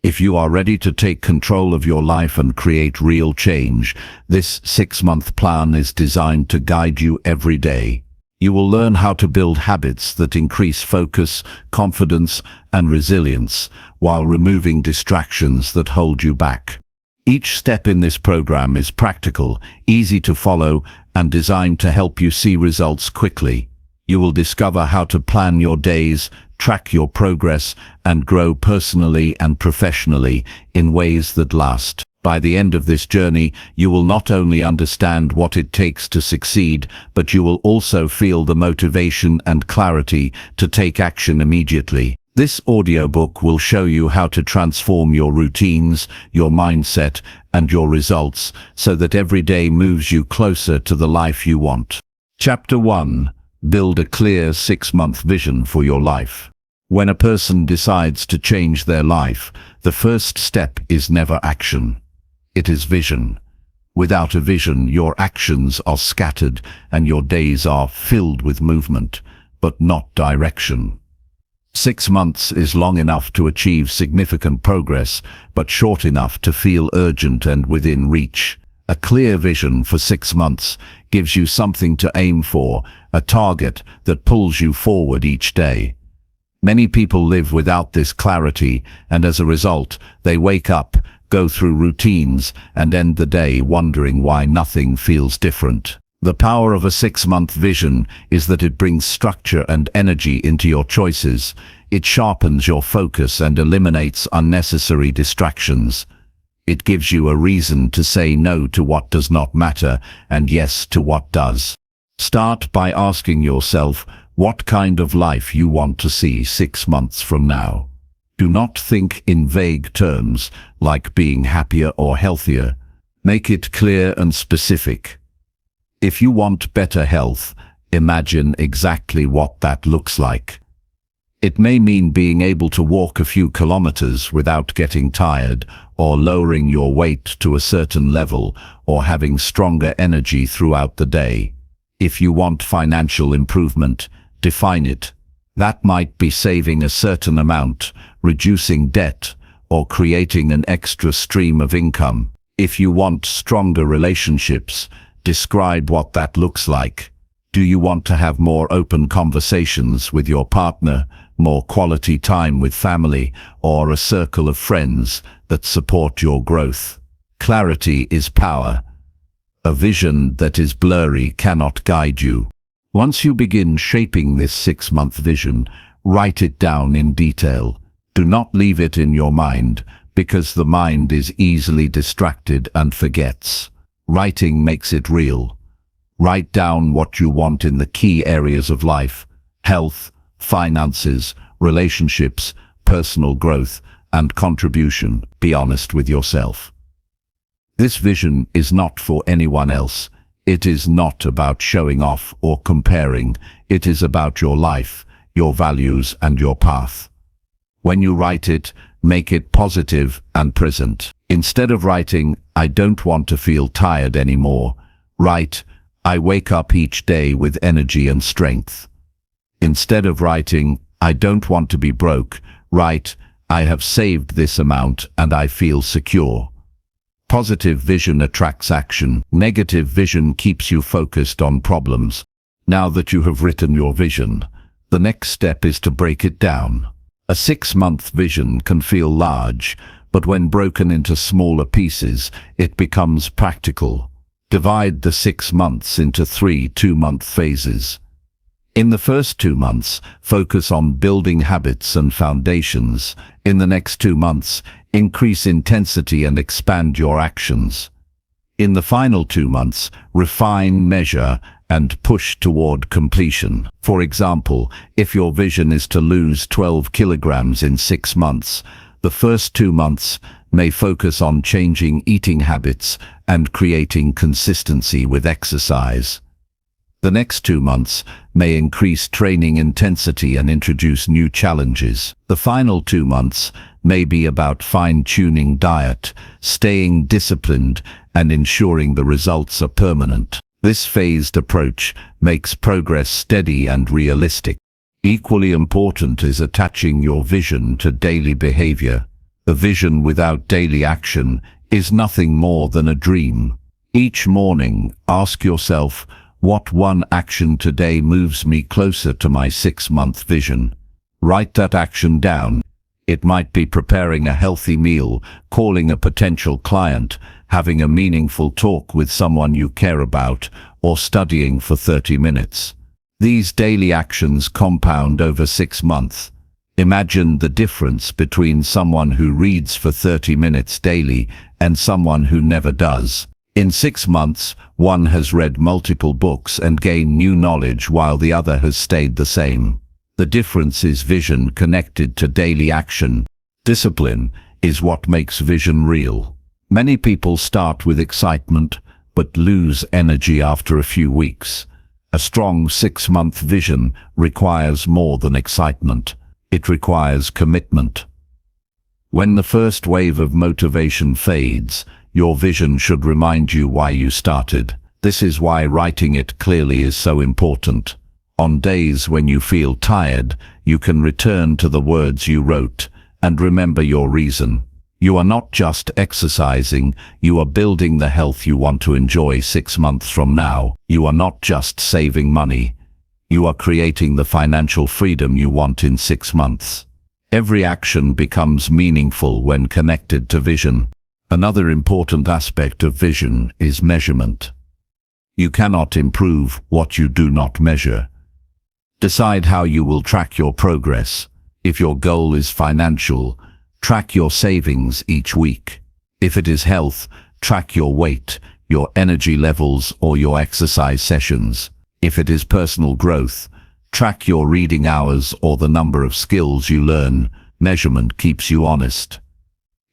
If you are ready to take control of your life and create real change, this 6-month plan is designed to guide you every day. You will learn how to build habits that increase focus, confidence, and resilience, while removing distractions that hold you back. Each step in this program is practical, easy to follow, and designed to help you see results quickly. You will discover how to plan your days, track your progress, and grow personally and professionally in ways that last. By the end of this journey, you will not only understand what it takes to succeed, but you will also feel the motivation and clarity to take action immediately. This audiobook will show you how to transform your routines, your mindset, and your results so that every day moves you closer to the life you want. Chapter 1. Build a clear 6-month vision for your life. When a person decides to change their life, the first step is never action. It is vision. Without a vision, your actions are scattered and your days are filled with movement, but not direction. 6 months is long enough to achieve significant progress, but short enough to feel urgent and within reach. A clear vision for 6 months gives you something to aim for, a target that pulls you forward each day. Many people live without this clarity, and as a result, they wake up, go through routines, and end the day wondering why nothing feels different. The power of a 6-month vision is that it brings structure and energy into your choices. It sharpens your focus and eliminates unnecessary distractions. It gives you a reason to say no to what does not matter and yes to what does. Start by asking yourself what kind of life you want to see 6 months from now. Do not think in vague terms like being happier or healthier. Make it clear and specific. If you want better health, imagine exactly what that looks like. It may mean being able to walk a few kilometers without getting tired, or lowering your weight to a certain level, or having stronger energy throughout the day. If you want financial improvement, define it. That might be saving a certain amount, reducing debt, or creating an extra stream of income. If you want stronger relationships, describe what that looks like. Do you want to have more open conversations with your partner, more quality time with family, or a circle of friends that support your growth? Clarity is power. A vision that is blurry cannot guide you. Once you begin shaping this 6-month vision, write it down in detail. Do not leave it in your mind, because the mind is easily distracted and forgets. Writing makes it real. Write down what you want in the key areas of life: health, finances, relationships, personal growth, and contribution. Be honest with yourself. This vision is not for anyone else. It is not about showing off or comparing. It is about your life, your values, and your path. When you write it, make it positive and present. Instead of writing, "I don't want to feel tired anymore," write, "I wake up each day with energy and strength." Instead of writing, "I don't want to be broke," write, "I have saved this amount and I feel secure." Positive vision attracts action. Negative vision keeps you focused on problems. Now that you have written your vision, the next step is to break it down. A 6-month vision can feel large, but when broken into smaller pieces, it becomes practical. Divide the 6 months into 3 2-month phases. In the first 2 months, focus on building habits and foundations. In the next 2 months, increase intensity and expand your actions. In the final 2 months, refine, measure, and push toward completion. For example, if your vision is to lose 12 kilograms in 6 months, the first 2 months may focus on changing eating habits and creating consistency with exercise. The next 2 months may increase training intensity and introduce new challenges. The final 2 months may be about fine-tuning diet, staying disciplined, and ensuring the results are permanent. This phased approach makes progress steady and realistic. Equally important is attaching your vision to daily behavior. A vision without daily action is nothing more than a dream. Each morning, ask yourself, what one action today moves me closer to my 6-month vision? Write that action down. It might be preparing a healthy meal, calling a potential client, having a meaningful talk with someone you care about, or studying for 30 minutes. These daily actions compound over 6 months. Imagine the difference between someone who reads for 30 minutes daily and someone who never does. In 6 months, one has read multiple books and gained new knowledge while the other has stayed the same. The difference is vision connected to daily action. Discipline is what makes vision real. Many people start with excitement, but lose energy after a few weeks. A strong 6-month vision requires more than excitement. It requires commitment. When the first wave of motivation fades, your vision should remind you why you started. This is why writing it clearly is so important. On days when you feel tired, you can return to the words you wrote and remember your reason. You are not just exercising, you are building the health you want to enjoy 6 months from now. You are not just saving money. You are creating the financial freedom you want in 6 months. Every action becomes meaningful when connected to vision. Another important aspect of vision is measurement. You cannot improve what you do not measure. Decide how you will track your progress. If your goal is financial, track your savings each week. If it is health, track your weight, your energy levels, or your exercise sessions. If it is personal growth, track your reading hours or the number of skills you learn. Measurement keeps you honest.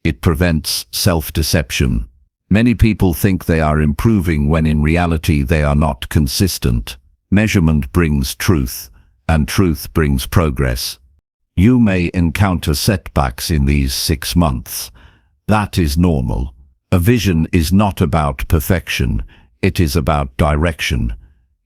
It prevents self-deception. Many people think they are improving when in reality they are not consistent. Measurement brings truth, and truth brings progress. You may encounter setbacks in these 6 months. That is normal. A vision is not about perfection, it is about direction.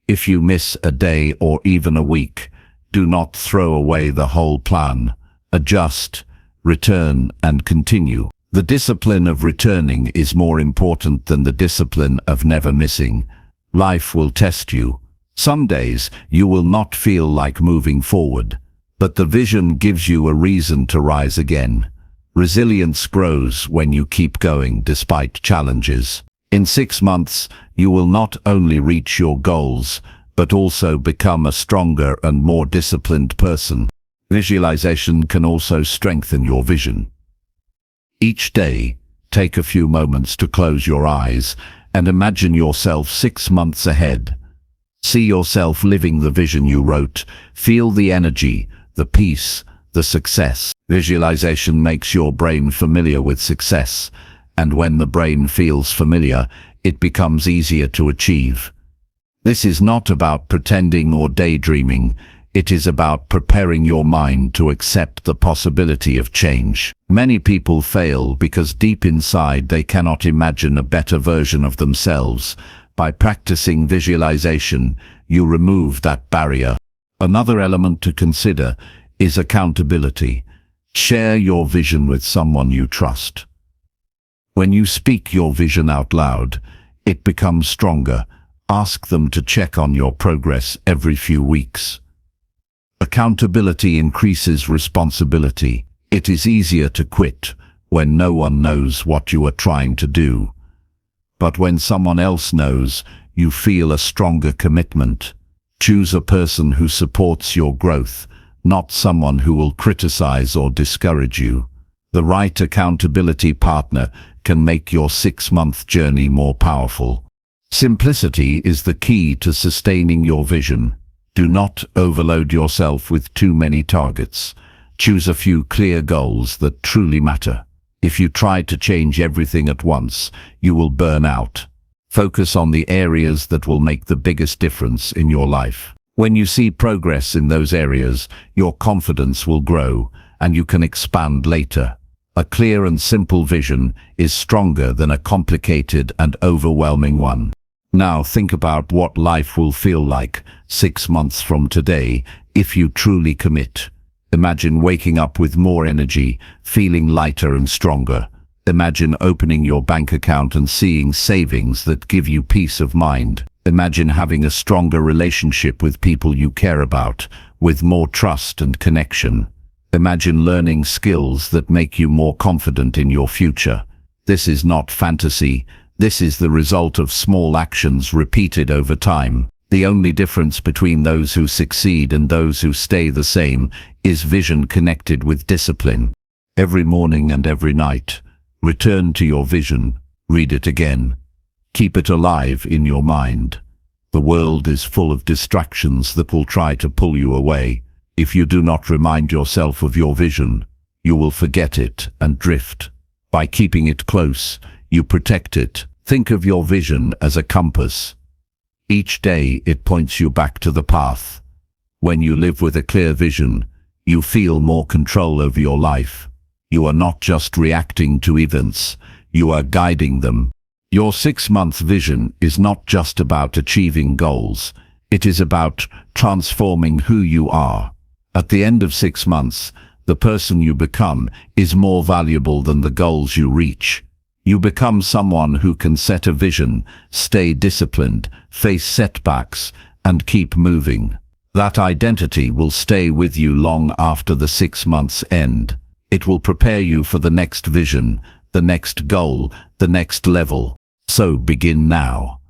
If you miss a day or even a week, do not throw away the whole plan. Adjust, return, and continue. The discipline of returning is more important than the discipline of never missing. Life will test you. Some days you will not feel like moving forward, but the vision gives you a reason to rise again. Resilience grows when you keep going despite challenges. In 6 months, you will not only reach your goals, but also become a stronger and more disciplined person. Visualization can also strengthen your vision. Each day, take a few moments to close your eyes and imagine yourself 6 months ahead. See yourself living the vision you wrote. Feel the energy, the peace, the success. Visualization makes your brain familiar with success, and when the brain feels familiar, it becomes easier to achieve. This is not about pretending or daydreaming. It is about preparing your mind to accept the possibility of change. Many people fail because deep inside they cannot imagine a better version of themselves. By practicing visualization, you remove that barrier. Another element to consider is accountability. Share your vision with someone you trust. When you speak your vision out loud, it becomes stronger. Ask them to check on your progress every few weeks. Accountability increases responsibility. It is easier to quit when no one knows what you are trying to do. But when someone else knows, you feel a stronger commitment. Choose a person who supports your growth, not someone who will criticize or discourage you. The right accountability partner can make your 6-month journey more powerful. Simplicity is the key to sustaining your vision. Do not overload yourself with too many targets. Choose a few clear goals that truly matter. If you try to change everything at once, you will burn out. Focus on the areas that will make the biggest difference in your life. When you see progress in those areas, your confidence will grow, and you can expand later. A clear and simple vision is stronger than a complicated and overwhelming one. Now think about what life will feel like 6 months from today if you truly commit. Imagine waking up with more energy, feeling lighter and stronger. Imagine opening your bank account and seeing savings that give you peace of mind. Imagine having a stronger relationship with people you care about, with more trust and connection. Imagine learning skills that make you more confident in your future. This is not fantasy. This is the result of small actions repeated over time. The only difference between those who succeed and those who stay the same is vision connected with discipline. Every morning and every night, return to your vision, read it again. Keep it alive in your mind. The world is full of distractions that will try to pull you away. If you do not remind yourself of your vision, you will forget it and drift. By keeping it close, you protect it. Think of your vision as a compass. Each day it points you back to the path. When you live with a clear vision, you feel more control over your life. You are not just reacting to events, you are guiding them. Your 6-month vision is not just about achieving goals, it is about transforming who you are. At the end of 6 months, the person you become is more valuable than the goals you reach. You become someone who can set a vision, stay disciplined, face setbacks, and keep moving. That identity will stay with you long after the 6 months end. It will prepare you for the next vision, the next goal, the next level. So begin now.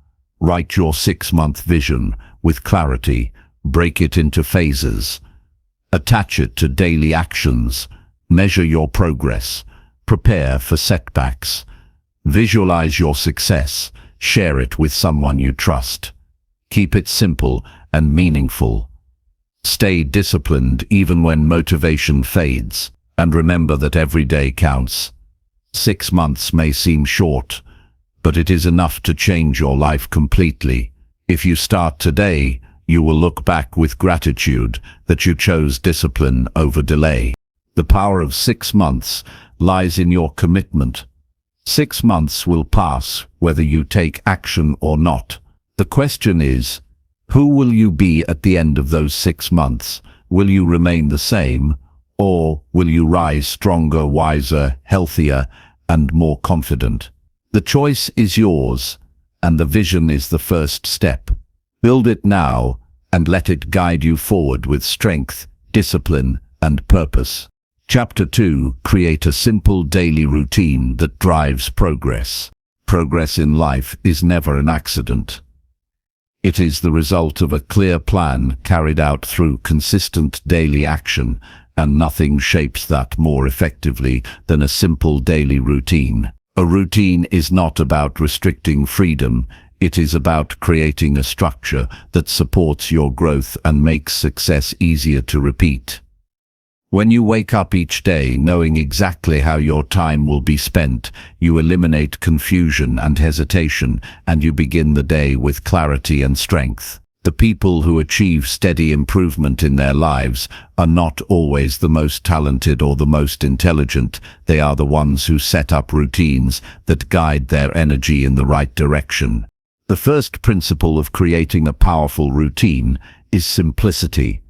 Write your 6-month vision with clarity, break it into phases. Attach it to daily actions, measure your progress, prepare for setbacks. Visualize your success, share it with someone you trust. Keep it simple and meaningful. Stay disciplined even when motivation fades, and remember that every day counts. 6 months may seem short, but it is enough to change your life completely. If you start today, you will look back with gratitude that you chose discipline over delay. The power of 6 months lies in your commitment. 6 months will pass whether you take action or not. The question is, who will you be at the end of those 6 months? Will you remain the same, or will you rise stronger, wiser, healthier, and more confident? The choice is yours, and the vision is the first step. Build it now, and let it guide you forward with strength, discipline, and purpose. Chapter 2. Create a simple daily routine that drives progress. Progress in life is never an accident. It is the result of a clear plan carried out through consistent daily action, and nothing shapes that more effectively than a simple daily routine. A routine is not about restricting freedom, it is about creating a structure that supports your growth and makes success easier to repeat. When you wake up each day knowing exactly how your time will be spent, you eliminate confusion and hesitation, and you begin the day with clarity and strength. The people who achieve steady improvement in their lives are not always the most talented or the most intelligent. They are the ones who set up routines that guide their energy in the right direction. The first principle of creating a powerful routine is simplicity.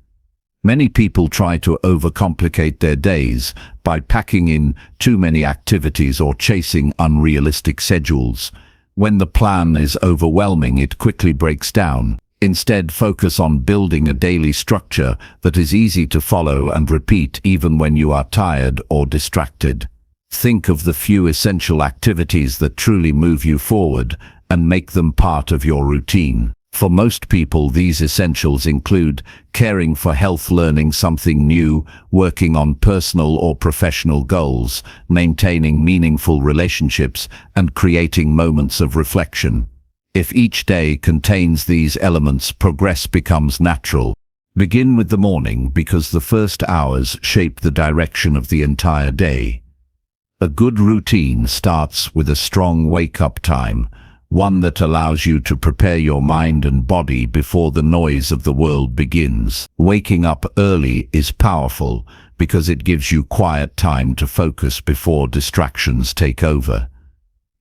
Many people try to overcomplicate their days by packing in too many activities or chasing unrealistic schedules. When the plan is overwhelming, it quickly breaks down. Instead, focus on building a daily structure that is easy to follow and repeat even when you are tired or distracted. Think of the few essential activities that truly move you forward and make them part of your routine. For most people, these essentials include caring for health, learning something new, working on personal or professional goals, maintaining meaningful relationships, and creating moments of reflection. If each day contains these elements, progress becomes natural. Begin with the morning because the first hours shape the direction of the entire day. A good routine starts with a strong wake-up time, one that allows you to prepare your mind and body before the noise of the world begins. Waking up early is powerful because it gives you quiet time to focus before distractions take over.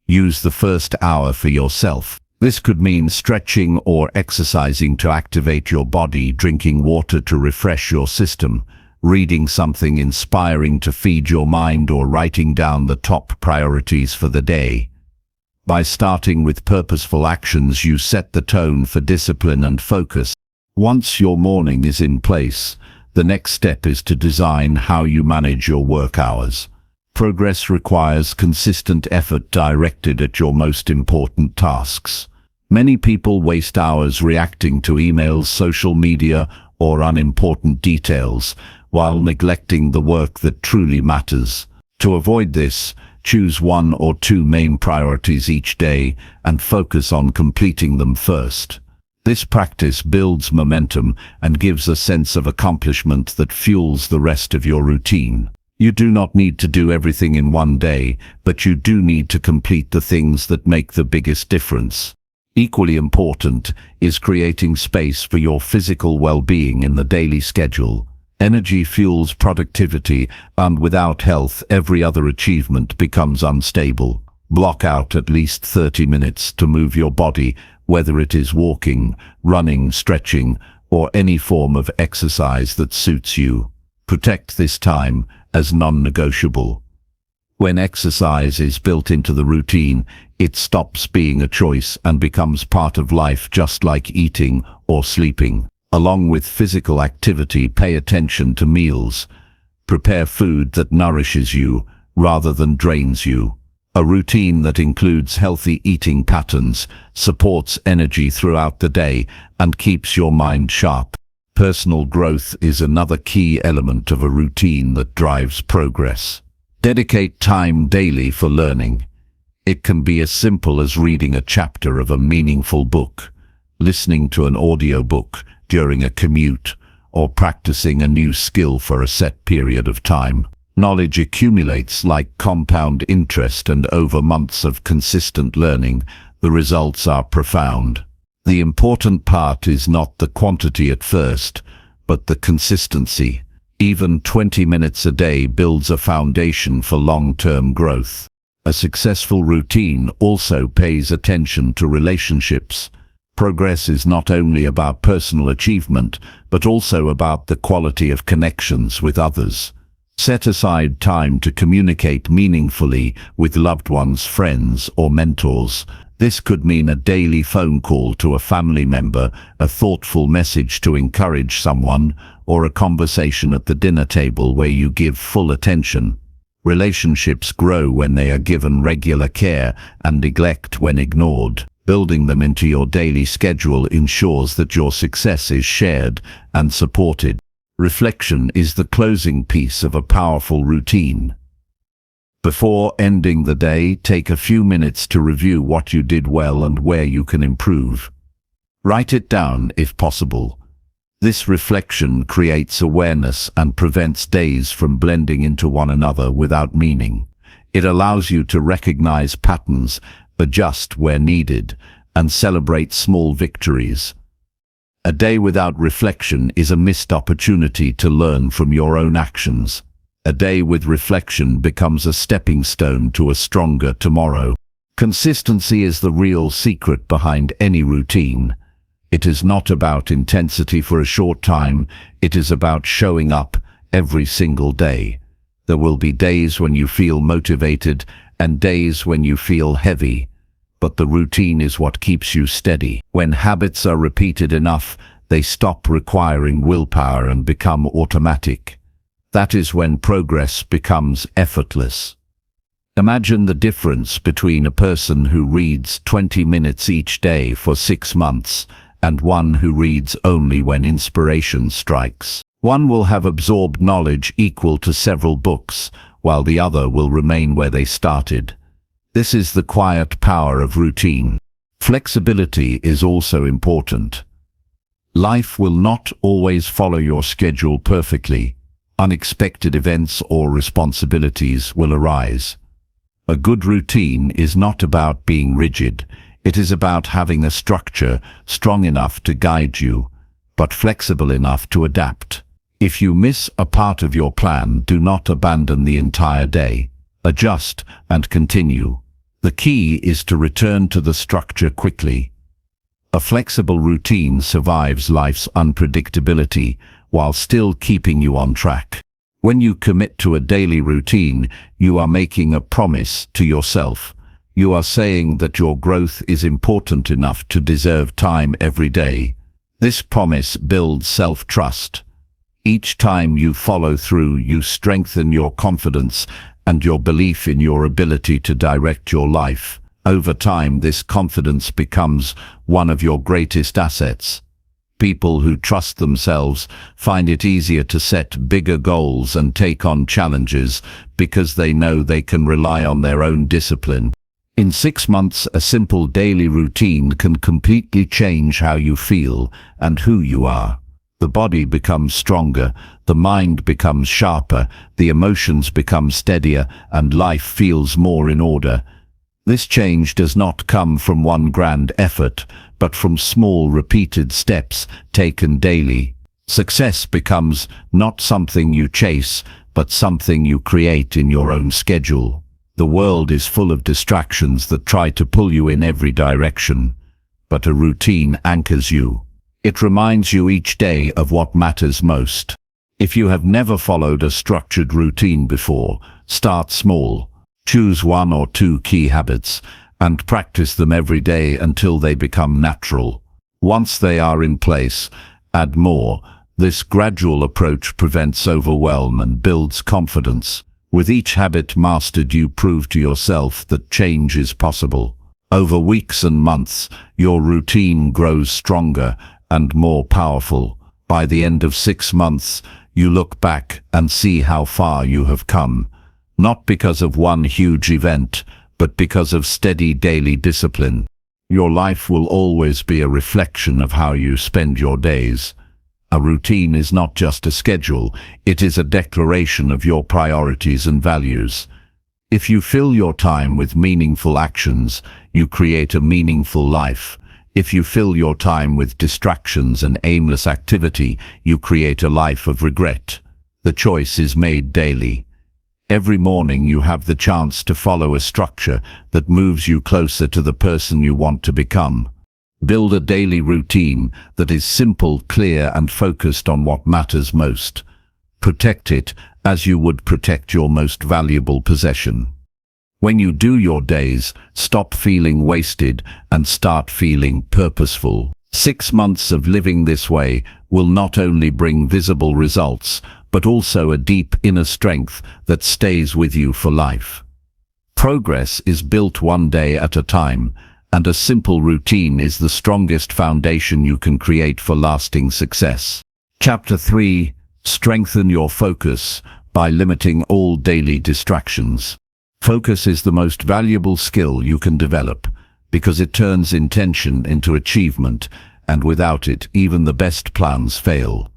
Use the first hour for yourself. This could mean stretching or exercising to activate your body, drinking water to refresh your system, reading something inspiring to feed your mind, or writing down the top priorities for the day. By starting with purposeful actions, you set the tone for discipline and focus. Once your morning is in place, the next step is to design how you manage your work hours. Progress requires consistent effort directed at your most important tasks. Many people waste hours reacting to emails, social media, or unimportant details, while neglecting the work that truly matters. To avoid this, choose one or two main priorities each day and focus on completing them first. This practice builds momentum and gives a sense of accomplishment that fuels the rest of your routine. You do not need to do everything in one day, but you do need to complete the things that make the biggest difference. Equally important is creating space for your physical well-being in the daily schedule. Energy fuels productivity, and without health, every other achievement becomes unstable. Block out at least 30 minutes to move your body, whether it is walking, running, stretching, or any form of exercise that suits you. Protect this time as non-negotiable. When exercise is built into the routine, it stops being a choice and becomes part of life, just like eating or sleeping. Along with physical activity, pay attention to meals. Prepare food that nourishes you rather than drains you. A routine that includes healthy eating patterns supports energy throughout the day and keeps your mind sharp. Personal growth is another key element of a routine that drives progress. Dedicate time daily for learning. It can be as simple as reading a chapter of a meaningful book, listening to an audiobook during a commute, or practicing a new skill for a set period of time. Knowledge accumulates like compound interest, and over months of consistent learning, the results are profound. The important part is not the quantity at first, but the consistency. Even 20 minutes a day builds a foundation for long-term growth. A successful routine also pays attention to relationships. Progress is not only about personal achievement, but also about the quality of connections with others. Set aside time to communicate meaningfully with loved ones, friends, or mentors. This could mean a daily phone call to a family member, a thoughtful message to encourage someone, or a conversation at the dinner table where you give full attention. Relationships grow when they are given regular care, and neglect when ignored. Building them into your daily schedule ensures that your success is shared and supported. Reflection is the closing piece of a powerful routine. Before ending the day, take a few minutes to review what you did well and where you can improve. Write it down if possible. This reflection creates awareness and prevents days from blending into one another without meaning. It allows you to recognize patterns, adjust where needed, and celebrate small victories. A day without reflection is a missed opportunity to learn from your own actions. A day with reflection becomes a stepping stone to a stronger tomorrow. Consistency is the real secret behind any routine. It is not about intensity for a short time, it is about showing up every single day. There will be days when you feel motivated and days when you feel heavy, but the routine is what keeps you steady. When habits are repeated enough, they stop requiring willpower and become automatic. That is when progress becomes effortless. Imagine the difference between a person who reads 20 minutes each day for 6 months and one who reads only when inspiration strikes. One will have absorbed knowledge equal to several books, while the other will remain where they started. This is the quiet power of routine. Flexibility is also important. Life will not always follow your schedule perfectly. Unexpected events or responsibilities will arise. A good routine is not about being rigid. It is about having a structure strong enough to guide you, but flexible enough to adapt. If you miss a part of your plan, do not abandon the entire day. Adjust and continue. The key is to return to the structure quickly. A flexible routine survives life's unpredictability, while still keeping you on track. When you commit to a daily routine, you are making a promise to yourself. You are saying that your growth is important enough to deserve time every day. This promise builds self-trust. Each time you follow through, you strengthen your confidence and your belief in your ability to direct your life. Over time, this confidence becomes one of your greatest assets. People who trust themselves find it easier to set bigger goals and take on challenges because they know they can rely on their own discipline. In 6 months, a simple daily routine can completely change how you feel and who you are. The body becomes stronger, the mind becomes sharper, the emotions become steadier, and life feels more in order. This change does not come from one grand effort, but from small repeated steps taken daily. Success becomes not something you chase, but something you create in your own schedule. The world is full of distractions that try to pull you in every direction, but a routine anchors you. It reminds you each day of what matters most. If you have never followed a structured routine before, start small. Choose 1 or 2 key habits and practice them every day until they become natural. Once they are in place, add more. This gradual approach prevents overwhelm and builds confidence. With each habit mastered, you prove to yourself that change is possible. Over weeks and months, your routine grows stronger and more powerful. By the end of 6 months, you look back and see how far you have come. Not because of one huge event, but because of steady daily discipline. Your life will always be a reflection of how you spend your days. A routine is not just a schedule, it is a declaration of your priorities and values. If you fill your time with meaningful actions, you create a meaningful life. If you fill your time with distractions and aimless activity, you create a life of regret. The choice is made daily. Every morning you have the chance to follow a structure that moves you closer to the person you want to become. Build a daily routine that is simple, clear, and focused on what matters most. Protect it as you would protect your most valuable possession. When you do your days, stop feeling wasted and start feeling purposeful. 6 months of living this way will not only bring visible results, but also a deep inner strength that stays with you for life. Progress is built one day at a time, and a simple routine is the strongest foundation you can create for lasting success. Chapter 3. Strengthen your focus by limiting all daily distractions. Focus is the most valuable skill you can develop, because it turns intention into achievement, and without it, even the best plans fail.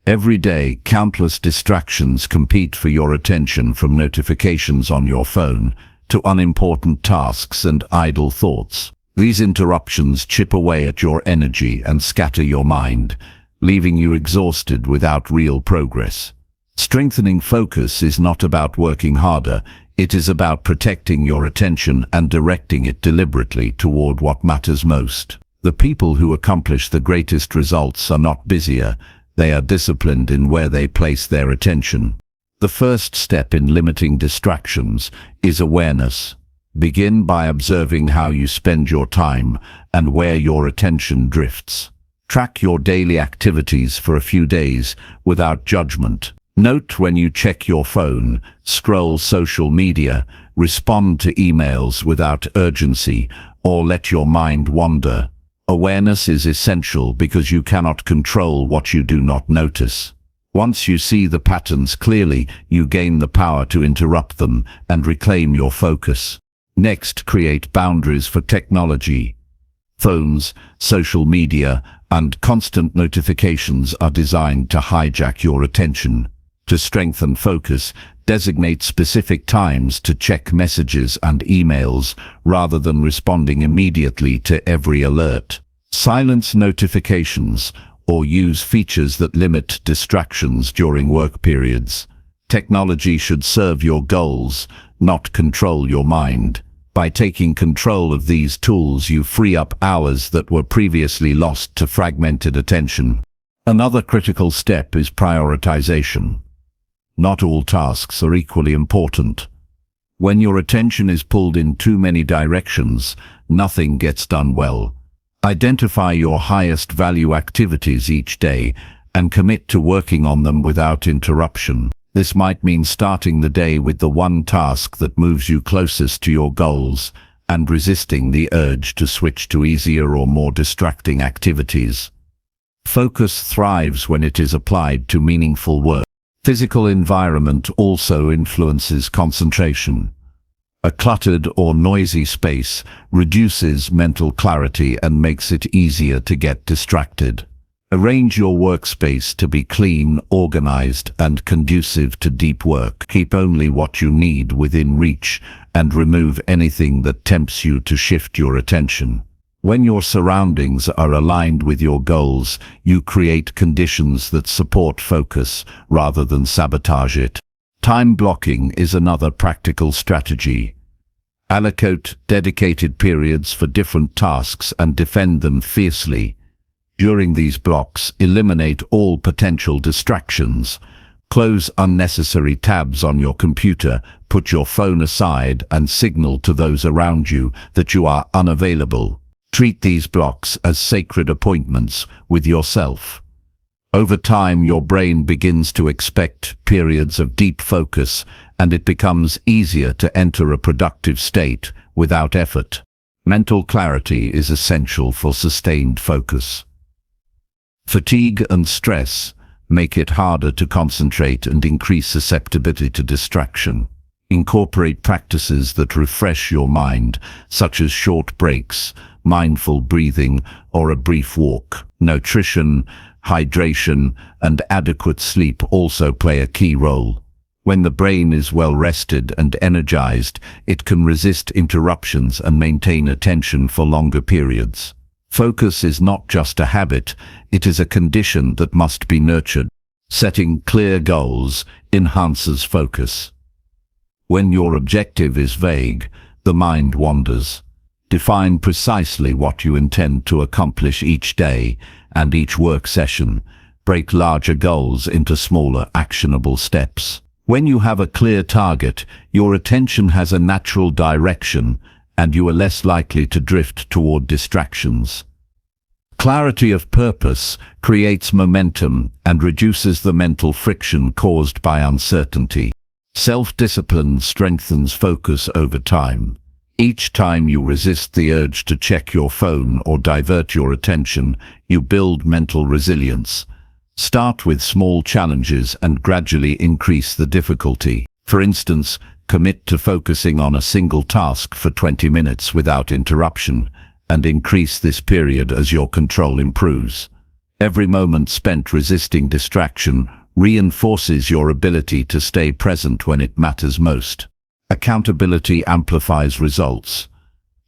Every day, countless distractions compete for your attention, from notifications on your phone to unimportant tasks and idle thoughts. These interruptions chip away at your energy and scatter your mind, leaving you exhausted without real progress. Strengthening focus is not about working harder, it is about protecting your attention and directing it deliberately toward what matters most. The people who accomplish the greatest results are not busier, they are disciplined in where they place their attention. The first step in limiting distractions is awareness. Begin by observing how you spend your time and where your attention drifts. Track your daily activities for a few days without judgment. Note when you check your phone, scroll social media, respond to emails without urgency, or let your mind wander. Awareness is essential because you cannot control what you do not notice. Once you see the patterns clearly, you gain the power to interrupt them and reclaim your focus. Next, create boundaries for technology. Phones, social media, and constant notifications are designed to hijack your attention. To strengthen focus, designate specific times to check messages and emails rather than responding immediately to every alert. Silence notifications or use features that limit distractions during work periods. Technology should serve your goals, not control your mind. By taking control of these tools, you free up hours that were previously lost to fragmented attention. Another critical step is prioritization. Not all tasks are equally important. When your attention is pulled in too many directions, nothing gets done well. Identify your highest value activities each day and commit to working on them without interruption. This might mean starting the day with the one task that moves you closest to your goals and resisting the urge to switch to easier or more distracting activities. Focus thrives when it is applied to meaningful work. Physical environment also influences concentration. A cluttered or noisy space reduces mental clarity and makes it easier to get distracted. Arrange your workspace to be clean, organized, and conducive to deep work. Keep only what you need within reach and remove anything that tempts you to shift your attention. When your surroundings are aligned with your goals, you create conditions that support focus rather than sabotage it. Time blocking is another practical strategy. Allocate dedicated periods for different tasks and defend them fiercely. During these blocks, eliminate all potential distractions. Close unnecessary tabs on your computer, put your phone aside, and signal to those around you that you are unavailable. Treat these blocks as sacred appointments with yourself. Over time, your brain begins to expect periods of deep focus, and it becomes easier to enter a productive state without effort. Mental clarity is essential for sustained focus. Fatigue and stress make it harder to concentrate and increase susceptibility to distraction. Incorporate practices that refresh your mind, such as short breaks, mindful breathing, or a brief walk. Nutrition, hydration, and adequate sleep also play a key role. When the brain is well rested and energized, it can resist interruptions and maintain attention for longer periods. Focus is not just a habit, it is a condition that must be nurtured. Setting clear goals enhances focus. When your objective is vague, the mind wanders. Define precisely what you intend to accomplish each day and each work session. Break larger goals into smaller, actionable steps. When you have a clear target, your attention has a natural direction and you are less likely to drift toward distractions. Clarity of purpose creates momentum and reduces the mental friction caused by uncertainty. Self-discipline strengthens focus over time. Each time you resist the urge to check your phone or divert your attention, you build mental resilience. Start with small challenges and gradually increase the difficulty. For instance, commit to focusing on a single task for 20 minutes without interruption, and increase this period as your control improves. Every moment spent resisting distraction reinforces your ability to stay present when it matters most. Accountability amplifies results.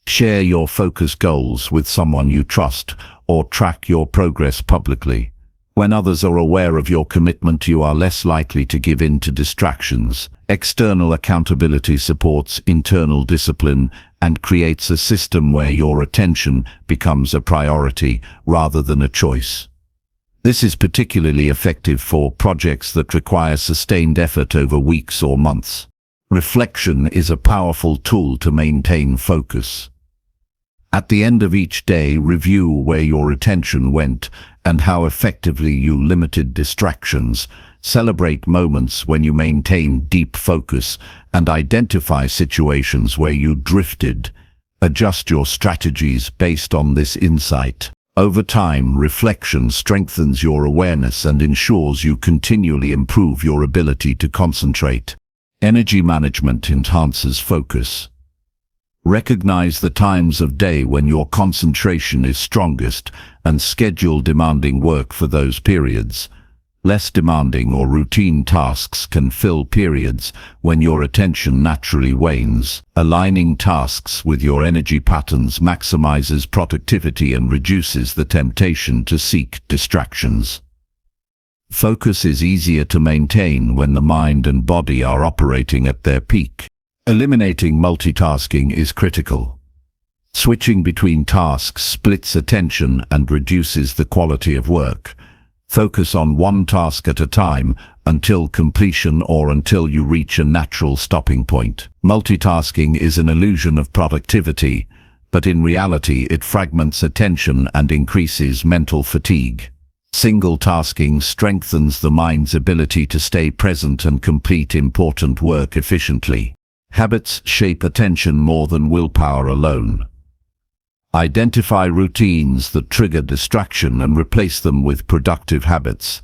Share your focus goals with someone you trust or track your progress publicly. When others are aware of your commitment, you are less likely to give in to distractions. External accountability supports internal discipline and creates a system where your attention becomes a priority rather than a choice. This is particularly effective for projects that require sustained effort over weeks or months. Reflection is a powerful tool to maintain focus. At the end of each day, review where your attention went and how effectively you limited distractions. Celebrate moments when you maintained deep focus and identify situations where you drifted. Adjust your strategies based on this insight. Over time, reflection strengthens your awareness and ensures you continually improve your ability to concentrate. Energy management enhances focus. Recognize the times of day when your concentration is strongest and schedule demanding work for those periods. Less demanding or routine tasks can fill periods when your attention naturally wanes. Aligning tasks with your energy patterns maximizes productivity and reduces the temptation to seek distractions. Focus is easier to maintain when the mind and body are operating at their peak. Eliminating multitasking is critical. Switching between tasks splits attention and reduces the quality of work. Focus on one task at a time until completion or until you reach a natural stopping point. Multitasking is an illusion of productivity, but in reality it fragments attention and increases mental fatigue. Single tasking strengthens the mind's ability to stay present and complete important work efficiently. Habits shape attention more than willpower alone. Identify routines that trigger distraction and replace them with productive habits.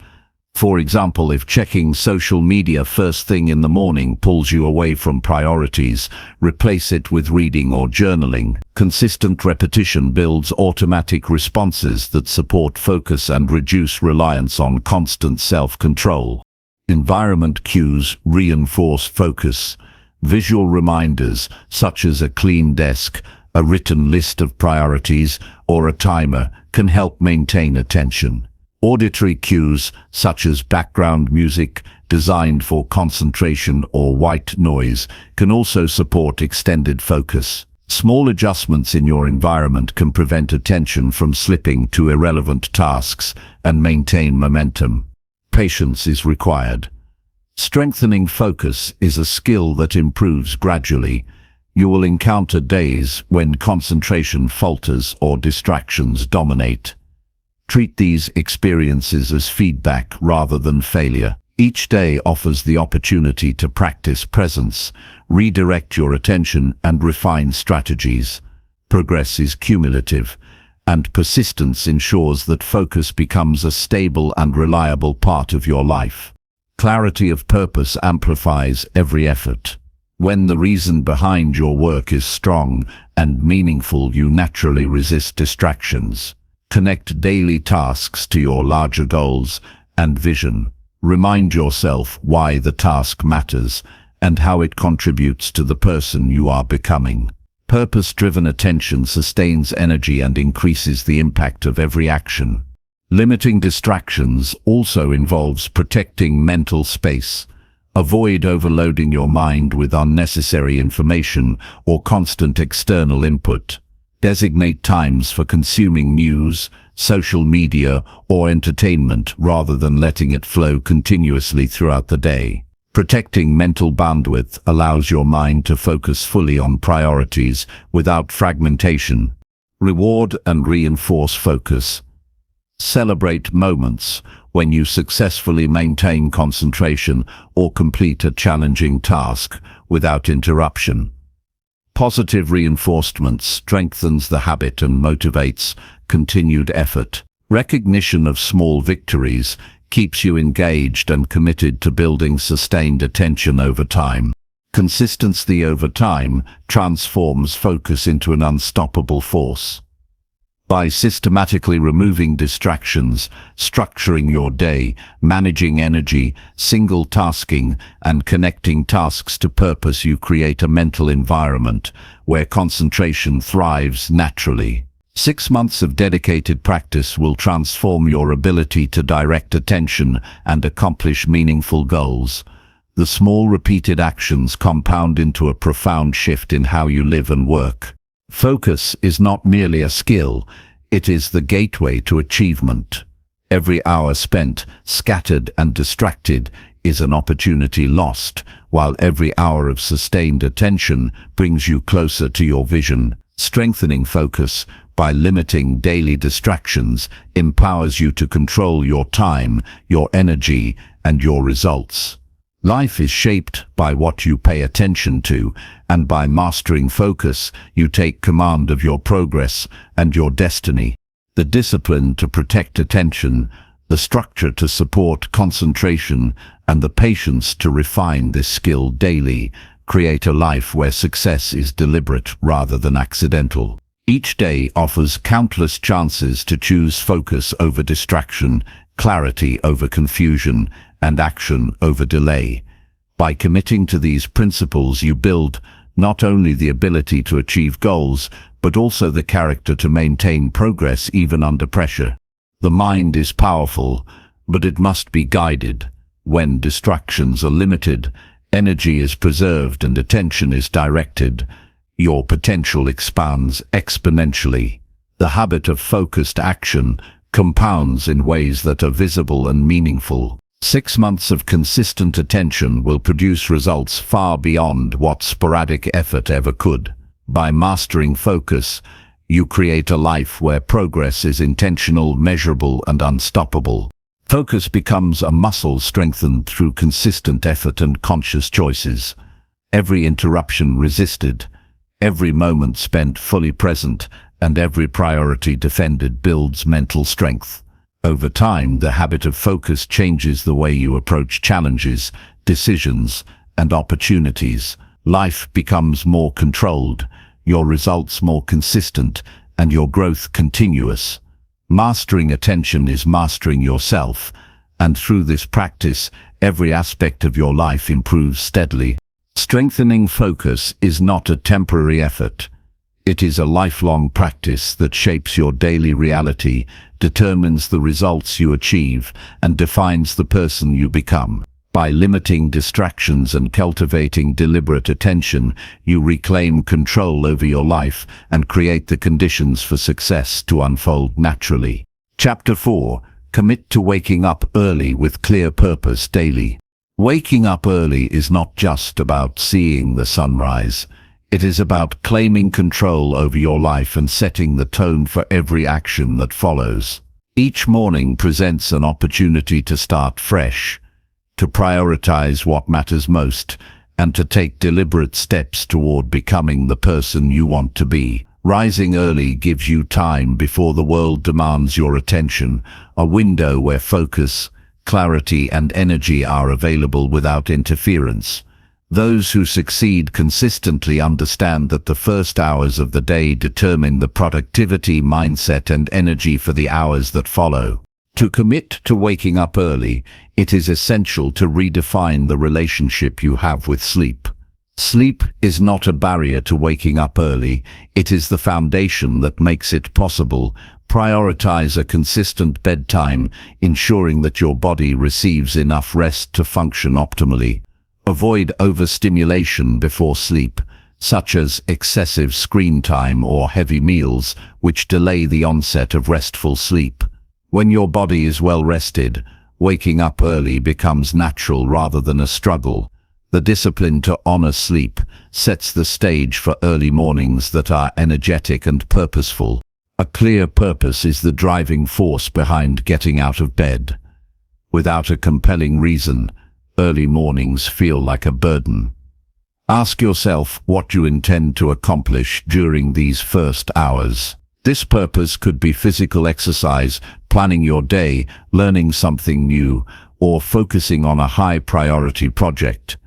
For example, if checking social media first thing in the morning pulls you away from priorities, replace it with reading or journaling. Consistent repetition builds automatic responses that support focus and reduce reliance on constant self-control. Environment cues reinforce focus. Visual reminders, such as a clean desk, a written list of priorities, or a timer, can help maintain attention. Auditory cues, such as background music designed for concentration or white noise, can also support extended focus. Small adjustments in your environment can prevent attention from slipping to irrelevant tasks and maintain momentum. Patience is required. Strengthening focus is a skill that improves gradually. You will encounter days when concentration falters or distractions dominate. Treat these experiences as feedback rather than failure. Each day offers the opportunity to practice presence, redirect your attention, and refine strategies. Progress is cumulative, and persistence ensures that focus becomes a stable and reliable part of your life. Clarity of purpose amplifies every effort. When the reason behind your work is strong and meaningful, you naturally resist distractions. Connect daily tasks to your larger goals and vision. Remind yourself why the task matters and how it contributes to the person you are becoming. Purpose-driven attention sustains energy and increases the impact of every action. Limiting distractions also involves protecting mental space. Avoid overloading your mind with unnecessary information or constant external input. Designate times for consuming news, social media, or entertainment rather than letting it flow continuously throughout the day. Protecting mental bandwidth allows your mind to focus fully on priorities without fragmentation. Reward and reinforce focus. Celebrate moments when you successfully maintain concentration or complete a challenging task without interruption. Positive reinforcement strengthens the habit and motivates continued effort. Recognition of small victories keeps you engaged and committed to building sustained attention over time. Consistency over time transforms focus into an unstoppable force. By systematically removing distractions, structuring your day, managing energy, single tasking, and connecting tasks to purpose, you create a mental environment where concentration thrives naturally. 6 months of dedicated practice will transform your ability to direct attention and accomplish meaningful goals. The small repeated actions compound into a profound shift in how you live and work. Focus is not merely a skill, it is the gateway to achievement. Every hour spent scattered and distracted is an opportunity lost, while every hour of sustained attention brings you closer to your vision. Strengthening focus by limiting daily distractions empowers you to control your time, your energy, and your results. Life is shaped by what you pay attention to, and by mastering focus, you take command of your progress and your destiny. The discipline to protect attention, the structure to support concentration, and the patience to refine this skill daily create a life where success is deliberate rather than accidental. Each day offers countless chances to choose focus over distraction, clarity over confusion, and action over delay. By committing to these principles, you build not only the ability to achieve goals, but also the character to maintain progress even under pressure. The mind is powerful, but it must be guided. When distractions are limited, energy is preserved and attention is directed, your potential expands exponentially. The habit of focused action compounds in ways that are visible and meaningful. 6 months of consistent attention will produce results far beyond what sporadic effort ever could. By mastering focus, you create a life where progress is intentional, measurable, and unstoppable. Focus becomes a muscle strengthened through consistent effort and conscious choices. Every interruption resisted, every moment spent fully present, and every priority defended builds mental strength. Over time, the habit of focus changes the way you approach challenges, decisions, and opportunities. Life becomes more controlled, your results more consistent, and your growth continuous. Mastering attention is mastering yourself, and through this practice, every aspect of your life improves steadily. Strengthening focus is not a temporary effort. It is a lifelong practice that shapes your daily reality, determines the results you achieve, and defines the person you become. By limiting distractions and cultivating deliberate attention, you reclaim control over your life and create the conditions for success to unfold naturally. Chapter 4. Commit to waking up early with clear purpose daily. Waking up early is not just about seeing the sunrise. It is about claiming control over your life and setting the tone for every action that follows. Each morning presents an opportunity to start fresh, to prioritize what matters most, and to take deliberate steps toward becoming the person you want to be. Rising early gives you time before the world demands your attention, a window where focus, clarity, and energy are available without interference. Those who succeed consistently understand that the first hours of the day determine the productivity, mindset, and energy for the hours that follow. To commit to waking up early, it is essential to redefine the relationship you have with sleep. Sleep is not a barrier to waking up early, it is the foundation that makes it possible. Prioritize a consistent bedtime, ensuring that your body receives enough rest to function optimally. Avoid overstimulation before sleep, such as excessive screen time or heavy meals, which delay the onset of restful sleep. When your body is well rested, waking up early becomes natural rather than a struggle. The discipline to honor sleep sets the stage for early mornings that are energetic and purposeful. A clear purpose is the driving force behind getting out of bed. Without a compelling reason, early mornings feel like a burden. Ask yourself what you intend to accomplish during these first hours. This purpose could be physical exercise, planning your day, learning something new, or focusing on a high-priority project.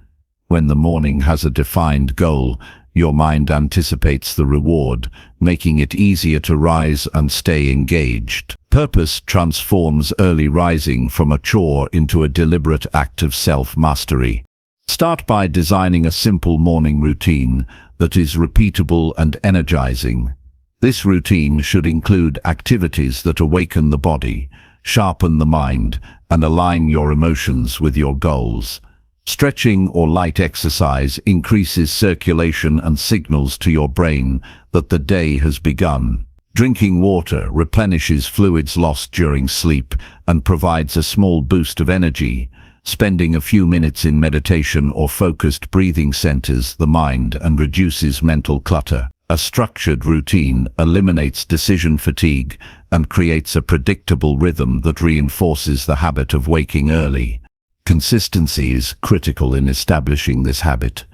When the morning has a defined goal, your mind anticipates the reward, making it easier to rise and stay engaged. Purpose transforms early rising from a chore into a deliberate act of self-mastery. Start by designing a simple morning routine that is repeatable and energizing. This routine should include activities that awaken the body, sharpen the mind, and align your emotions with your goals. Stretching or light exercise increases circulation and signals to your brain that the day has begun. Drinking water replenishes fluids lost during sleep and provides a small boost of energy. Spending a few minutes in meditation or focused breathing centers the mind and reduces mental clutter. A structured routine eliminates decision fatigue and creates a predictable rhythm that reinforces the habit of waking early. Consistency is critical in establishing this habit.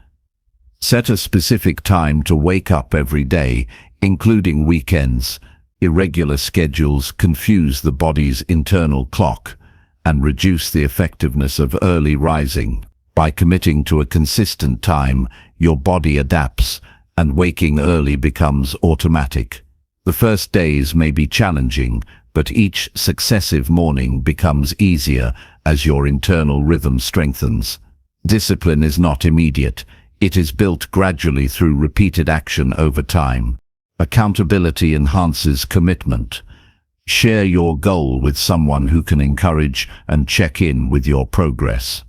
Set a specific time to wake up every day, including weekends. Irregular schedules confuse the body's internal clock and reduce the effectiveness of early rising. By committing to a consistent time, your body adapts, and waking early becomes automatic. The first days may be challenging, but each successive morning becomes easier as your internal rhythm strengthens. Discipline is not immediate. It is built gradually through repeated action over time. Accountability enhances commitment. Share your goal with someone who can encourage and check in with your progress.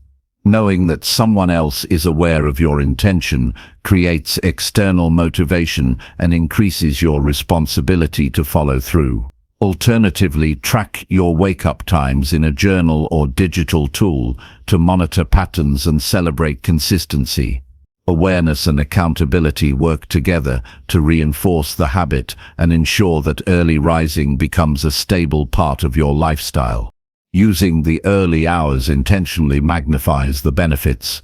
Knowing that someone else is aware of your intention creates external motivation and increases your responsibility to follow through. Alternatively, track your wake-up times in a journal or digital tool to monitor patterns and celebrate consistency. Awareness and accountability work together to reinforce the habit and ensure that early rising becomes a stable part of your lifestyle. Using the early hours intentionally magnifies the benefits.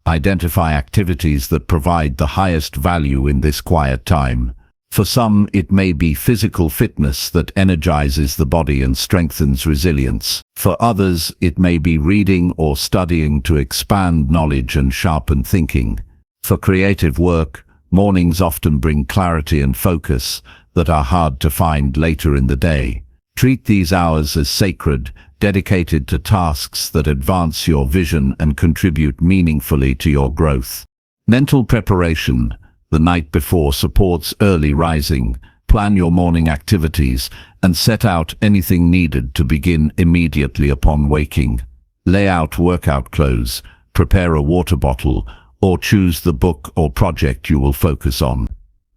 Identify activities that provide the highest value in this quiet time. For some, it may be physical fitness that energizes the body and strengthens resilience. For others, it may be reading or studying to expand knowledge and sharpen thinking. For creative work, mornings often bring clarity and focus that are hard to find later in the day. Treat these hours as sacred, dedicated to tasks that advance your vision and contribute meaningfully to your growth. Mental preparation the night before supports early rising. Plan your morning activities and set out anything needed to begin immediately upon waking. Lay out workout clothes, prepare a water bottle, or choose the book or project you will focus on.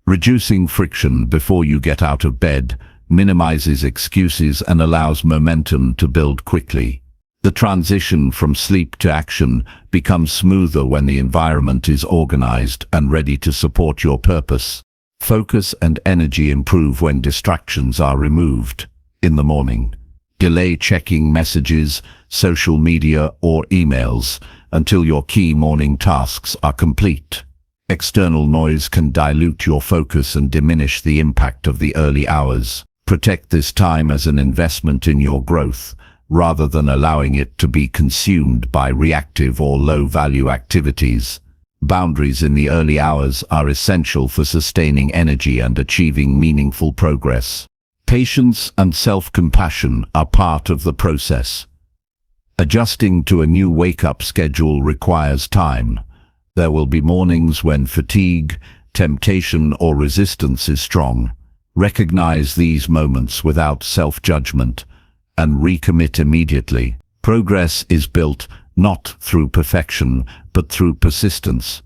Reducing friction before you get out of bed minimizes excuses and allows momentum to build quickly. The transition from sleep to action becomes smoother when the environment is organized and ready to support your purpose. Focus and energy improve when distractions are removed. In the morning, delay checking messages, social media, or emails until your key morning tasks are complete. External noise can dilute your focus and diminish the impact of the early hours. Protect this time as an investment in your growth, rather than allowing it to be consumed by reactive or low-value activities. Boundaries in the early hours are essential for sustaining energy and achieving meaningful progress. Patience and self-compassion are part of the process. Adjusting to a new wake-up schedule requires time. There will be mornings when fatigue, temptation, or resistance is strong. Recognize these moments without self-judgment and recommit immediately. Progress is built not through perfection, but through persistence.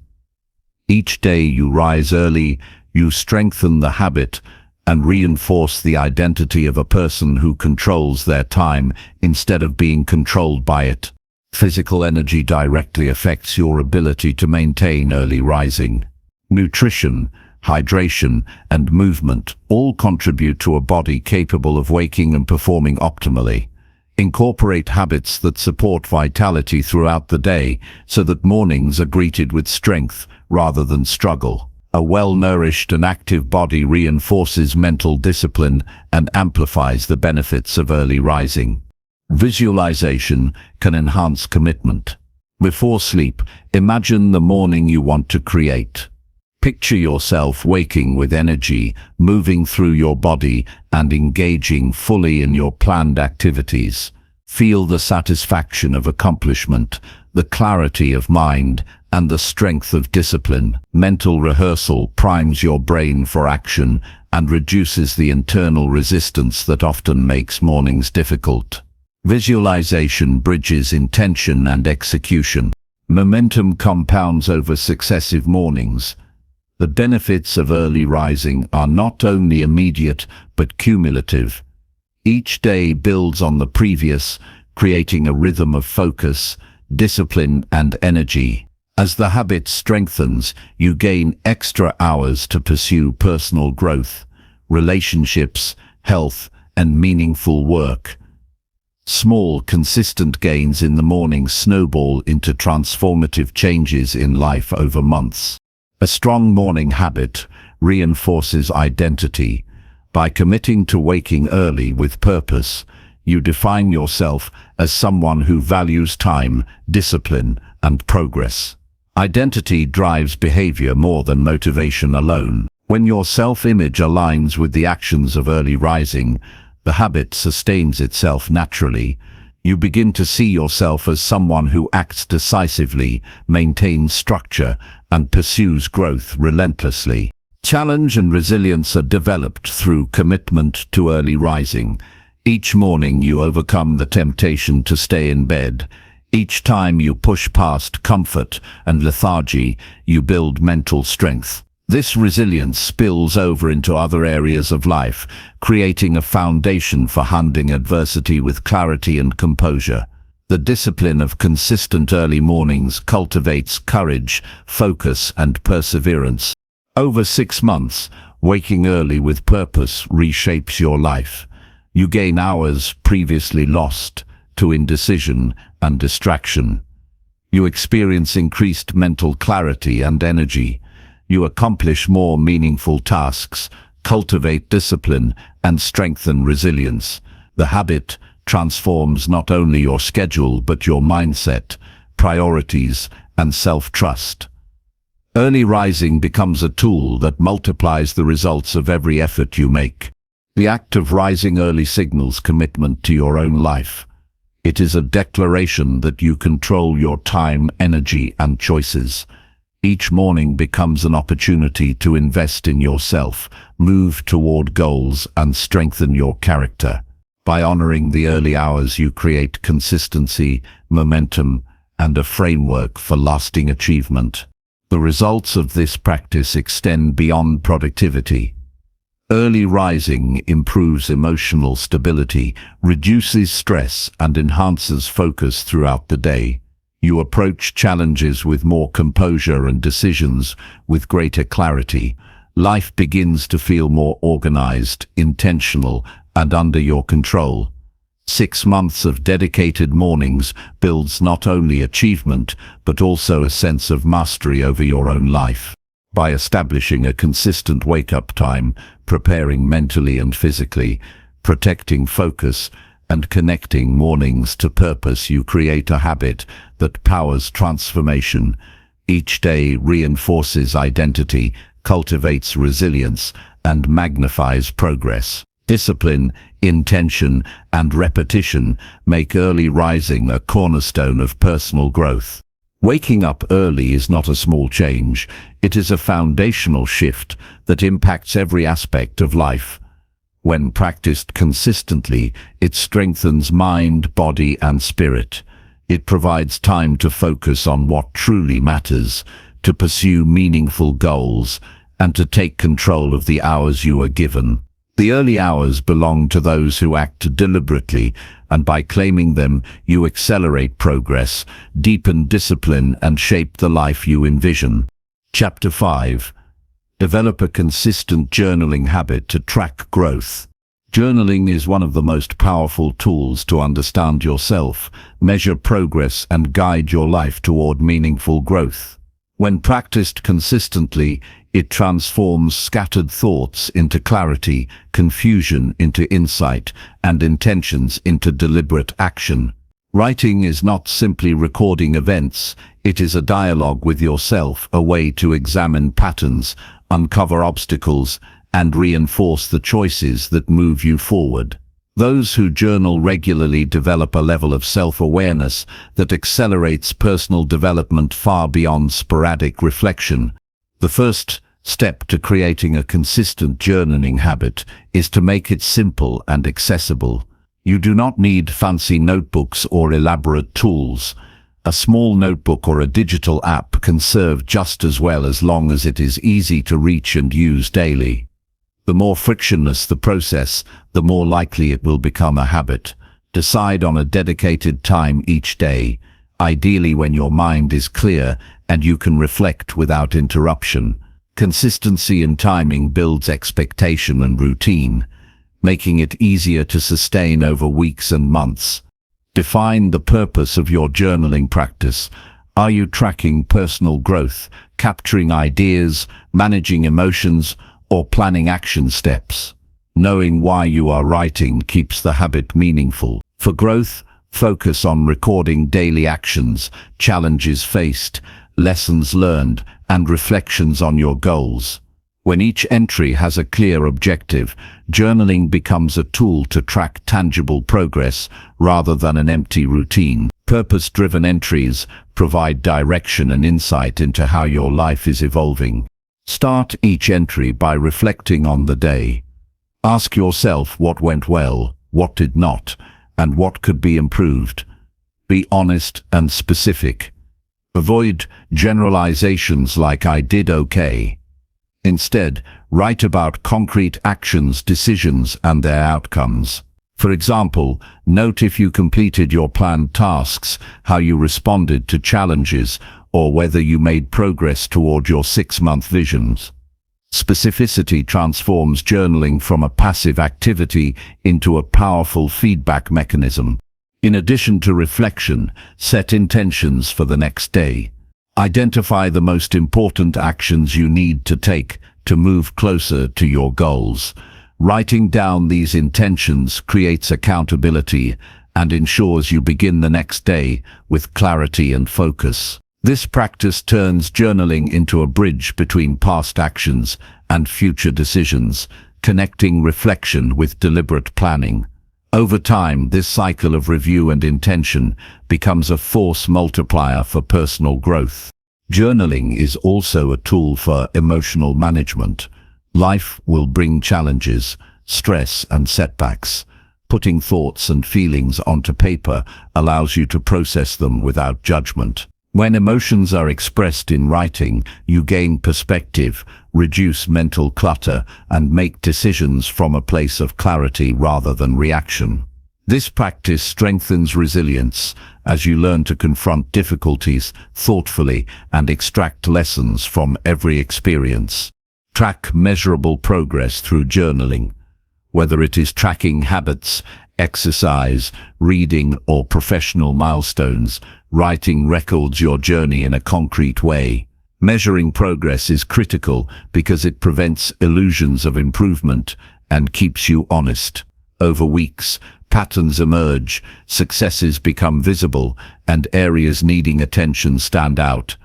Each day you rise early, you strengthen the habit and reinforce the identity of a person who controls their time instead of being controlled by it. Physical energy directly affects your ability to maintain early rising. Nutrition, hydration, and movement all contribute to a body capable of waking and performing optimally. Incorporate habits that support vitality throughout the day so that mornings are greeted with strength rather than struggle. A well-nourished and active body reinforces mental discipline and amplifies the benefits of early rising. Visualization can enhance commitment. Before sleep, imagine the morning you want to create. Picture yourself waking with energy, moving through your body, and engaging fully in your planned activities. Feel the satisfaction of accomplishment, the clarity of mind, and the strength of discipline. Mental rehearsal primes your brain for action and reduces the internal resistance that often makes mornings difficult. Visualization bridges intention and execution. Momentum compounds over successive mornings. The benefits of early rising are not only immediate but cumulative. Each day builds on the previous, creating a rhythm of focus, discipline, and energy. As the habit strengthens, you gain extra hours to pursue personal growth, relationships, health, and meaningful work. Small, consistent gains in the morning snowball into transformative changes in life over months. A strong morning habit reinforces identity. By committing to waking early with purpose, you define yourself as someone who values time, discipline, and progress. Identity drives behavior more than motivation alone. When your self-image aligns with the actions of early rising, the habit sustains itself naturally. You begin to see yourself as someone who acts decisively, maintains structure, and pursues growth relentlessly. Challenge and resilience are developed through commitment to early rising. Each morning you overcome the temptation to stay in bed. Each time you push past comfort and lethargy, you build mental strength. This resilience spills over into other areas of life, creating a foundation for handling adversity with clarity and composure. The discipline of consistent early mornings cultivates courage, focus, and perseverance. Over 6 months, waking early with purpose reshapes your life. You gain hours previously lost to indecision and distraction. You experience increased mental clarity and energy. You accomplish more meaningful tasks, cultivate discipline, and strengthen resilience. The habit transforms not only your schedule but your mindset, priorities, and self-trust. Early rising becomes a tool that multiplies the results of every effort you make. The act of rising early signals commitment to your own life. It is a declaration that you control your time, energy, and choices. Each morning becomes an opportunity to invest in yourself, move toward goals, and strengthen your character. By honoring the early hours, you create consistency, momentum, and a framework for lasting achievement. The results of this practice extend beyond productivity. Early rising improves emotional stability, reduces stress, and enhances focus throughout the day. You approach challenges with more composure and decisions with greater clarity. Life begins to feel more organized, intentional, and under your control. 6 months of dedicated mornings builds not only achievement, but also a sense of mastery over your own life. By establishing a consistent wake-up time, preparing mentally and physically, protecting focus, and connecting mornings to purpose, you create a habit that powers transformation. Each day reinforces identity, cultivates resilience, and magnifies progress. Discipline, intention, and repetition make early rising a cornerstone of personal growth. Waking up early is not a small change. It is a foundational shift that impacts every aspect of life. When practiced consistently, it strengthens mind, body, and spirit. It provides time to focus on what truly matters, to pursue meaningful goals, and to take control of the hours you are given. The early hours belong to those who act deliberately, and by claiming them, you accelerate progress, deepen discipline, and shape the life you envision. Chapter 5. Develop a consistent journaling habit to track growth. Journaling is one of the most powerful tools to understand yourself, measure progress, and guide your life toward meaningful growth. When practiced consistently, it transforms scattered thoughts into clarity, confusion into insight, and intentions into deliberate action. Writing is not simply recording events, it is a dialogue with yourself, a way to examine patterns, uncover obstacles, and reinforce the choices that move you forward. Those who journal regularly develop a level of self-awareness that accelerates personal development far beyond sporadic reflection. The first step to creating a consistent journaling habit is to make it simple and accessible. You do not need fancy notebooks or elaborate tools. A small notebook or a digital app can serve just as well as long as it is easy to reach and use daily. The more frictionless the process, the more likely it will become a habit. Decide on a dedicated time each day, ideally when your mind is clear and you can reflect without interruption. Consistency in timing builds expectation and routine, making it easier to sustain over weeks and months. Define the purpose of your journaling practice. Are you tracking personal growth, capturing ideas, managing emotions, or planning action steps? Knowing why you are writing keeps the habit meaningful. For growth, focus on recording daily actions, challenges faced, lessons learned, and reflections on your goals. When each entry has a clear objective, journaling becomes a tool to track tangible progress rather than an empty routine. Purpose-driven entries provide direction and insight into how your life is evolving. Start each entry by reflecting on the day. Ask yourself what went well, what did not, and what could be improved. Be honest and specific. Avoid generalizations like "I did okay." Instead, write about concrete actions, decisions, and their outcomes. For example, note if you completed your planned tasks, how you responded to challenges, or whether you made progress toward your 6-month visions. Specificity transforms journaling from a passive activity into a powerful feedback mechanism. In addition to reflection, set intentions for the next day. Identify the most important actions you need to take to move closer to your goals. Writing down these intentions creates accountability and ensures you begin the next day with clarity and focus. This practice turns journaling into a bridge between past actions and future decisions, connecting reflection with deliberate planning. Over time, this cycle of review and intention becomes a force multiplier for personal growth. Journaling is also a tool for emotional management. Life will bring challenges, stress, and setbacks. Putting thoughts and feelings onto paper allows you to process them without judgment. When emotions are expressed in writing, you gain perspective, reduce mental clutter, and make decisions from a place of clarity rather than reaction. This practice strengthens resilience as you learn to confront difficulties thoughtfully and extract lessons from every experience. Track measurable progress through journaling. Whether it is tracking habits, exercise, reading, or professional milestones, writing records your journey in a concrete way. Measuring progress is critical because it prevents illusions of improvement and keeps you honest. Over weeks, patterns emerge, successes become visible, and areas needing attention stand out.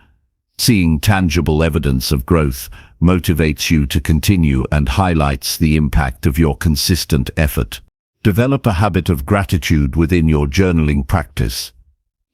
Seeing tangible evidence of growth motivates you to continue and highlights the impact of your consistent effort. Develop a habit of gratitude within your journaling practice.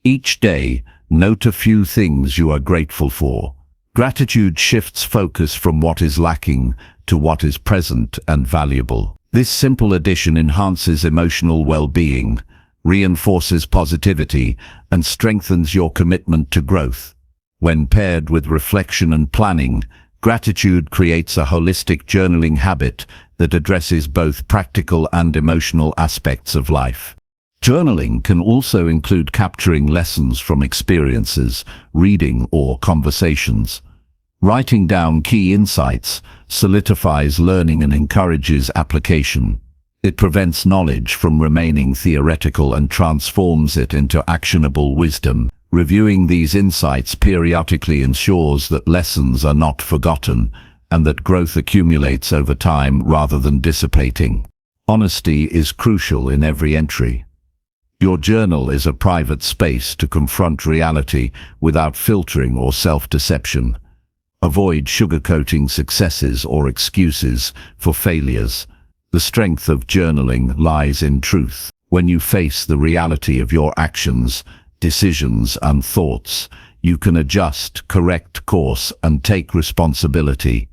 Each day, note a few things you are grateful for. Gratitude shifts focus from what is lacking to what is present and valuable. This simple addition enhances emotional well-being, reinforces positivity, and strengthens your commitment to growth. When paired with reflection and planning, gratitude creates a holistic journaling habit that addresses both practical and emotional aspects of life. Journaling can also include capturing lessons from experiences, reading, or conversations. Writing down key insights solidifies learning and encourages application. It prevents knowledge from remaining theoretical and transforms it into actionable wisdom. Reviewing these insights periodically ensures that lessons are not forgotten and that growth accumulates over time rather than dissipating. Honesty is crucial in every entry. Your journal is a private space to confront reality without filtering or self-deception. Avoid sugarcoating successes or excuses for failures. The strength of journaling lies in truth. When you face the reality of your actions, decisions, and thoughts, you can adjust, correct course, and take responsibility.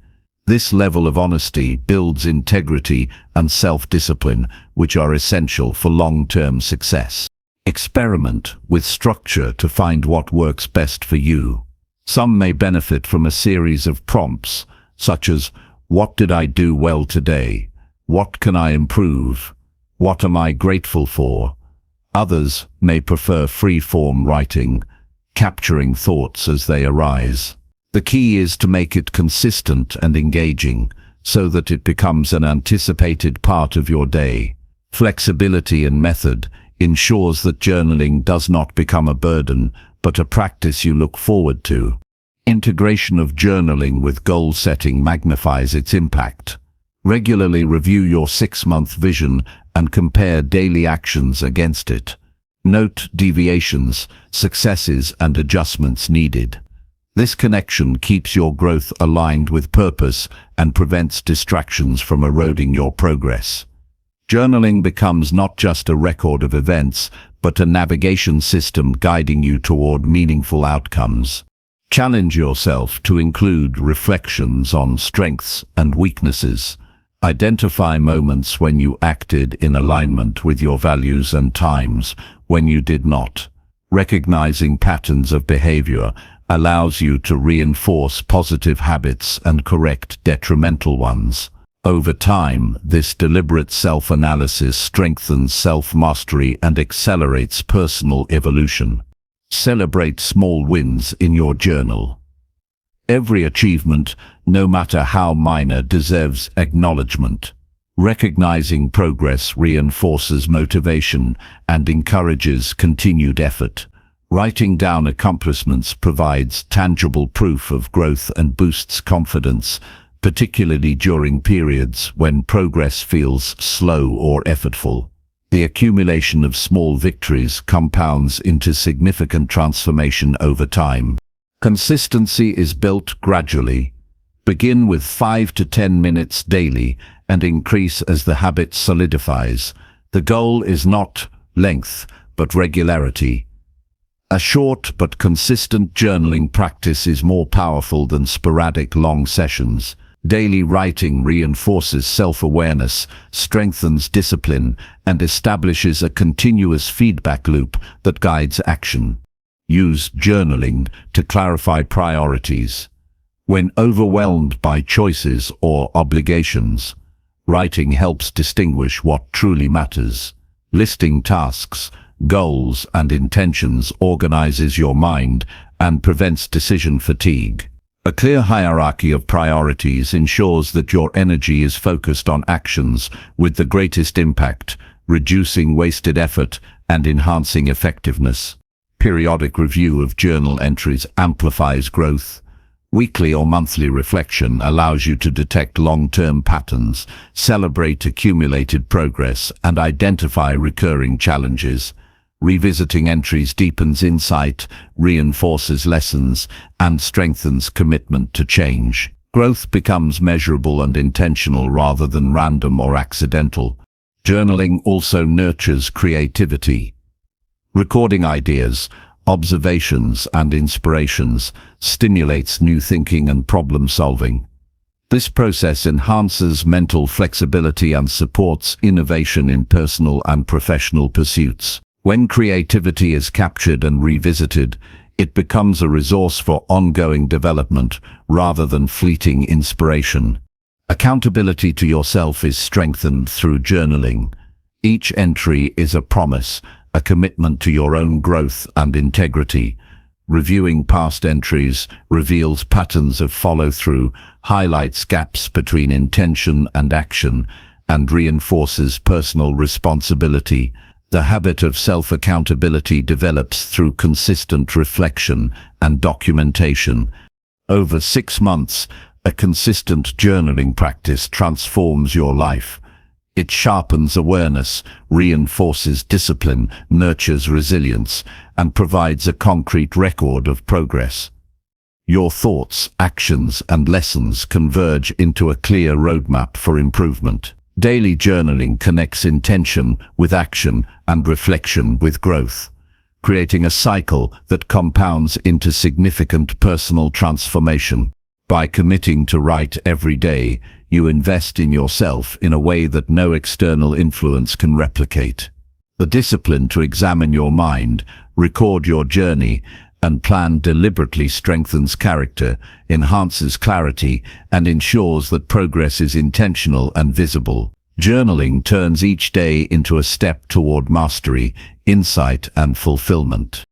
This level of honesty builds integrity and self-discipline, which are essential for long-term success. Experiment with structure to find what works best for you. Some may benefit from a series of prompts, such as, "What did I do well today? What can I improve? What am I grateful for?" Others may prefer free-form writing, capturing thoughts as they arise. The key is to make it consistent and engaging, so that it becomes an anticipated part of your day. Flexibility in method ensures that journaling does not become a burden, but a practice you look forward to. Integration of journaling with goal setting magnifies its impact. Regularly review your 6-month vision and compare daily actions against it. Note deviations, successes, and adjustments needed. This connection keeps your growth aligned with purpose and prevents distractions from eroding your progress. Journaling becomes not just a record of events, but a navigation system guiding you toward meaningful outcomes. Challenge yourself to include reflections on strengths and weaknesses. Identify moments when you acted in alignment with your values and times when you did not. Recognizing patterns of behavior allows you to reinforce positive habits and correct detrimental ones. Over time, this deliberate self-analysis strengthens self-mastery and accelerates personal evolution. Celebrate small wins in your journal. Every achievement, no matter how minor, deserves acknowledgement. Recognizing progress reinforces motivation and encourages continued effort. Writing down accomplishments provides tangible proof of growth and boosts confidence, particularly during periods when progress feels slow or effortful. The accumulation of small victories compounds into significant transformation over time. Consistency is built gradually. Begin with 5 to 10 minutes daily and increase as the habit solidifies. The goal is not length, but regularity. A short but consistent journaling practice is more powerful than sporadic long sessions. Daily writing reinforces self-awareness, strengthens discipline, and establishes a continuous feedback loop that guides action. Use journaling to clarify priorities. When overwhelmed by choices or obligations, writing helps distinguish what truly matters. Listing tasks, goals, and intentions organizes your mind and prevents decision fatigue. A clear hierarchy of priorities ensures that your energy is focused on actions with the greatest impact, reducing wasted effort and enhancing effectiveness. Periodic review of journal entries amplifies growth. Weekly or monthly reflection allows you to detect long-term patterns, celebrate accumulated progress, and identify recurring challenges. Revisiting entries deepens insight, reinforces lessons, and strengthens commitment to change. Growth becomes measurable and intentional rather than random or accidental. Journaling also nurtures creativity. Recording ideas, observations, and inspirations stimulates new thinking and problem-solving. This process enhances mental flexibility and supports innovation in personal and professional pursuits. When creativity is captured and revisited, it becomes a resource for ongoing development rather than fleeting inspiration. Accountability to yourself is strengthened through journaling. Each entry is a promise, a commitment to your own growth and integrity. Reviewing past entries reveals patterns of follow-through, highlights gaps between intention and action, and reinforces personal responsibility. The habit of self-accountability develops through consistent reflection and documentation. Over 6 months, a consistent journaling practice transforms your life. It sharpens awareness, reinforces discipline, nurtures resilience, and provides a concrete record of progress. Your thoughts, actions, and lessons converge into a clear roadmap for improvement. Daily journaling connects intention with action and reflection with growth, creating a cycle that compounds into significant personal transformation. By committing to write every day, you invest in yourself in a way that no external influence can replicate. The discipline to examine your mind, record your journey, and plan deliberately strengthens character, enhances clarity, and ensures that progress is intentional and visible. Journaling turns each day into a step toward mastery, insight, and fulfillment.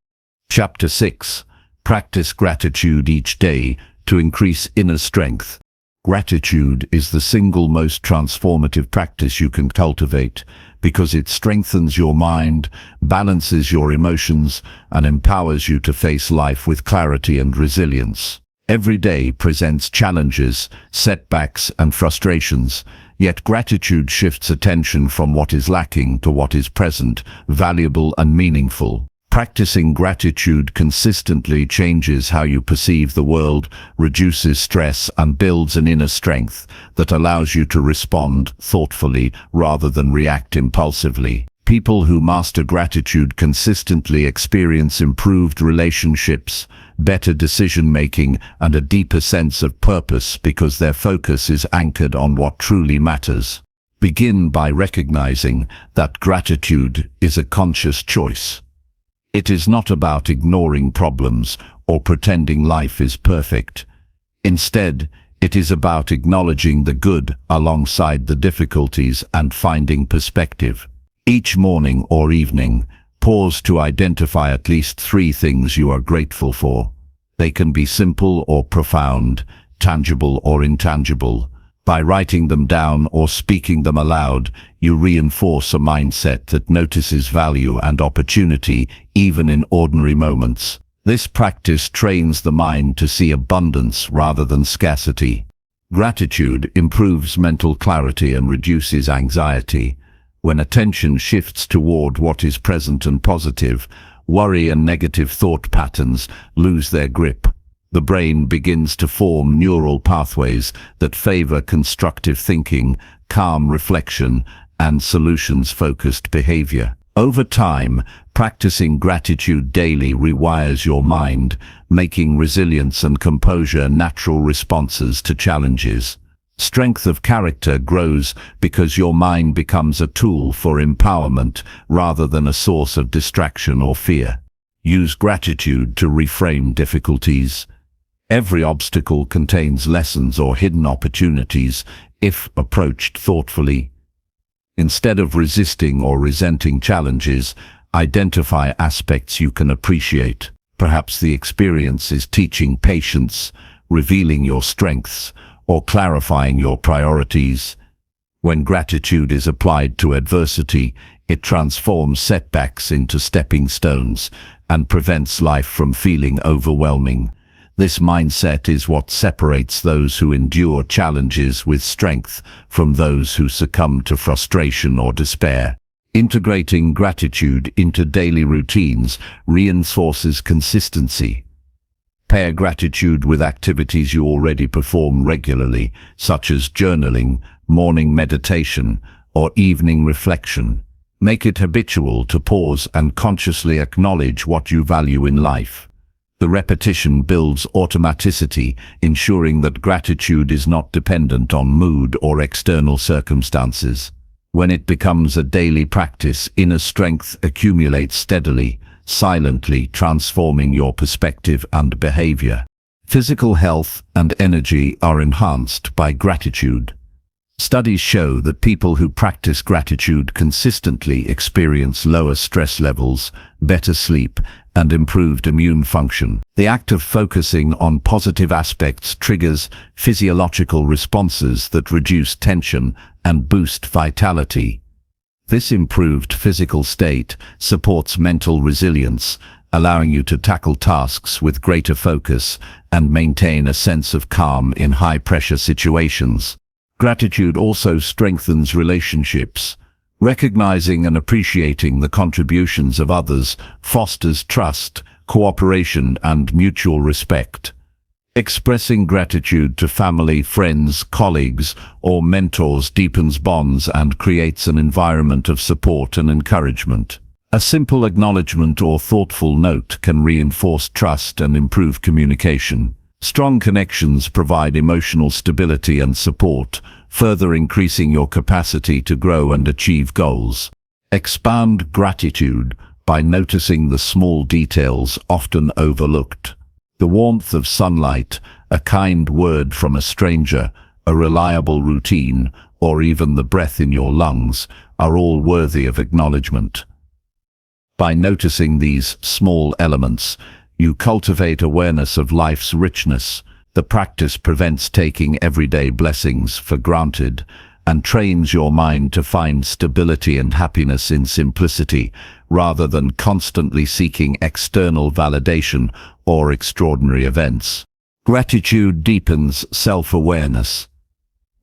Chapter 6. Practice gratitude each day to increase inner strength. Gratitude is the single most transformative practice you can cultivate because it strengthens your mind, balances your emotions, and empowers you to face life with clarity and resilience. Every day presents challenges, setbacks, and frustrations, yet gratitude shifts attention from what is lacking to what is present, valuable, and meaningful. Practicing gratitude consistently changes how you perceive the world, reduces stress, and builds an inner strength that allows you to respond thoughtfully rather than react impulsively. People who master gratitude consistently experience improved relationships, better decision-making, and a deeper sense of purpose because their focus is anchored on what truly matters. Begin by recognizing that gratitude is a conscious choice. It is not about ignoring problems or pretending life is perfect. Instead, it is about acknowledging the good alongside the difficulties and finding perspective. Each morning or evening, pause to identify at least 3 things you are grateful for. They can be simple or profound, tangible or intangible. By writing them down or speaking them aloud, you reinforce a mindset that notices value and opportunity even in ordinary moments. This practice trains the mind to see abundance rather than scarcity. Gratitude improves mental clarity and reduces anxiety. When attention shifts toward what is present and positive, worry and negative thought patterns lose their grip. The brain begins to form neural pathways that favor constructive thinking, calm reflection, and solutions-focused behavior. Over time, practicing gratitude daily rewires your mind, making resilience and composure natural responses to challenges. Strength of character grows because your mind becomes a tool for empowerment rather than a source of distraction or fear. Use gratitude to reframe difficulties. Every obstacle contains lessons or hidden opportunities if approached thoughtfully. Instead of resisting or resenting challenges, identify aspects you can appreciate. Perhaps the experience is teaching patience, revealing your strengths, or clarifying your priorities. When gratitude is applied to adversity, it transforms setbacks into stepping stones and prevents life from feeling overwhelming. This mindset is what separates those who endure challenges with strength from those who succumb to frustration or despair. Integrating gratitude into daily routines reinforces consistency. Pair gratitude with activities you already perform regularly, such as journaling, morning meditation, or evening reflection. Make it habitual to pause and consciously acknowledge what you value in life. The repetition builds automaticity, ensuring that gratitude is not dependent on mood or external circumstances. When it becomes a daily practice, inner strength accumulates steadily, silently transforming your perspective and behavior. Physical health and energy are enhanced by gratitude. Studies show that people who practice gratitude consistently experience lower stress levels, better sleep, and improved immune function. The act of focusing on positive aspects triggers physiological responses that reduce tension and boost vitality. This improved physical state supports mental resilience, allowing you to tackle tasks with greater focus and maintain a sense of calm in high-pressure situations. Gratitude also strengthens relationships. Recognizing and appreciating the contributions of others fosters trust, cooperation, and mutual respect. Expressing gratitude to family, friends, colleagues, or mentors deepens bonds and creates an environment of support and encouragement. A simple acknowledgement or thoughtful note can reinforce trust and improve communication. Strong connections provide emotional stability and support, further increasing your capacity to grow and achieve goals. Expand gratitude by noticing the small details often overlooked. The warmth of sunlight, a kind word from a stranger, a reliable routine, or even the breath in your lungs are all worthy of acknowledgement. By noticing these small elements, you cultivate awareness of life's richness. The practice prevents taking everyday blessings for granted and trains your mind to find stability and happiness in simplicity, rather than constantly seeking external validation or extraordinary events. Gratitude deepens self-awareness.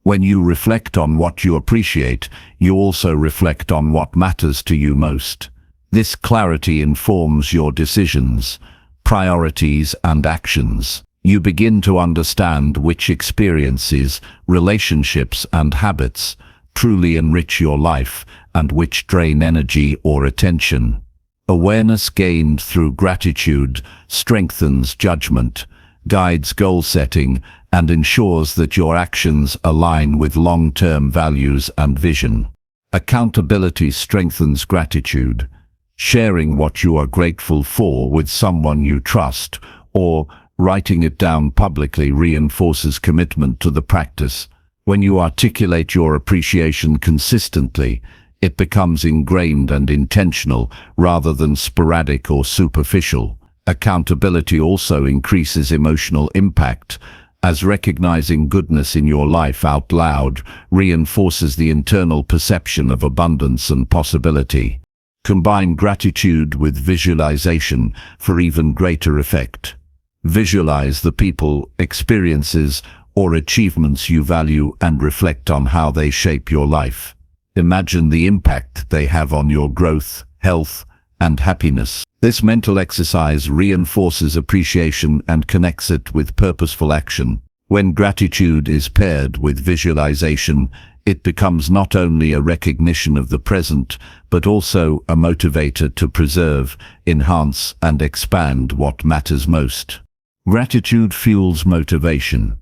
When you reflect on what you appreciate, you also reflect on what matters to you most. This clarity informs your decisions, priorities, and actions. You begin to understand which experiences, relationships, and habits truly enrich your life and which drain energy or attention. Awareness gained through gratitude strengthens judgment, guides goal setting, and ensures that your actions align with long-term values and vision. Accountability strengthens gratitude. Sharing what you are grateful for with someone you trust or writing it down publicly reinforces commitment to the practice. When you articulate your appreciation consistently, it becomes ingrained and intentional rather than sporadic or superficial. Accountability also increases emotional impact, as recognizing goodness in your life out loud reinforces the internal perception of abundance and possibility. Combine gratitude with visualization for even greater effect. Visualize the people, experiences, or achievements you value and reflect on how they shape your life. Imagine the impact they have on your growth, health, and happiness. This mental exercise reinforces appreciation and connects it with purposeful action. When gratitude is paired with visualization, it becomes not only a recognition of the present, but also a motivator to preserve, enhance, and expand what matters most. Gratitude fuels motivation.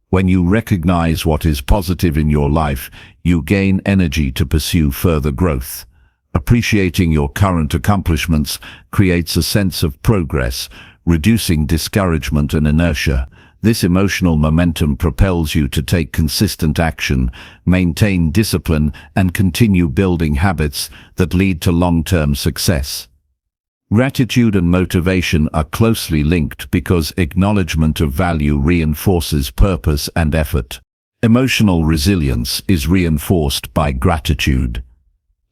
When you recognize what is positive in your life, you gain energy to pursue further growth. Appreciating your current accomplishments creates a sense of progress, reducing discouragement and inertia. This emotional momentum propels you to take consistent action, maintain discipline, and continue building habits that lead to long-term success. Gratitude and motivation are closely linked because acknowledgement of value reinforces purpose and effort. Emotional resilience is reinforced by gratitude.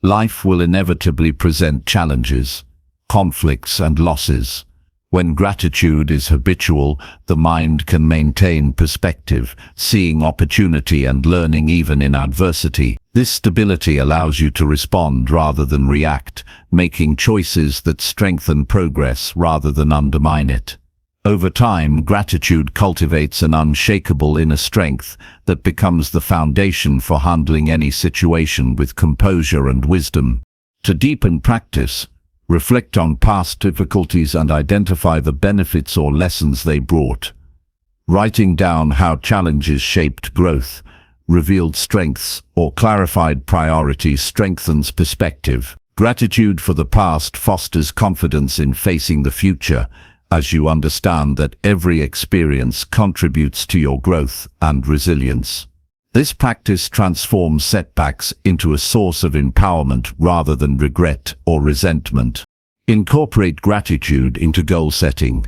Life will inevitably present challenges, conflicts, and losses. When gratitude is habitual, the mind can maintain perspective, seeing opportunity and learning even in adversity. This stability allows you to respond rather than react, making choices that strengthen progress rather than undermine it. Over time, gratitude cultivates an unshakable inner strength that becomes the foundation for handling any situation with composure and wisdom. To deepen practice, reflect on past difficulties and identify the benefits or lessons they brought. Writing down how challenges shaped growth, revealed strengths, or clarified priorities strengthens perspective. Gratitude for the past fosters confidence in facing the future, as you understand that every experience contributes to your growth and resilience. This practice transforms setbacks into a source of empowerment rather than regret or resentment. Incorporate gratitude into goal setting.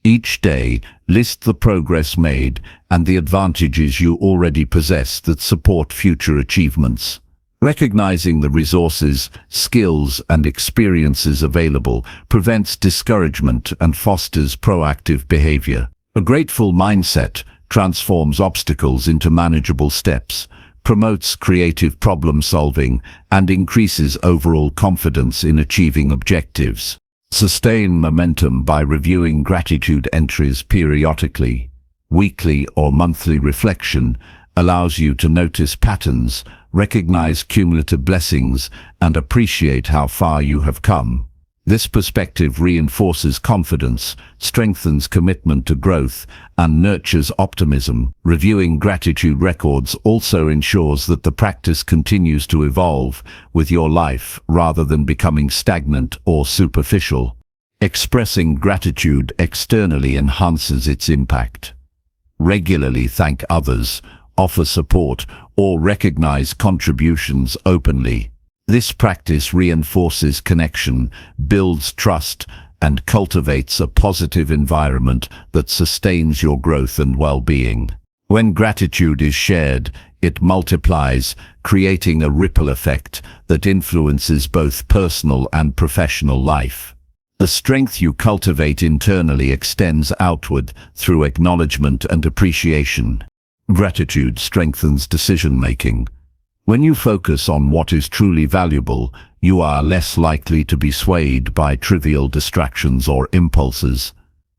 Each day, list the progress made and the advantages you already possess that support future achievements. Recognizing the resources, skills, and experiences available prevents discouragement and fosters proactive behavior. A grateful mindset transforms obstacles into manageable steps, promotes creative problem-solving, and increases overall confidence in achieving objectives. Sustain momentum by reviewing gratitude entries periodically. Weekly or monthly reflection allows you to notice patterns, recognize cumulative blessings, and appreciate how far you have come. This perspective reinforces confidence, strengthens commitment to growth, and nurtures optimism. Reviewing gratitude records also ensures that the practice continues to evolve with your life rather than becoming stagnant or superficial. Expressing gratitude externally enhances its impact. Regularly thank others, offer support, or recognize contributions openly. This practice reinforces connection, builds trust, and cultivates a positive environment that sustains your growth and well-being. When gratitude is shared, it multiplies, creating a ripple effect that influences both personal and professional life. The strength you cultivate internally extends outward through acknowledgement and appreciation. Gratitude strengthens decision-making. When you focus on what is truly valuable, you are less likely to be swayed by trivial distractions or impulses.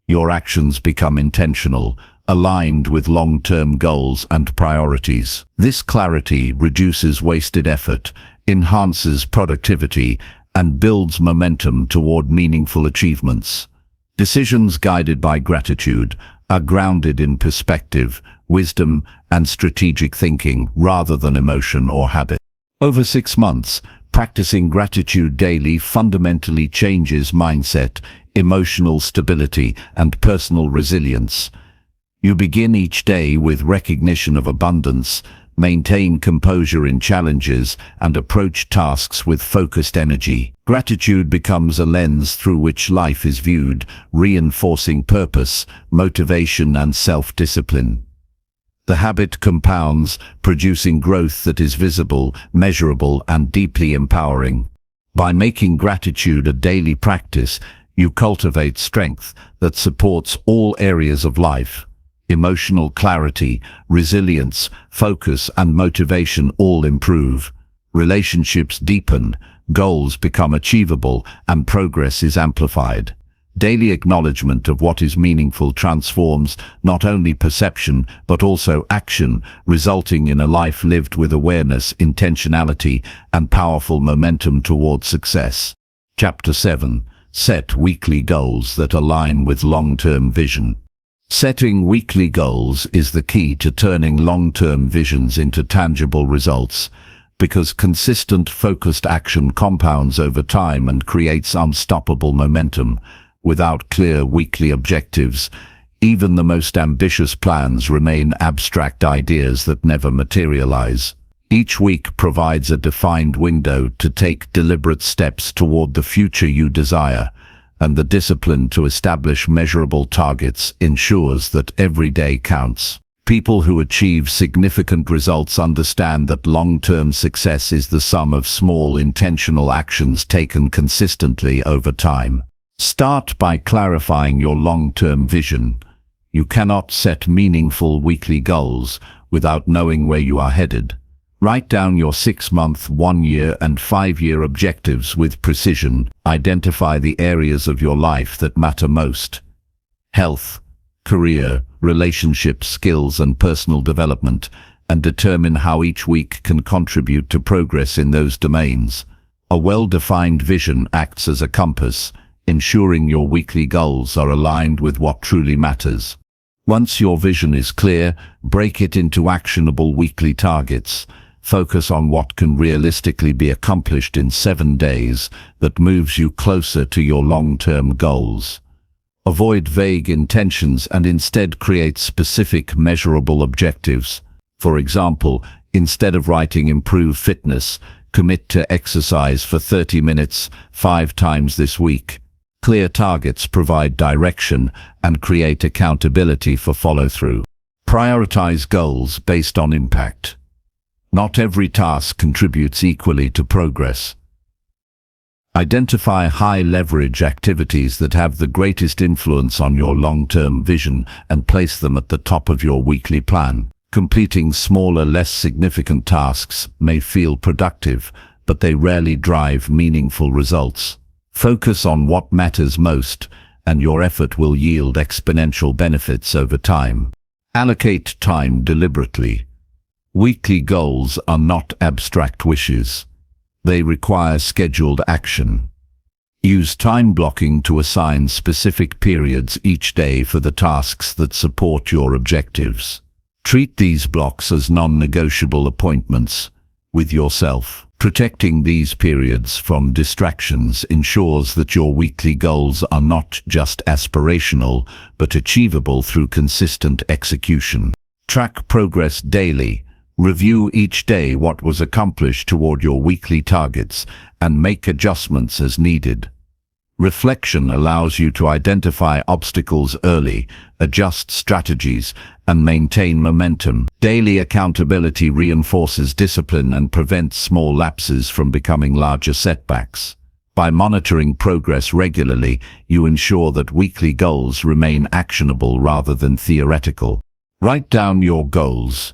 Your actions become intentional, aligned with long-term goals and priorities. This clarity reduces wasted effort, enhances productivity, and builds momentum toward meaningful achievements. Decisions guided by gratitude are grounded in perspective, wisdom, and strategic thinking rather than emotion or habit. Over 6 months, Practicing gratitude daily fundamentally changes mindset, emotional stability, and personal resilience. You begin each day with recognition of abundance, maintain composure in challenges, and approach tasks with focused energy. Gratitude becomes a lens through which life is viewed, reinforcing purpose, motivation, and self-discipline. The habit compounds, producing growth that is visible, measurable, and deeply empowering. By making gratitude a daily practice, you cultivate strength that supports all areas of life. Emotional clarity, resilience, focus, and motivation all improve. Relationships deepen, goals become achievable, and progress is amplified. Daily acknowledgement of what is meaningful transforms not only perception but also action, resulting in a life lived with awareness, intentionality, and powerful momentum toward success. Chapter 7. Set weekly goals that align with long-term vision. Setting weekly goals is the key to turning long-term visions into tangible results, because consistent, focused action compounds over time and creates unstoppable momentum. Without clear weekly objectives, even the most ambitious plans remain abstract ideas that never materialize. Each week provides a defined window to take deliberate steps toward the future you desire, and the discipline to establish measurable targets ensures that every day counts. People who achieve significant results understand that long-term success is the sum of small intentional actions taken consistently over time. Start by clarifying your long-term vision. You cannot set meaningful weekly goals without knowing where you are headed. Write down your 6-month, 1-year, and 5-year objectives with precision. Identify the areas of your life that matter most: health, career, relationships, skills, and personal development, and determine how each week can contribute to progress in those domains. A well-defined vision acts as a compass, ensuring your weekly goals are aligned with what truly matters. Once your vision is clear, break it into actionable weekly targets. Focus on what can realistically be accomplished in 7 days that moves you closer to your long-term goals. Avoid vague intentions and instead create specific, measurable objectives. For example, instead of writing "improve fitness," commit to exercise for 30 minutes 5 times this week. Clear targets provide direction and create accountability for follow-through. Prioritize goals based on impact. Not every task contributes equally to progress. Identify high-leverage activities that have the greatest influence on your long-term vision and place them at the top of your weekly plan. Completing smaller, less significant tasks may feel productive, but they rarely drive meaningful results. Focus on what matters most, and your effort will yield exponential benefits over time. Allocate time deliberately. Weekly goals are not abstract wishes. They require scheduled action. Use time blocking to assign specific periods each day for the tasks that support your objectives. Treat these blocks as non-negotiable appointments with yourself. Protecting these periods from distractions ensures that your weekly goals are not just aspirational, but achievable through consistent execution. Track progress daily. Review each day what was accomplished toward your weekly targets and make adjustments as needed. Reflection allows you to identify obstacles early, adjust strategies, and maintain momentum. Daily accountability reinforces discipline and prevents small lapses from becoming larger setbacks. By monitoring progress regularly, you ensure that weekly goals remain actionable rather than theoretical. Write down your goals.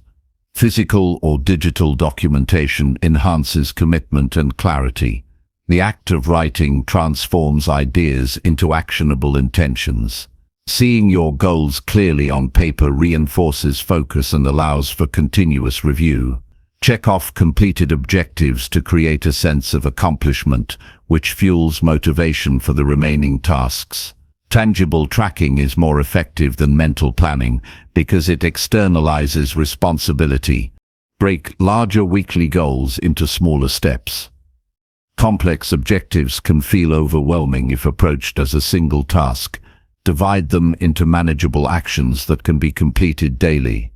Physical or digital documentation enhances commitment and clarity. The act of writing transforms ideas into actionable intentions. Seeing your goals clearly on paper reinforces focus and allows for continuous review. Check off completed objectives to create a sense of accomplishment, which fuels motivation for the remaining tasks. Tangible tracking is more effective than mental planning because it externalizes responsibility. Break larger weekly goals into smaller steps. Complex objectives can feel overwhelming if approached as a single task. Divide them into manageable actions that can be completed daily.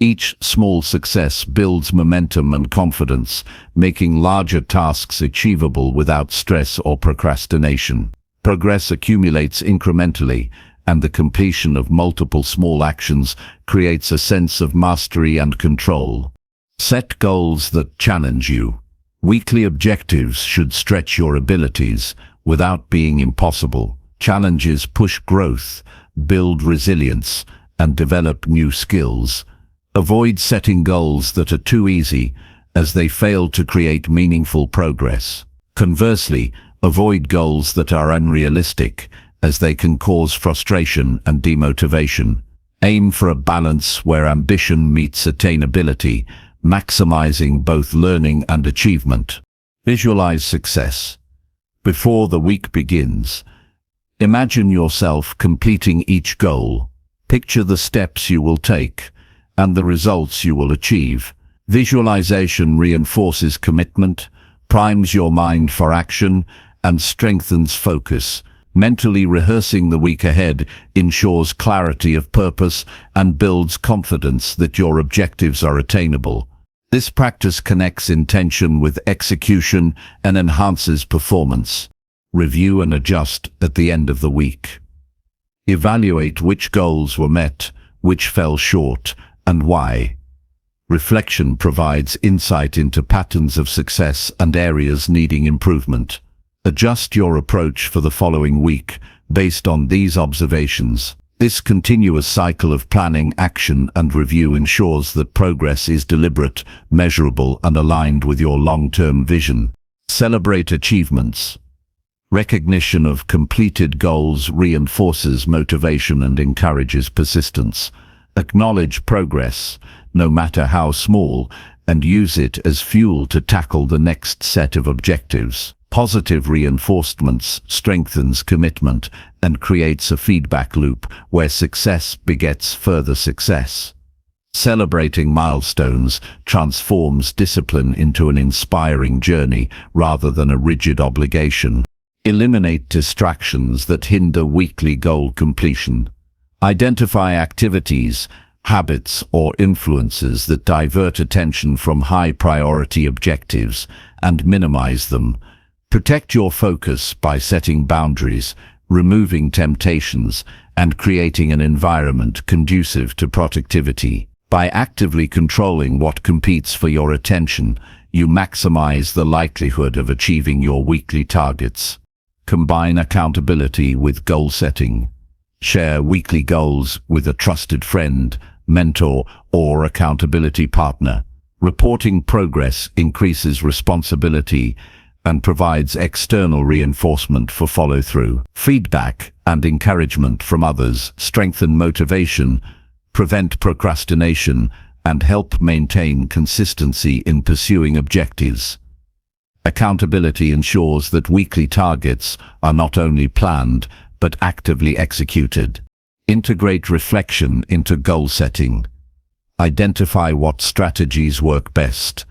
Each small success builds momentum and confidence, making larger tasks achievable without stress or procrastination. Progress accumulates incrementally, and the completion of multiple small actions creates a sense of mastery and control. Set goals that challenge you. Weekly objectives should stretch your abilities without being impossible. Challenges push growth, build resilience, and develop new skills. Avoid setting goals that are too easy, as they fail to create meaningful progress. Conversely, avoid goals that are unrealistic, as they can cause frustration and demotivation. Aim for a balance where ambition meets attainability, maximizing both learning and achievement. Visualize success. Before the week begins, imagine yourself completing each goal. Picture the steps you will take and the results you will achieve. Visualization reinforces commitment, primes your mind for action, and strengthens focus. Mentally rehearsing the week ahead ensures clarity of purpose and builds confidence that your objectives are attainable. This practice connects intention with execution and enhances performance. Review and adjust at the end of the week. Evaluate which goals were met, which fell short, and why. Reflection provides insight into patterns of success and areas needing improvement. Adjust your approach for the following week based on these observations. This continuous cycle of planning, action, and review ensures that progress is deliberate, measurable, and aligned with your long-term vision. Celebrate achievements. Recognition of completed goals reinforces motivation and encourages persistence. Acknowledge progress, no matter how small, and use it as fuel to tackle the next set of objectives. Positive reinforcements strengthens commitment and creates a feedback loop where success begets further success. Celebrating milestones transforms discipline into an inspiring journey rather than a rigid obligation. Eliminate distractions that hinder weekly goal completion. Identify activities, habits, or influences that divert attention from high-priority objectives and minimize them. Protect your focus by setting boundaries, removing temptations, and creating an environment conducive to productivity. By actively controlling what competes for your attention, you maximize the likelihood of achieving your weekly targets. Combine accountability with goal setting. Share weekly goals with a trusted friend, mentor, or accountability partner. Reporting progress increases responsibility and provides external reinforcement for follow-through. Feedback and encouragement from others strengthen motivation, prevent procrastination, and help maintain consistency in pursuing objectives. Accountability ensures that weekly targets are not only planned, but actively executed. Integrate reflection into goal setting. Identify what strategies work best,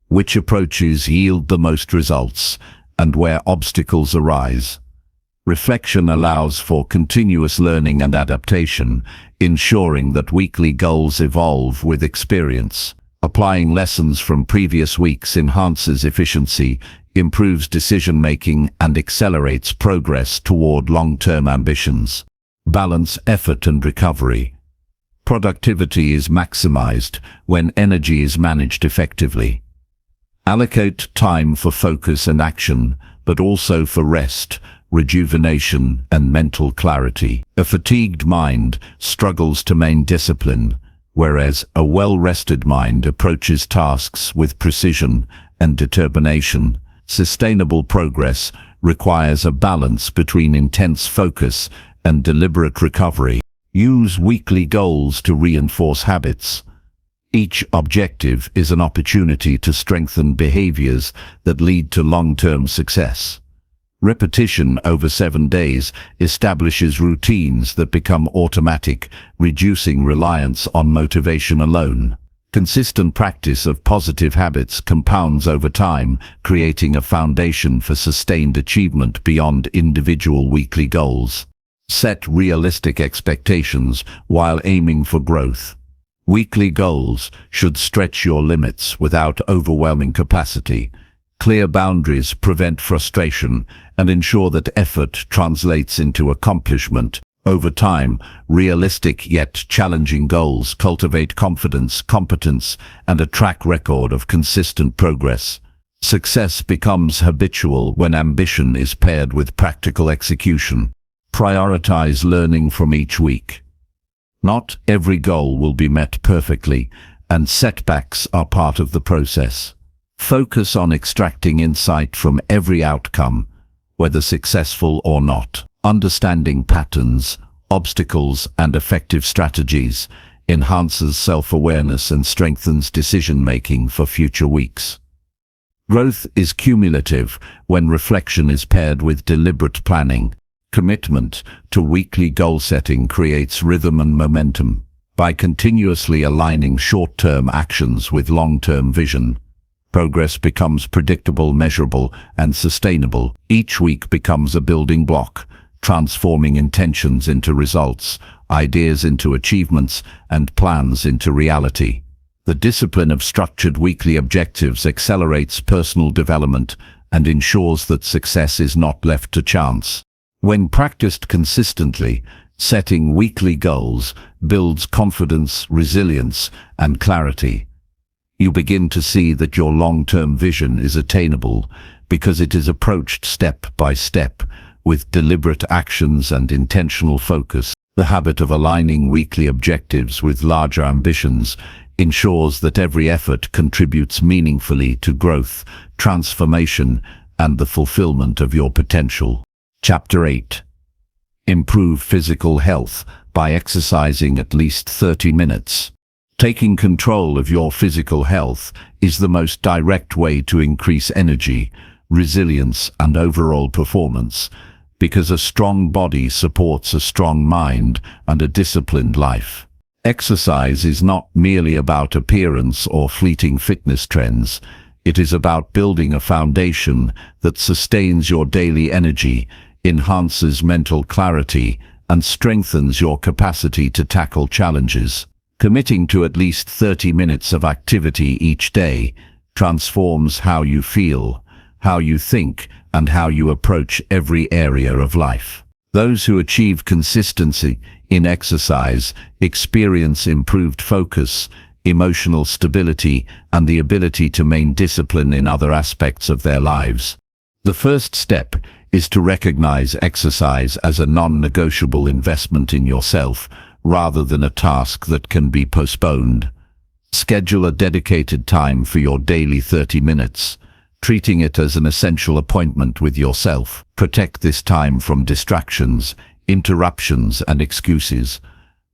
which approaches yield the most results, and where obstacles arise. Reflection allows for continuous learning and adaptation, ensuring that weekly goals evolve with experience. Applying lessons from previous weeks enhances efficiency, improves decision-making, and accelerates progress toward long-term ambitions. Balance effort and recovery. Productivity is maximized when energy is managed effectively. Allocate time for focus and action, but also for rest, rejuvenation, and mental clarity. A fatigued mind struggles to maintain discipline, whereas a well-rested mind approaches tasks with precision and determination. Sustainable progress requires a balance between intense focus and deliberate recovery. Use weekly goals to reinforce habits. Each objective is an opportunity to strengthen behaviors that lead to long-term success. Repetition over 7 days establishes routines that become automatic, reducing reliance on motivation alone. Consistent practice of positive habits compounds over time, creating a foundation for sustained achievement beyond individual weekly goals. Set realistic expectations while aiming for growth. Weekly goals should stretch your limits without overwhelming capacity. Clear boundaries prevent frustration and ensure that effort translates into accomplishment. Over time, realistic yet challenging goals cultivate confidence, competence, and a track record of consistent progress. Success becomes habitual when ambition is paired with practical execution. Prioritize learning from each week. Not every goal will be met perfectly, and setbacks are part of the process. Focus on extracting insight from every outcome, whether successful or not. Understanding patterns, obstacles, and effective strategies enhances self-awareness and strengthens decision-making for future weeks. Growth is cumulative when reflection is paired with deliberate planning. Commitment to weekly goal setting creates rhythm and momentum. By continuously aligning short-term actions with long-term vision, progress becomes predictable, measurable, and sustainable. Each week becomes a building block, transforming intentions into results, ideas into achievements, and plans into reality. The discipline of structured weekly objectives accelerates personal development and ensures that success is not left to chance. When practiced consistently, setting weekly goals builds confidence, resilience, and clarity. You begin to see that your long-term vision is attainable because it is approached step by step, with deliberate actions and intentional focus. The habit of aligning weekly objectives with larger ambitions ensures that every effort contributes meaningfully to growth, transformation, and the fulfillment of your potential. Chapter 8. Improve physical health by exercising at least 30 minutes. Taking control of your physical health is the most direct way to increase energy, resilience, and overall performance, because a strong body supports a strong mind and a disciplined life. Exercise is not merely about appearance or fleeting fitness trends. It is about building a foundation that sustains your daily energy, enhances mental clarity, and strengthens your capacity to tackle challenges. Committing to at least 30 minutes of activity each day transforms how you feel, how you think, and how you approach every area of life. Those who achieve consistency in exercise experience improved focus, emotional stability, and the ability to maintain discipline in other aspects of their lives. The first step is to recognize exercise as a non-negotiable investment in yourself, rather than a task that can be postponed. Schedule a dedicated time for your daily 30 minutes, treating it as an essential appointment with yourself. Protect this time from distractions, interruptions, and excuses.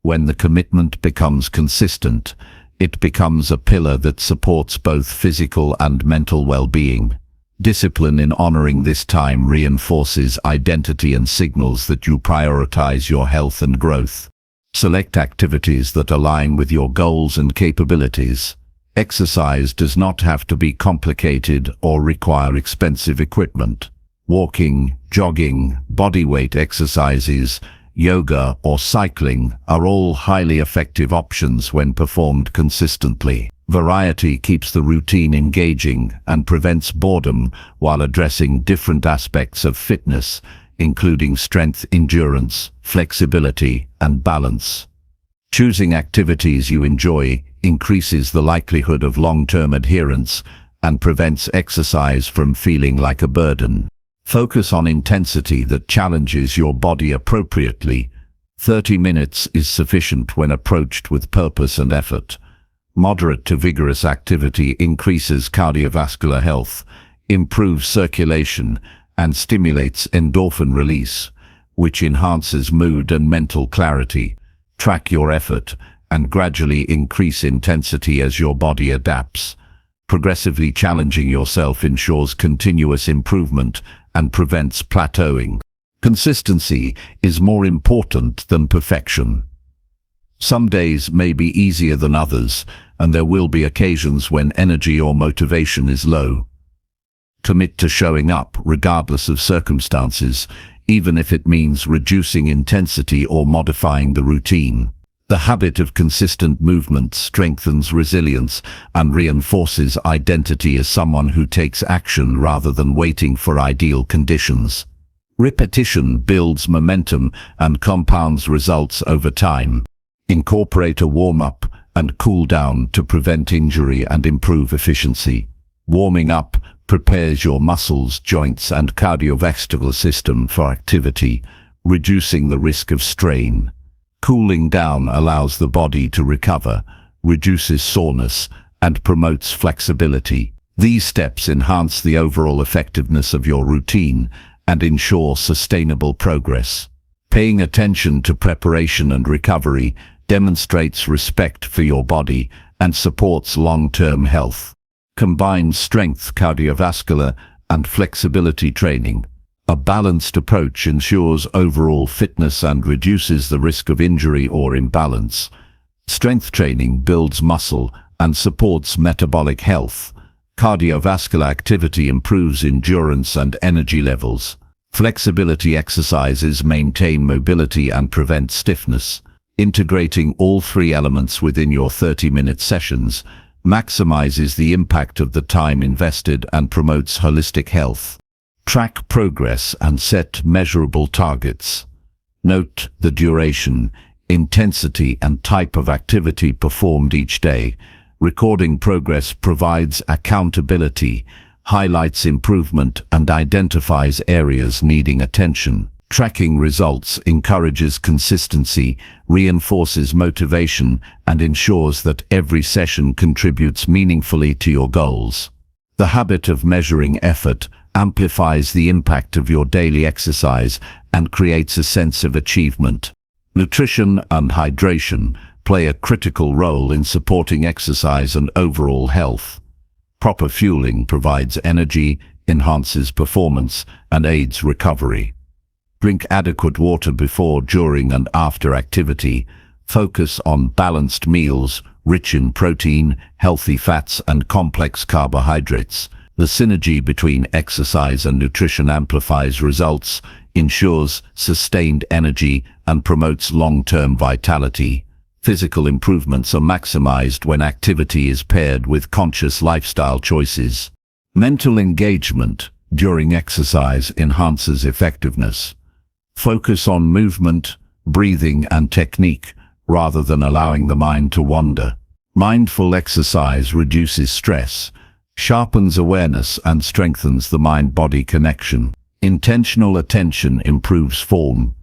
When the commitment becomes consistent, it becomes a pillar that supports both physical and mental well-being. Discipline in honoring this time reinforces identity and signals that you prioritize your health and growth. Select activities that align with your goals and capabilities. Exercise does not have to be complicated or require expensive equipment. Walking, jogging, bodyweight exercises, yoga, or cycling are all highly effective options when performed consistently. Variety keeps the routine engaging and prevents boredom while addressing different aspects of fitness, including strength, endurance, flexibility, and balance. Choosing activities you enjoy increases the likelihood of long-term adherence and prevents exercise from feeling like a burden. Focus on intensity that challenges your body appropriately. 30 minutes is sufficient when approached with purpose and effort. Moderate to vigorous activity increases cardiovascular health, improves circulation, and stimulates endorphin release, which enhances mood and mental clarity. Track your effort and gradually increase intensity as your body adapts. Progressively challenging yourself ensures continuous improvement and prevents plateauing. Consistency is more important than perfection. Some days may be easier than others, and there will be occasions when energy or motivation is low. Commit to showing up regardless of circumstances, even if it means reducing intensity or modifying the routine. The habit of consistent movement strengthens resilience and reinforces identity as someone who takes action rather than waiting for ideal conditions. Repetition builds momentum and compounds results over time. Incorporate a warm-up and cool-down to prevent injury and improve efficiency. Warming up prepares your muscles, joints, and cardiovascular system for activity, reducing the risk of strain. Cooling down allows the body to recover, reduces soreness, and promotes flexibility. These steps enhance the overall effectiveness of your routine and ensure sustainable progress. Paying attention to preparation and recovery demonstrates respect for your body and supports long-term health. Combine strength, cardiovascular, and flexibility training. A balanced approach ensures overall fitness and reduces the risk of injury or imbalance. Strength training builds muscle and supports metabolic health. Cardiovascular activity improves endurance and energy levels. Flexibility exercises maintain mobility and prevent stiffness. Integrating all three elements within your 30-minute sessions maximizes the impact of the time invested and promotes holistic health. Track progress and set measurable targets. Note the duration, intensity, and type of activity performed each day. Recording progress provides accountability, highlights improvement, and identifies areas needing attention. Tracking results encourages consistency, reinforces motivation, and ensures that every session contributes meaningfully to your goals. The habit of measuring effort amplifies the impact of your daily exercise and creates a sense of achievement. Nutrition and hydration play a critical role in supporting exercise and overall health. Proper fueling provides energy, enhances performance, and aids recovery. Drink adequate water before, during, and after activity. Focus on balanced meals, rich in protein, healthy fats, and complex carbohydrates. The synergy between exercise and nutrition amplifies results, ensures sustained energy, and promotes long-term vitality. Physical improvements are maximized when activity is paired with conscious lifestyle choices. Mental engagement during exercise enhances effectiveness. Focus on movement, breathing, and technique, rather than allowing the mind to wander. Mindful exercise reduces stress, sharpens awareness, and strengthens the mind-body connection. Intentional attention improves form,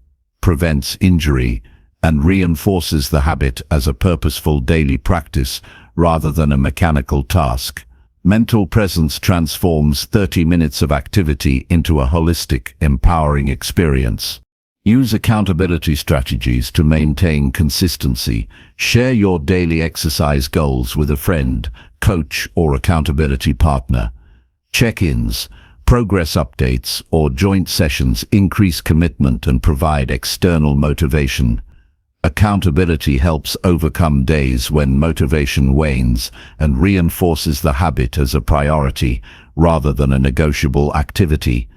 prevents injury, and reinforces the habit as a purposeful daily practice rather than a mechanical task. Mental presence transforms 30 minutes of activity into a holistic, empowering experience. Use accountability strategies to maintain consistency. Share your daily exercise goals with a friend, coach, or accountability partner. Check-ins, progress updates, or joint sessions increase commitment and provide external motivation. Accountability helps overcome days when motivation wanes and reinforces the habit as a priority rather than a negotiable activity.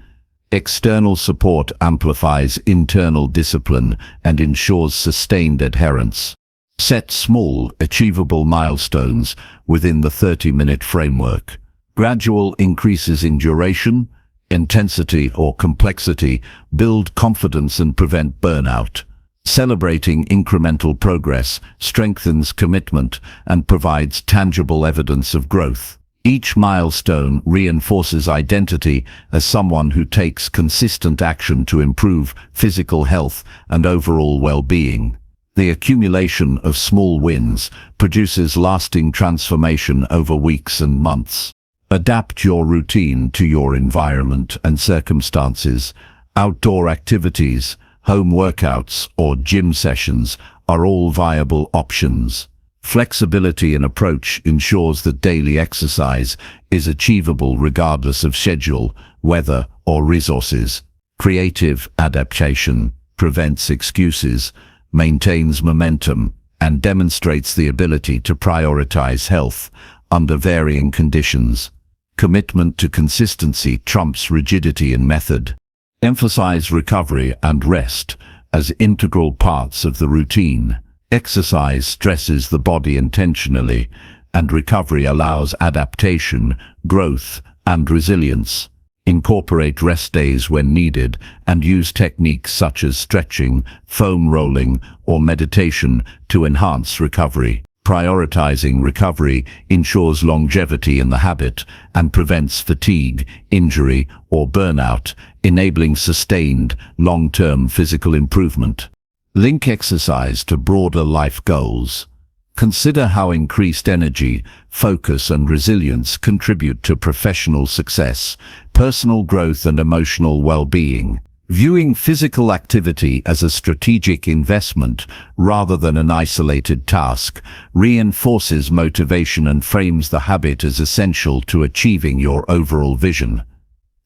External support amplifies internal discipline and ensures sustained adherence. Set small, achievable milestones within the 30-minute framework. Gradual increases in duration, intensity, or complexity build confidence and prevent burnout. Celebrating incremental progress strengthens commitment and provides tangible evidence of growth. Each milestone reinforces identity as someone who takes consistent action to improve physical health and overall well-being. The accumulation of small wins produces lasting transformation over weeks and months. Adapt your routine to your environment and circumstances. Outdoor activities, home workouts, or gym sessions are all viable options. Flexibility in approach ensures that daily exercise is achievable regardless of schedule, weather, or resources. Creative adaptation prevents excuses, maintains momentum, and demonstrates the ability to prioritize health under varying conditions. Commitment to consistency trumps rigidity in method. Emphasize recovery and rest as integral parts of the routine. Exercise stresses the body intentionally, and recovery allows adaptation, growth, and resilience. Incorporate rest days when needed and use techniques such as stretching, foam rolling, or meditation to enhance recovery. Prioritizing recovery ensures longevity in the habit and prevents fatigue, injury, or burnout, enabling sustained, long-term physical improvement. Link exercise to broader life goals. Consider how increased energy, focus, and resilience contribute to professional success, personal growth, and emotional well-being. Viewing physical activity as a strategic investment rather than an isolated task reinforces motivation and frames the habit as essential to achieving your overall vision.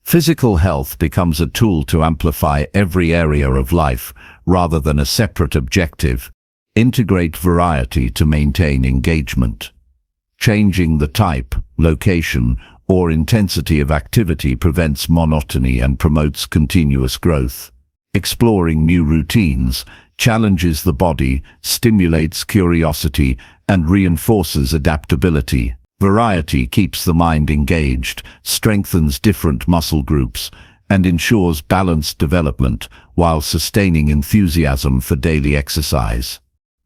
Physical health becomes a tool to amplify every area of life rather than a separate objective. Integrate variety to maintain engagement. Changing the type, location, or intensity of activity prevents monotony and promotes continuous growth. Exploring new routines challenges the body, stimulates curiosity, and reinforces adaptability. Variety keeps the mind engaged, strengthens different muscle groups, and ensures balanced development while sustaining enthusiasm for daily exercise.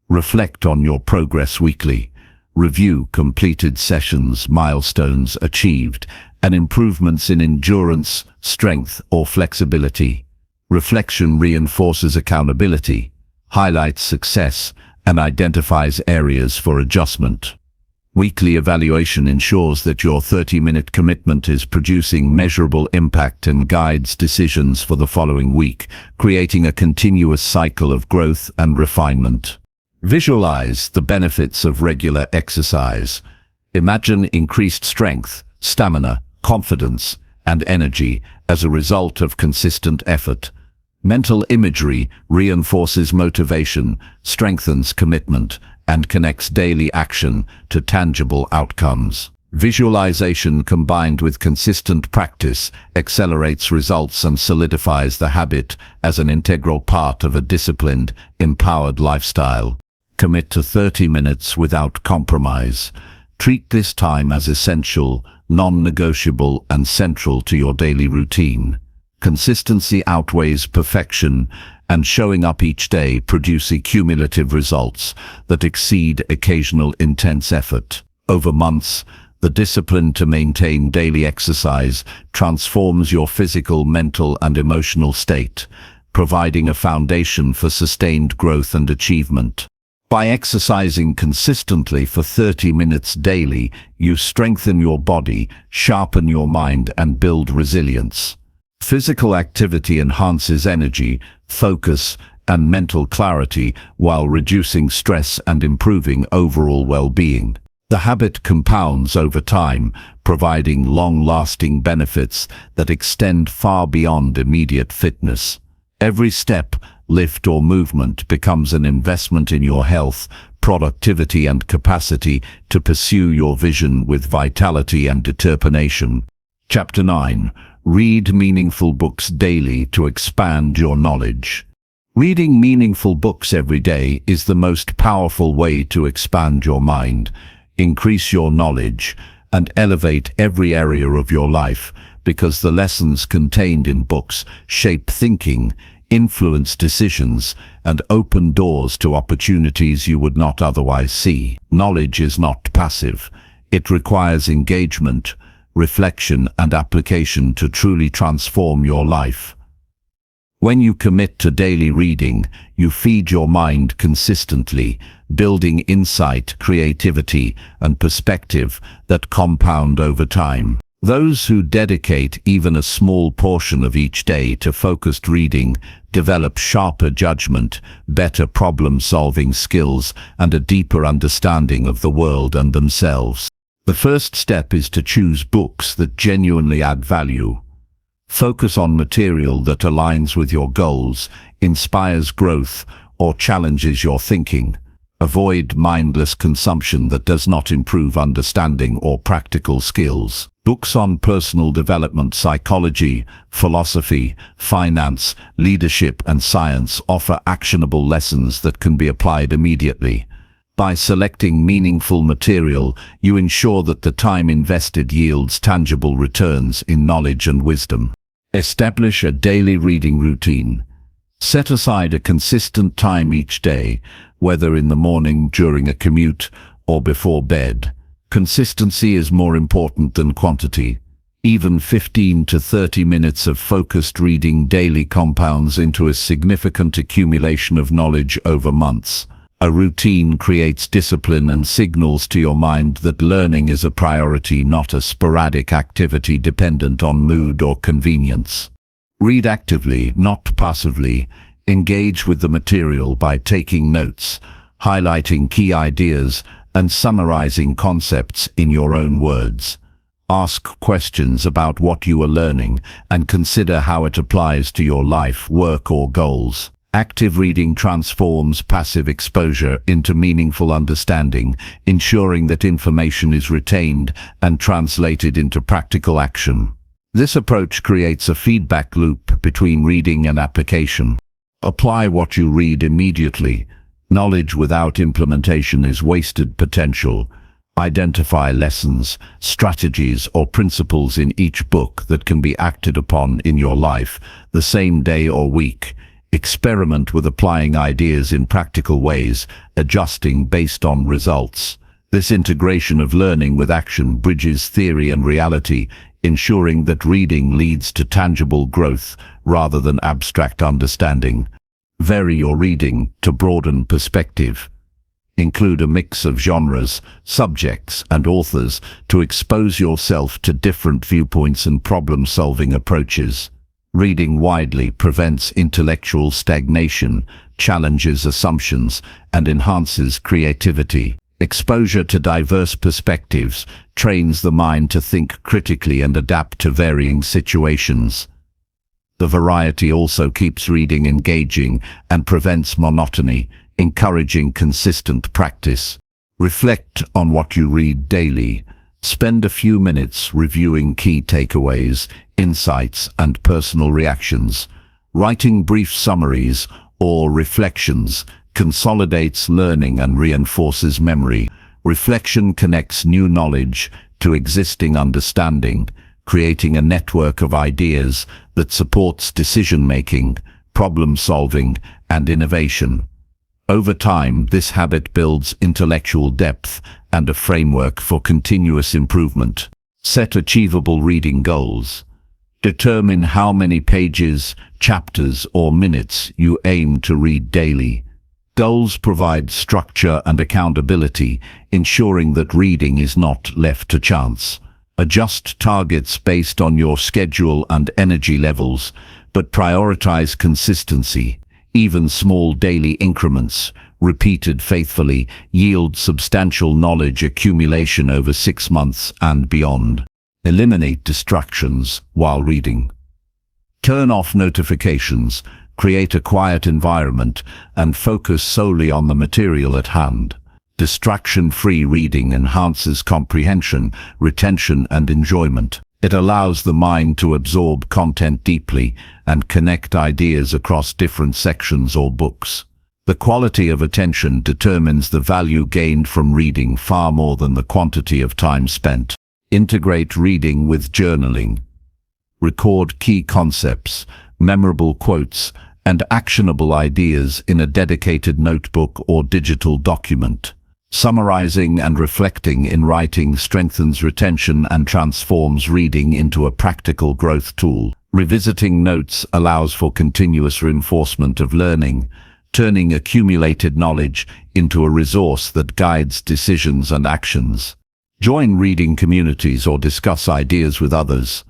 Reflect on your progress weekly. Review completed sessions, milestones achieved, and improvements in endurance, strength, or flexibility. Reflection reinforces accountability, highlights success, and identifies areas for adjustment. Weekly evaluation ensures that your 30-minute commitment is producing measurable impact and guides decisions for the following week, creating a continuous cycle of growth and refinement. Visualize the benefits of regular exercise. Imagine increased strength, stamina, confidence, and energy as a result of consistent effort. Mental imagery reinforces motivation, strengthens commitment, and connects daily action to tangible outcomes. Visualization combined with consistent practice accelerates results and solidifies the habit as an integral part of a disciplined, empowered lifestyle. Commit to 30 minutes without compromise. Treat this time as essential, non-negotiable, and central to your daily routine. Consistency outweighs perfection, and showing up each day produces cumulative results that exceed occasional intense effort. Over months, the discipline to maintain daily exercise transforms your physical, mental, and emotional state, providing a foundation for sustained growth and achievement. By exercising consistently for 30 minutes daily, you strengthen your body, sharpen your mind, and build resilience. Physical activity enhances energy, focus, and mental clarity while reducing stress and improving overall well-being. The habit compounds over time, providing long-lasting benefits that extend far beyond immediate fitness. Every step, lift, or movement becomes an investment in your health, productivity, and capacity to pursue your vision with vitality and determination. Chapter 9. Read meaningful books daily to expand your knowledge. Reading meaningful books every day is the most powerful way to expand your mind, increase your knowledge, and elevate every area of your life, because the lessons contained in books shape thinking, influence decisions, and open doors to opportunities you would not otherwise see. Knowledge is not passive. It requires engagement, reflection, and application to truly transform your life. When you commit to daily reading, you feed your mind consistently, building insight, creativity, and perspective that compound over time. Those who dedicate even a small portion of each day to focused reading develop sharper judgment, better problem-solving skills, and a deeper understanding of the world and themselves. The first step is to choose books that genuinely add value. Focus on material that aligns with your goals, inspires growth, or challenges your thinking. Avoid mindless consumption that does not improve understanding or practical skills. Books on personal development, psychology, philosophy, finance, leadership, and science offer actionable lessons that can be applied immediately. By selecting meaningful material, you ensure that the time invested yields tangible returns in knowledge and wisdom. Establish a daily reading routine. Set aside a consistent time each day, whether in the morning, during a commute, or before bed. Consistency is more important than quantity. Even 15 to 30 minutes of focused reading daily compounds into a significant accumulation of knowledge over months. A routine creates discipline and signals to your mind that learning is a priority, not a sporadic activity dependent on mood or convenience. Read actively, not passively. Engage with the material by taking notes, highlighting key ideas, and summarizing concepts in your own words. Ask questions about what you are learning and consider how it applies to your life, work, or goals. Active reading transforms passive exposure into meaningful understanding, ensuring that information is retained and translated into practical action. This approach creates a feedback loop between reading and application. Apply what you read immediately. Knowledge without implementation is wasted potential. Identify lessons, strategies, or principles in each book that can be acted upon in your life the same day or week. Experiment with applying ideas in practical ways, adjusting based on results. This integration of learning with action bridges theory and reality, ensuring that reading leads to tangible growth rather than abstract understanding. Vary your reading to broaden perspective. Include a mix of genres, subjects, and authors to expose yourself to different viewpoints and problem-solving approaches. Reading widely prevents intellectual stagnation, challenges assumptions, and enhances creativity. Exposure to diverse perspectives trains the mind to think critically and adapt to varying situations. The variety also keeps reading engaging and prevents monotony, encouraging consistent practice. Reflect on what you read daily. Spend a few minutes reviewing key takeaways, insights, and personal reactions. Writing brief summaries or reflections consolidates learning and reinforces memory. Reflection connects new knowledge to existing understanding, creating a network of ideas that supports decision-making, problem-solving, and innovation. Over time, this habit builds intellectual depth and a framework for continuous improvement. Set achievable reading goals. Determine how many pages, chapters, or minutes you aim to read daily. Goals provide structure and accountability, ensuring that reading is not left to chance. Adjust targets based on your schedule and energy levels, but prioritize consistency. Even small daily increments, repeated faithfully, yield substantial knowledge accumulation over 6 months and beyond. Eliminate distractions while reading. Turn off notifications, create a quiet environment, and focus solely on the material at hand. Distraction-free reading enhances comprehension, retention, and enjoyment. It allows the mind to absorb content deeply and connect ideas across different sections or books. The quality of attention determines the value gained from reading far more than the quantity of time spent. Integrate reading with journaling. Record key concepts, memorable quotes, and actionable ideas in a dedicated notebook or digital document. Summarizing and reflecting in writing strengthens retention and transforms reading into a practical growth tool. Revisiting notes allows for continuous reinforcement of learning, turning accumulated knowledge into a resource that guides decisions and actions. Join reading communities or discuss ideas with others.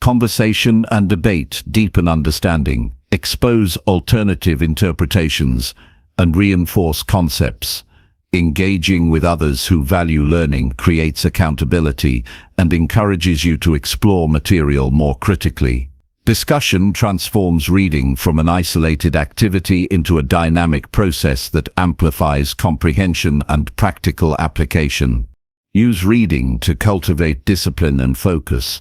Conversation and debate deepen understanding, expose alternative interpretations, and reinforce concepts. Engaging with others who value learning creates accountability and encourages you to explore material more critically. Discussion transforms reading from an isolated activity into a dynamic process that amplifies comprehension and practical application. Use reading to cultivate discipline and focus.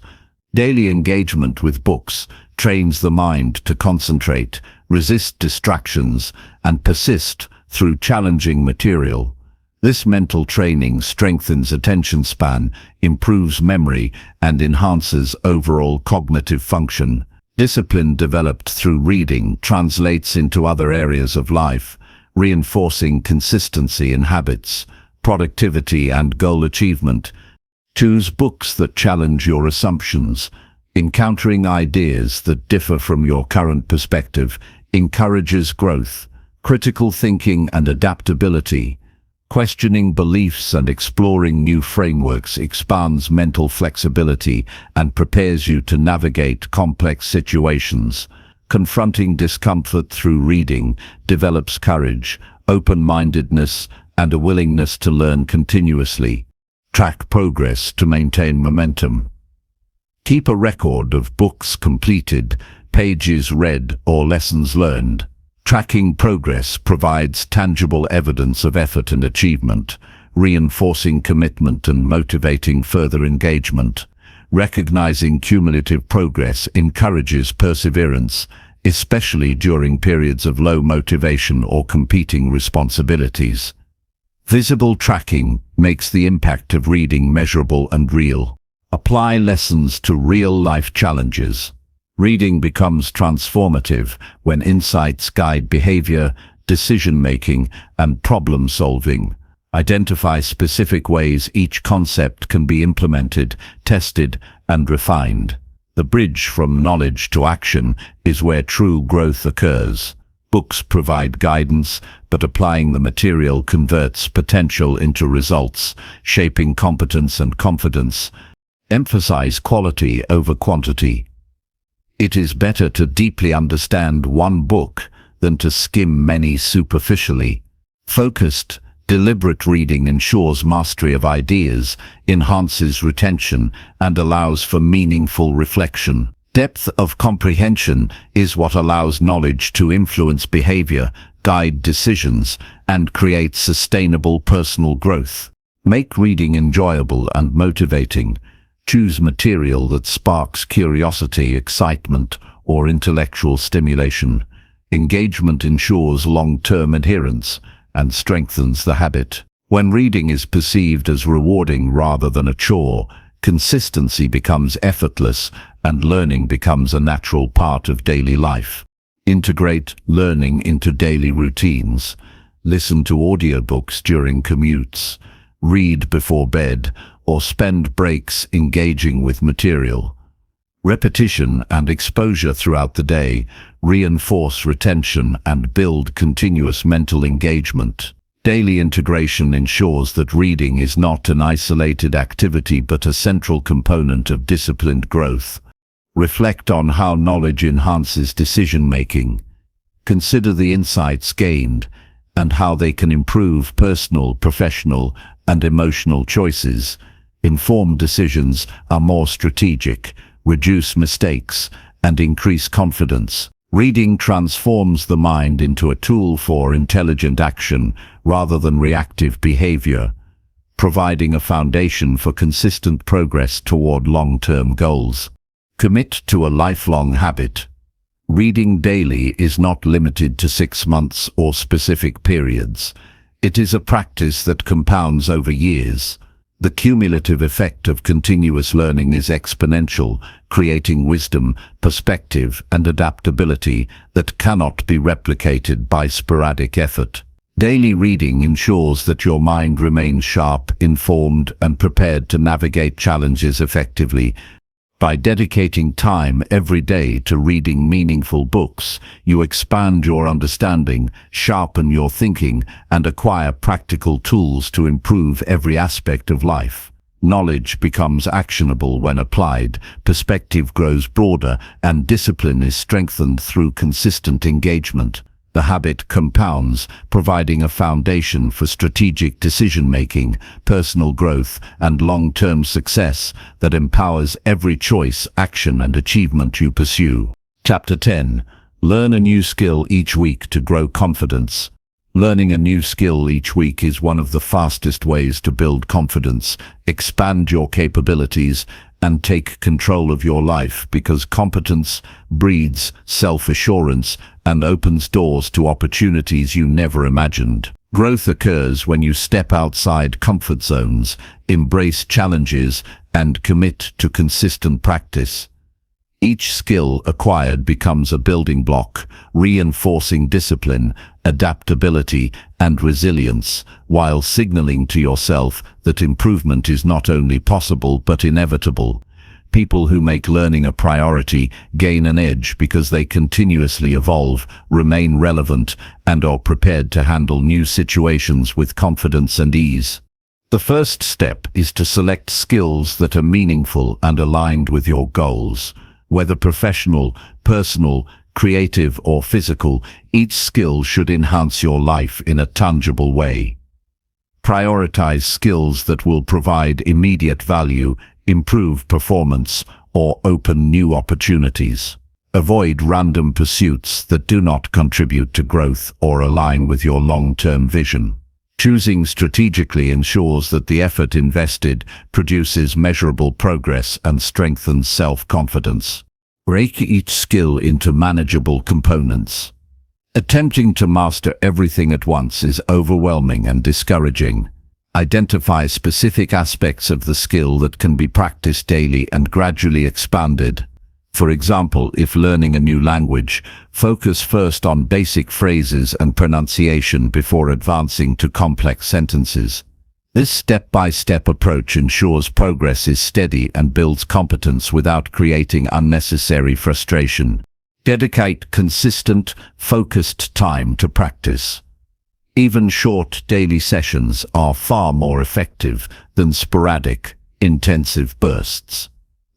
Daily engagement with books trains the mind to concentrate, resist distractions, and persist through challenging material. This mental training strengthens attention span, improves memory, and enhances overall cognitive function. Discipline developed through reading translates into other areas of life, reinforcing consistency in habits, productivity, and goal achievement. Choose books that challenge your assumptions. Encountering ideas that differ from your current perspective encourages growth, critical thinking, and adaptability. Questioning beliefs and exploring new frameworks expands mental flexibility and prepares you to navigate complex situations. Confronting discomfort through reading develops courage, open-mindedness, and a willingness to learn continuously. Track progress to maintain momentum. Keep a record of books completed, pages read, or lessons learned. Tracking progress provides tangible evidence of effort and achievement, reinforcing commitment and motivating further engagement. Recognizing cumulative progress encourages perseverance, especially during periods of low motivation or competing responsibilities. Visible tracking makes the impact of reading measurable and real. Apply lessons to real-life challenges. Reading becomes transformative when insights guide behavior, decision-making, and problem-solving. Identify specific ways each concept can be implemented, tested, and refined. The bridge from knowledge to action is where true growth occurs. Books provide guidance, but applying the material converts potential into results, shaping competence and confidence. Emphasize quality over quantity. It is better to deeply understand one book than to skim many superficially. Focused, deliberate reading ensures mastery of ideas, enhances retention, and allows for meaningful reflection. Depth of comprehension is what allows knowledge to influence behavior, guide decisions, and create sustainable personal growth. Make reading enjoyable and motivating. Choose material that sparks curiosity, excitement, or intellectual stimulation. Engagement ensures long-term adherence and strengthens the habit. When reading is perceived as rewarding rather than a chore, consistency becomes effortless and learning becomes a natural part of daily life. Integrate learning into daily routines. Listen to audiobooks during commutes. Read before bed, or spend breaks engaging with material. Repetition and exposure throughout the day reinforce retention and build continuous mental engagement. Daily integration ensures that reading is not an isolated activity but a central component of disciplined growth. Reflect on how knowledge enhances decision-making. Consider the insights gained and how they can improve personal, professional, and emotional choices. Informed decisions are more strategic, reduce mistakes, and increase confidence. Reading transforms the mind into a tool for intelligent action rather than reactive behavior, providing a foundation for consistent progress toward long-term goals. Commit to a lifelong habit. Reading daily is not limited to 6 months or specific periods. It is a practice that compounds over years. The cumulative effect of continuous learning is exponential, creating wisdom, perspective, and adaptability that cannot be replicated by sporadic effort. Daily reading ensures that your mind remains sharp, informed, and prepared to navigate challenges effectively. By dedicating time every day to reading meaningful books, you expand your understanding, sharpen your thinking, and acquire practical tools to improve every aspect of life. Knowledge becomes actionable when applied, perspective grows broader, and discipline is strengthened through consistent engagement. The habit compounds, providing a foundation for strategic decision-making, personal growth, and long-term success that empowers every choice, action, and achievement you pursue. Chapter 10. Learn a new skill each week to grow confidence. Learning a new skill each week is one of the fastest ways to build confidence, expand your capabilities, and take control of your life, because competence breeds self-assurance and opens doors to opportunities you never imagined. Growth occurs when you step outside comfort zones, embrace challenges, and commit to consistent practice. Each skill acquired becomes a building block, reinforcing discipline, adaptability, and resilience, while signaling to yourself that improvement is not only possible but inevitable. People who make learning a priority gain an edge because they continuously evolve, remain relevant, and are prepared to handle new situations with confidence and ease. The first step is to select skills that are meaningful and aligned with your goals. Whether professional, personal, creative, or physical, each skill should enhance your life in a tangible way. Prioritize skills that will provide immediate value, improve performance, or open new opportunities. Avoid random pursuits that do not contribute to growth or align with your long-term vision. Choosing strategically ensures that the effort invested produces measurable progress and strengthens self-confidence. Break each skill into manageable components. Attempting to master everything at once is overwhelming and discouraging. Identify specific aspects of the skill that can be practiced daily and gradually expanded. For example, if learning a new language, focus first on basic phrases and pronunciation before advancing to complex sentences. This step-by-step approach ensures progress is steady and builds competence without creating unnecessary frustration. Dedicate consistent, focused time to practice. Even short daily sessions are far more effective than sporadic, intensive bursts.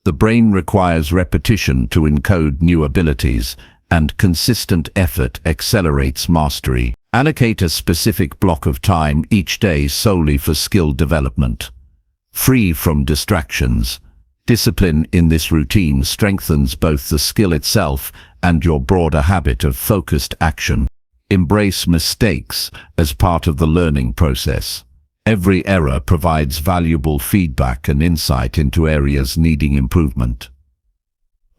The brain requires repetition to encode new abilities, and consistent effort accelerates mastery. Allocate a specific block of time each day solely for skill development. Free from distractions. Discipline in this routine strengthens both the skill itself and your broader habit of focused action. Embrace mistakes as part of the learning process. Every error provides valuable feedback and insight into areas needing improvement.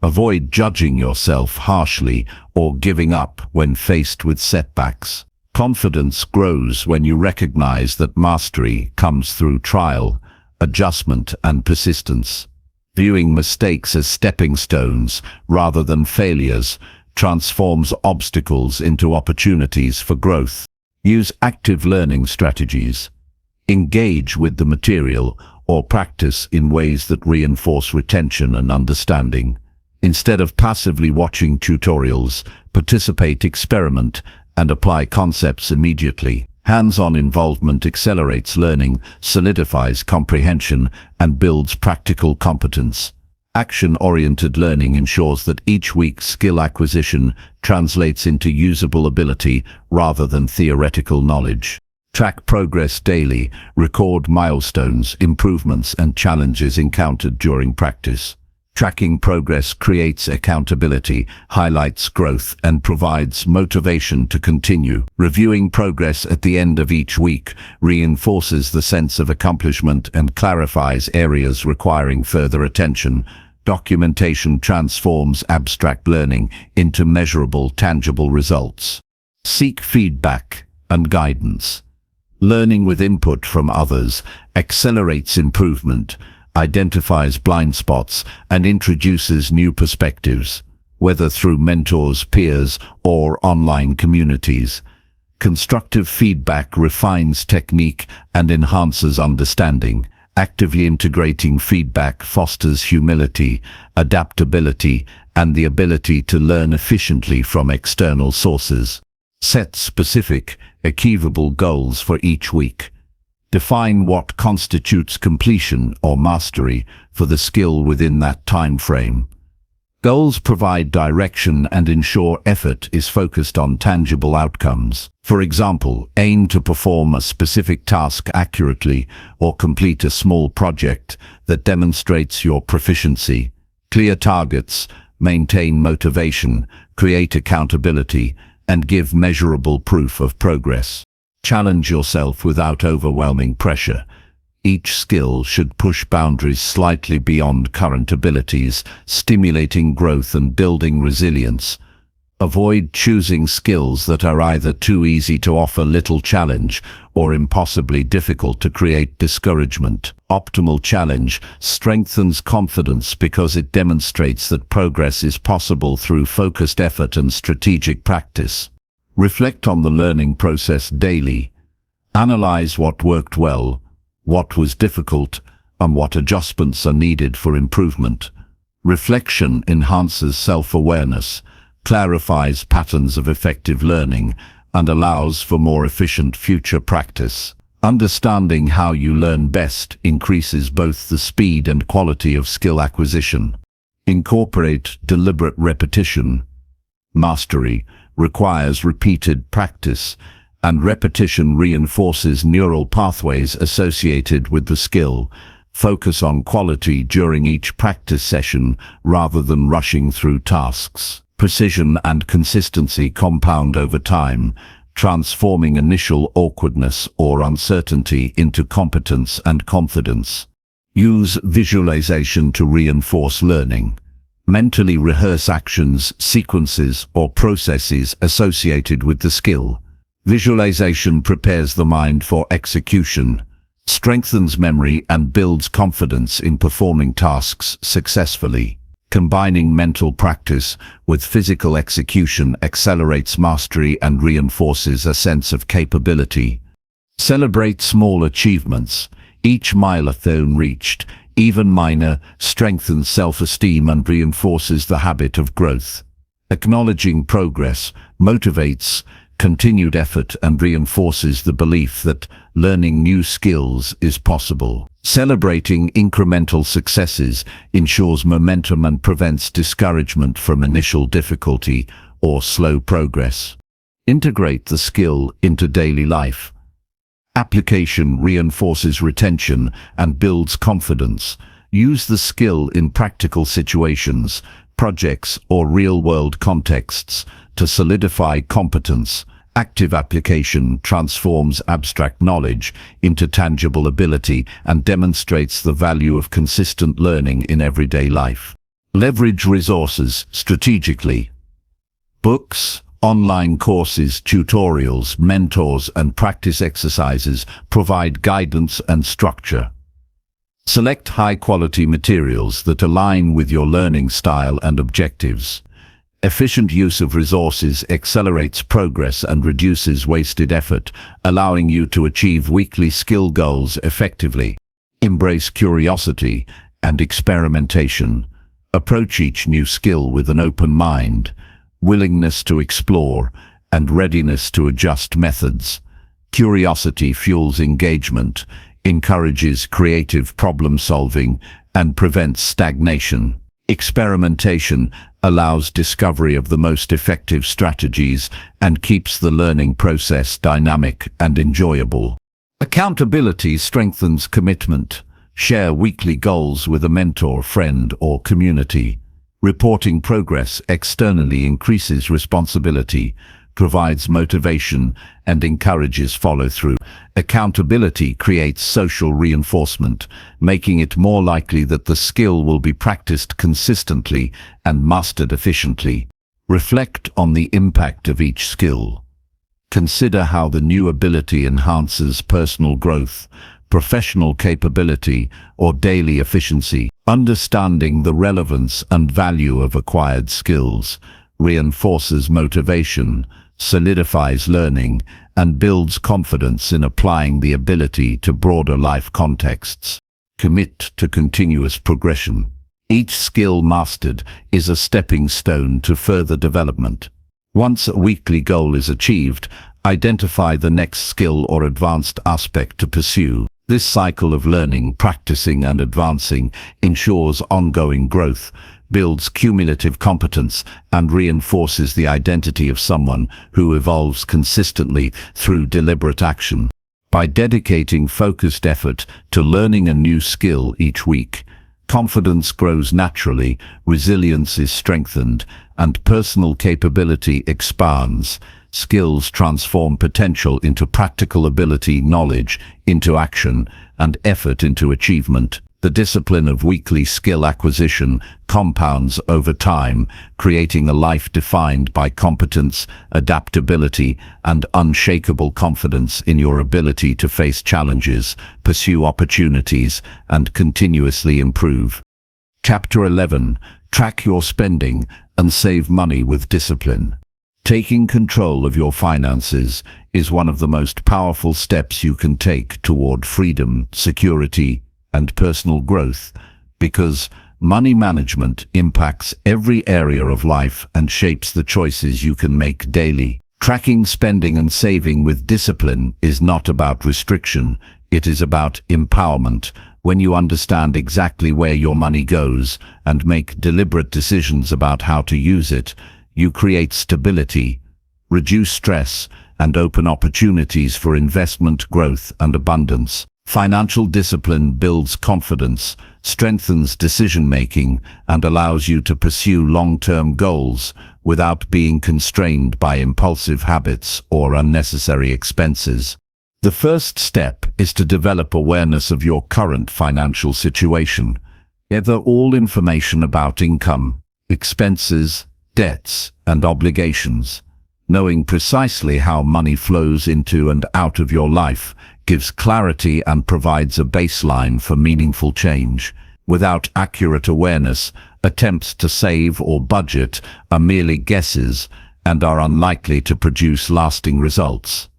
Avoid judging yourself harshly or giving up when faced with setbacks. Confidence grows when you recognize that mastery comes through trial, adjustment, and persistence. Viewing mistakes as stepping stones rather than failures transforms obstacles into opportunities for growth. Use active learning strategies. Engage with the material or practice in ways that reinforce retention and understanding. Instead of passively watching tutorials, participate, experiment, and apply concepts immediately. Hands-on involvement accelerates learning, solidifies comprehension, and builds practical competence. Action-oriented learning ensures that each week's skill acquisition translates into usable ability rather than theoretical knowledge. Track progress daily, record milestones, improvements, and challenges encountered during practice. Tracking progress creates accountability, highlights growth, and provides motivation to continue. Reviewing progress at the end of each week reinforces the sense of accomplishment and clarifies areas requiring further attention. Documentation transforms abstract learning into measurable, tangible results. Seek feedback and guidance. Learning with input from others accelerates improvement, identifies blind spots, and introduces new perspectives, whether through mentors, peers, or online communities. Constructive feedback refines technique and enhances understanding. Actively integrating feedback fosters humility, adaptability, and the ability to learn efficiently from external sources. Set specific, achievable goals for each week. Define what constitutes completion or mastery for the skill within that time frame. Goals provide direction and ensure effort is focused on tangible outcomes. For example, aim to perform a specific task accurately or complete a small project that demonstrates your proficiency. Clear targets, maintain motivation, create accountability, and give measurable proof of progress. Challenge yourself without overwhelming pressure. Each skill should push boundaries slightly beyond current abilities, stimulating growth and building resilience. Avoid choosing skills that are either too easy to offer little challenge or impossibly difficult to create discouragement. Optimal challenge strengthens confidence because it demonstrates that progress is possible through focused effort and strategic practice. Reflect on the learning process daily. Analyze what worked well, what was difficult, and what adjustments are needed for improvement. Reflection enhances self-awareness, clarifies patterns of effective learning, and allows for more efficient future practice. Understanding how you learn best increases both the speed and quality of skill acquisition. Incorporate deliberate repetition. Mastery requires repeated practice, and repetition reinforces neural pathways associated with the skill. Focus on quality during each practice session rather than rushing through tasks. Precision and consistency compound over time, transforming initial awkwardness or uncertainty into competence and confidence. Use visualization to reinforce learning. Mentally rehearse actions, sequences, or processes associated with the skill. Visualization prepares the mind for execution, strengthens memory, and builds confidence in performing tasks successfully. Combining mental practice with physical execution accelerates mastery and reinforces a sense of capability. Celebrate small achievements. Each milestone reached, even minor, strengthens self-esteem and reinforces the habit of growth. Acknowledging progress motivates continued effort and reinforces the belief that learning new skills is possible. Celebrating incremental successes ensures momentum and prevents discouragement from initial difficulty or slow progress. Integrate the skill into daily life. Application reinforces retention and builds confidence. Use the skill in practical situations, projects, or real-world contexts to solidify competence. Active application transforms abstract knowledge into tangible ability and demonstrates the value of consistent learning in everyday life. Leverage resources strategically. Books, online courses, tutorials, mentors, and practice exercises provide guidance and structure. Select high-quality materials that align with your learning style and objectives. Efficient use of resources accelerates progress and reduces wasted effort, allowing you to achieve weekly skill goals effectively. Embrace curiosity and experimentation. Approach each new skill with an open mind, willingness to explore, and readiness to adjust methods. Curiosity fuels engagement, encourages creative problem-solving, and prevents stagnation. Experimentation allows discovery of the most effective strategies and keeps the learning process dynamic and enjoyable. Accountability strengthens commitment. Share weekly goals with a mentor, friend, or community. Reporting progress externally increases responsibility, provides motivation, and encourages follow-through. Accountability creates social reinforcement, making it more likely that the skill will be practiced consistently and mastered efficiently. Reflect on the impact of each skill. Consider how the new ability enhances personal growth, professional capability, or daily efficiency. Understanding the relevance and value of acquired skills reinforces motivation, solidifies learning, and builds confidence in applying the ability to broader life contexts. Commit to continuous progression. Each skill mastered is a stepping stone to further development. Once a weekly goal is achieved, identify the next skill or advanced aspect to pursue. This cycle of learning, practicing, and advancing ensures ongoing growth, builds cumulative competence, and reinforces the identity of someone who evolves consistently through deliberate action. By dedicating focused effort to learning a new skill each week, Confidence grows naturally, resilience is strengthened, and personal capability expands. Skills transform potential into practical ability, knowledge into action, and effort into achievement. The discipline of weekly skill acquisition compounds over time, creating a life defined by competence, adaptability, and unshakable confidence in your ability to face challenges, pursue opportunities, and continuously improve. Chapter 11. Track your spending and save money with discipline. Taking control of your finances is one of the most powerful steps you can take toward freedom, security, and personal growth, because money management impacts every area of life and shapes the choices you can make daily. Tracking spending and saving with discipline is not about restriction, it is about empowerment. When you understand exactly where your money goes and make deliberate decisions about how to use it, you create stability, reduce stress, and open opportunities for investment, growth, and abundance. Financial discipline builds confidence, strengthens decision-making, and allows you to pursue long-term goals without being constrained by impulsive habits or unnecessary expenses. The first step is to develop awareness of your current financial situation. Gather all information about income, expenses, debts, and obligations. Knowing precisely how money flows into and out of your life gives clarity and provides a baseline for meaningful change. Without accurate awareness, attempts to save or budget are merely guesses and are unlikely to produce lasting results.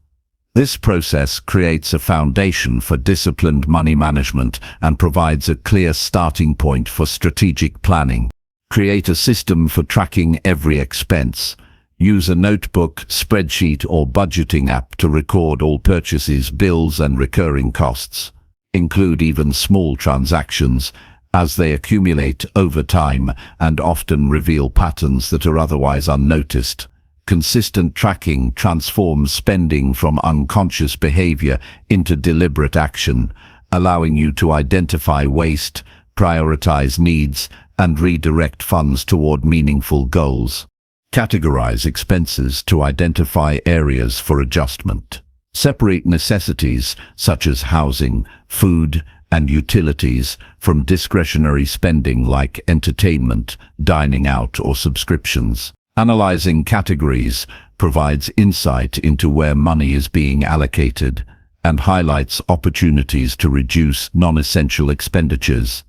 This process creates a foundation for disciplined money management and provides a clear starting point for strategic planning. Create a system for tracking every expense. Use a notebook, spreadsheet, or budgeting app to record all purchases, bills, and recurring costs. Include even small transactions, as they accumulate over time and often reveal patterns that are otherwise unnoticed. Consistent tracking transforms spending from unconscious behavior into deliberate action, allowing you to identify waste, prioritize needs, and redirect funds toward meaningful goals. Categorize expenses to identify areas for adjustment. Separate necessities such as housing, food, and utilities from discretionary spending like entertainment, dining out, or subscriptions. Analyzing categories provides insight into where money is being allocated and highlights opportunities to reduce non-essential expenditures.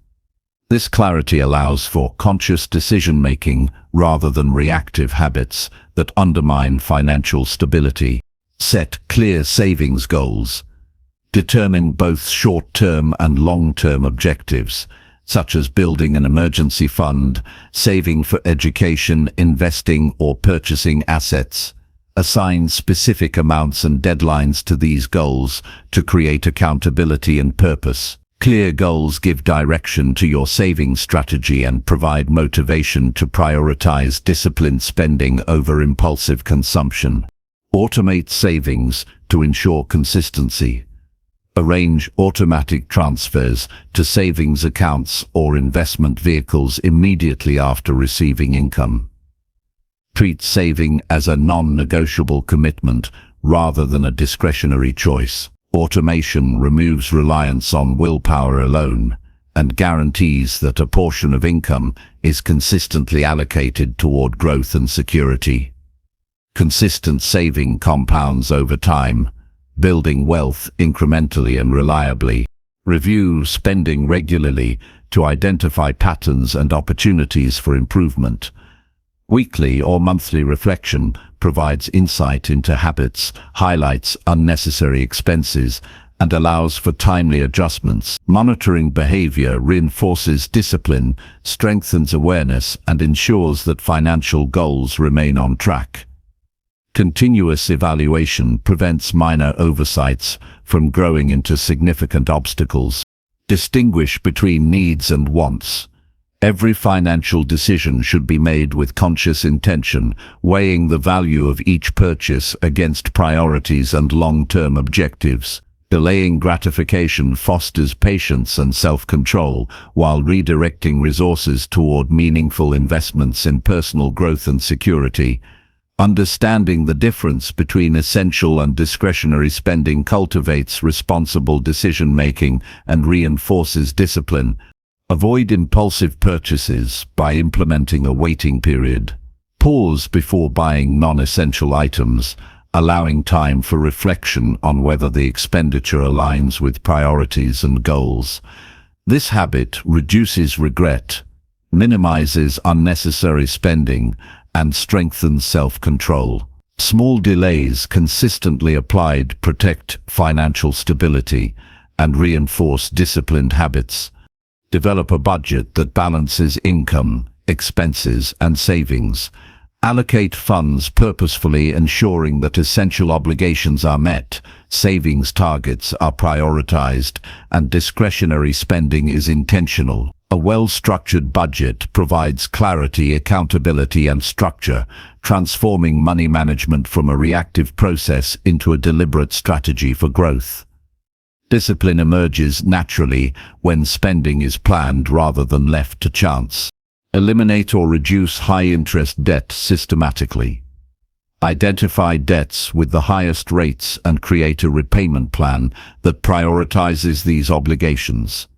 This clarity allows for conscious decision-making rather than reactive habits that undermine financial stability. Set clear savings goals. Determine both short-term and long-term objectives, such as building an emergency fund, saving for education, investing, or purchasing assets. Assign specific amounts and deadlines to these goals to create accountability and purpose. Clear goals give direction to your saving strategy and provide motivation to prioritize disciplined spending over impulsive consumption. Automate savings to ensure consistency. Arrange automatic transfers to savings accounts or investment vehicles immediately after receiving income. Treat saving as a non-negotiable commitment rather than a discretionary choice. Automation removes reliance on willpower alone and guarantees that a portion of income is consistently allocated toward growth and security. Consistent saving compounds over time, building wealth incrementally and reliably. Review spending regularly to identify patterns and opportunities for improvement. Weekly or monthly reflection provides insight into habits, highlights unnecessary expenses, and allows for timely adjustments. Monitoring behavior reinforces discipline, strengthens awareness, and ensures that financial goals remain on track. Continuous evaluation prevents minor oversights from growing into significant obstacles. Distinguish between needs and wants. Every financial decision should be made with conscious intention, weighing the value of each purchase against priorities and long-term objectives. Delaying gratification fosters patience and self-control, while redirecting resources toward meaningful investments in personal growth and security. Understanding the difference between essential and discretionary spending cultivates responsible decision-making and reinforces discipline. Avoid impulsive purchases by implementing a waiting period. Pause before buying non-essential items, allowing time for reflection on whether the expenditure aligns with priorities and goals. This habit reduces regret, minimizes unnecessary spending, and strengthens self-control. Small delays consistently applied protect financial stability and reinforce disciplined habits. Develop a budget that balances income, expenses, and savings. Allocate funds purposefully, ensuring that essential obligations are met, savings targets are prioritized, and discretionary spending is intentional. A well-structured budget provides clarity, accountability, and structure, transforming money management from a reactive process into a deliberate strategy for growth. Discipline emerges naturally when spending is planned rather than left to chance. Eliminate or reduce high-interest debt systematically. Identify debts with the highest rates and create a repayment plan that prioritizes these obligations.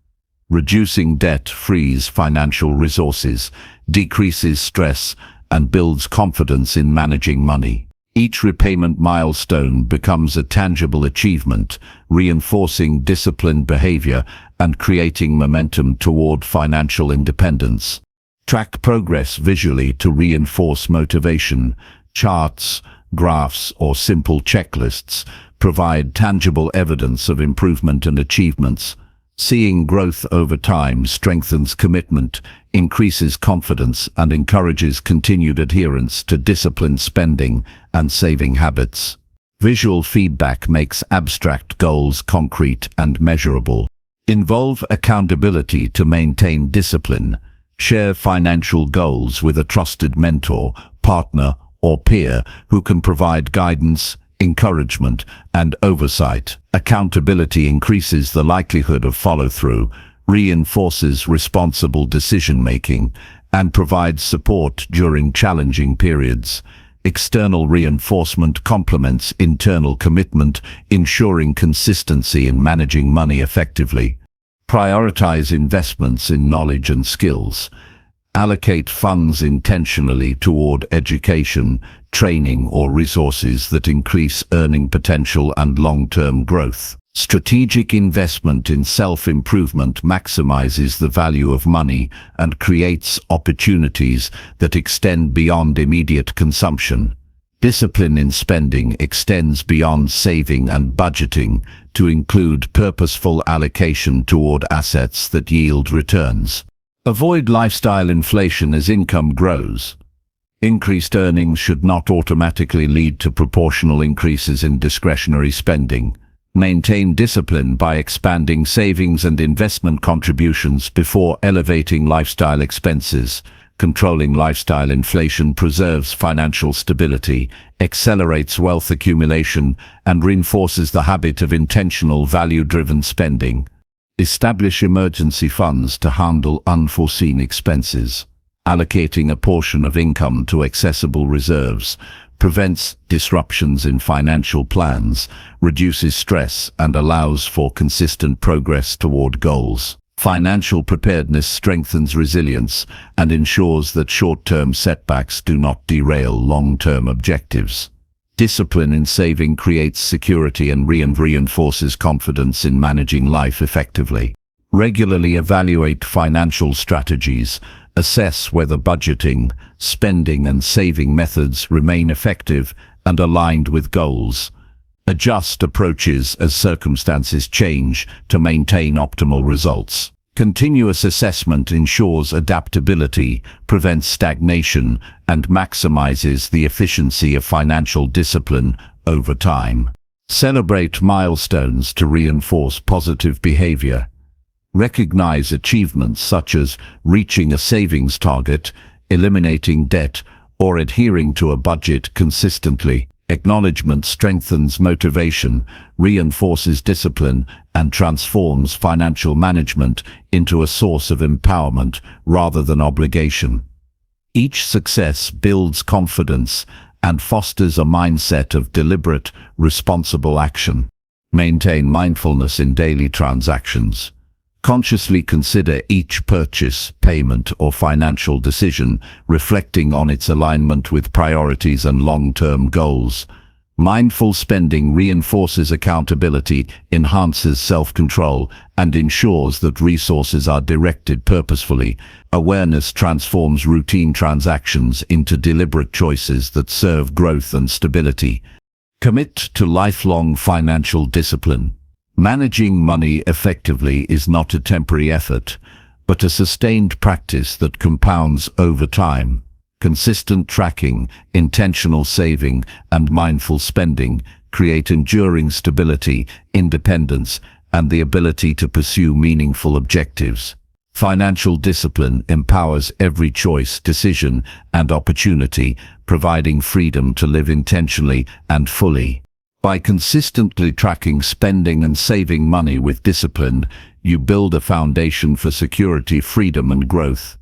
Reducing debt frees financial resources, decreases stress, and builds confidence in managing money. Each repayment milestone becomes a tangible achievement, reinforcing disciplined behavior and creating momentum toward financial independence. Track progress visually to reinforce motivation. Charts, graphs, or simple checklists provide tangible evidence of improvement and achievements. Seeing growth over time strengthens commitment, increases confidence, and encourages continued adherence to disciplined spending and saving habits. Visual feedback makes abstract goals concrete and measurable. Involve accountability to maintain discipline. Share financial goals with a trusted mentor, partner, or peer who can provide guidance, encouragement, and oversight. Accountability increases the likelihood of follow-through, reinforces responsible decision-making, and provides support during challenging periods. External reinforcement complements internal commitment, ensuring consistency in managing money effectively. Prioritize investments in knowledge and skills. Allocate funds intentionally toward education, training, or resources that increase earning potential and long-term growth. Strategic investment in self-improvement maximizes the value of money and creates opportunities that extend beyond immediate consumption. Discipline in spending extends beyond saving and budgeting to include purposeful allocation toward assets that yield returns. Avoid lifestyle inflation as income grows. Increased earnings should not automatically lead to proportional increases in discretionary spending. Maintain discipline by expanding savings and investment contributions before elevating lifestyle expenses. Controlling lifestyle inflation preserves financial stability, accelerates wealth accumulation, and reinforces the habit of intentional value-driven spending. Establish emergency funds to handle unforeseen expenses. Allocating a portion of income to accessible reserves prevents disruptions in financial plans, reduces stress, and allows for consistent progress toward goals. Financial preparedness strengthens resilience and ensures that short-term setbacks do not derail long-term objectives. Discipline in saving creates security and reinforces confidence in managing life effectively. Regularly evaluate financial strategies. Assess whether budgeting, spending, and saving methods remain effective and aligned with goals. Adjust approaches as circumstances change to maintain optimal results. Continuous assessment ensures adaptability, prevents stagnation, and maximizes the efficiency of financial discipline over time. Celebrate milestones to reinforce positive behavior. Recognize achievements such as reaching a savings target, eliminating debt, or adhering to a budget consistently. Acknowledgement strengthens motivation, reinforces discipline, and transforms financial management into a source of empowerment rather than obligation. Each success builds confidence and fosters a mindset of deliberate, responsible action. Maintain mindfulness in daily transactions. Consciously consider each purchase, payment, or financial decision, reflecting on its alignment with priorities and long-term goals. Mindful spending reinforces accountability, enhances self-control, and ensures that resources are directed purposefully. Awareness transforms routine transactions into deliberate choices that serve growth and stability. Commit to lifelong financial discipline. Managing money effectively is not a temporary effort, but a sustained practice that compounds over time. Consistent tracking, intentional saving, and mindful spending create enduring stability, independence, and the ability to pursue meaningful objectives. Financial discipline empowers every choice, decision, and opportunity, providing freedom to live intentionally and fully. By consistently tracking spending and saving money with discipline, you build a foundation for security, freedom, and growth.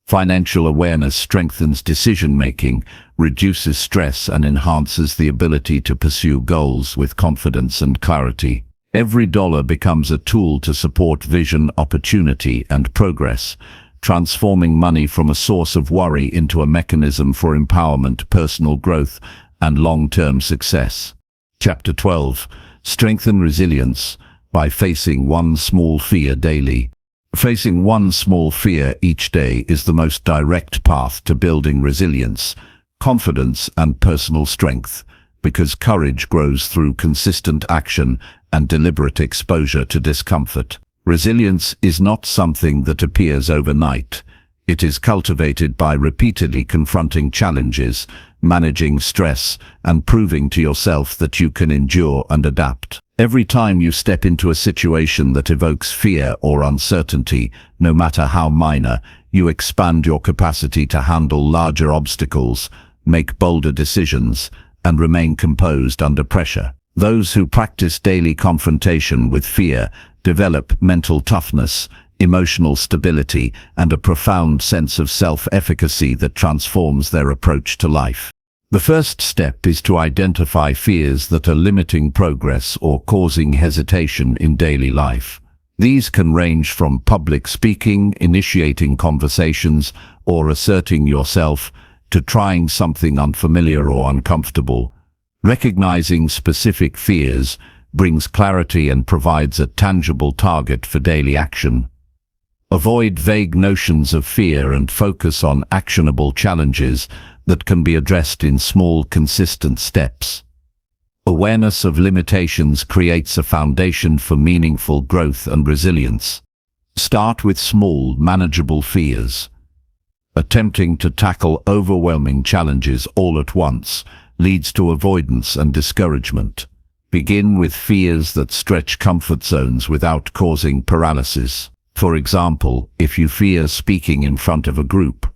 Financial awareness strengthens decision-making, reduces stress, and enhances the ability to pursue goals with confidence and clarity. Every dollar becomes a tool to support vision, opportunity, and progress, transforming money from a source of worry into a mechanism for empowerment, personal growth, and long-term success. Chapter 12. Strengthen resilience by facing one small fear daily. Facing one small fear each day is the most direct path to building resilience, confidence, and personal strength, because courage grows through consistent action and deliberate exposure to discomfort. Resilience is not something that appears overnight. It is cultivated by repeatedly confronting challenges, managing stress, and proving to yourself that you can endure and adapt. Every time you step into a situation that evokes fear or uncertainty, no matter how minor, you expand your capacity to handle larger obstacles, make bolder decisions, and remain composed under pressure. Those who practice daily confrontation with fear develop mental toughness, emotional stability, and a profound sense of self-efficacy that transforms their approach to life. The first step is to identify fears that are limiting progress or causing hesitation in daily life. These can range from public speaking, initiating conversations, or asserting yourself, to trying something unfamiliar or uncomfortable. Recognizing specific fears brings clarity and provides a tangible target for daily action. Avoid vague notions of fear and focus on actionable challenges that can be addressed in small, consistent steps. Awareness of limitations creates a foundation for meaningful growth and resilience. Start with small, manageable fears. Attempting to tackle overwhelming challenges all at once leads to avoidance and discouragement. Begin with fears that stretch comfort zones without causing paralysis. For example, if you fear speaking in front of a group,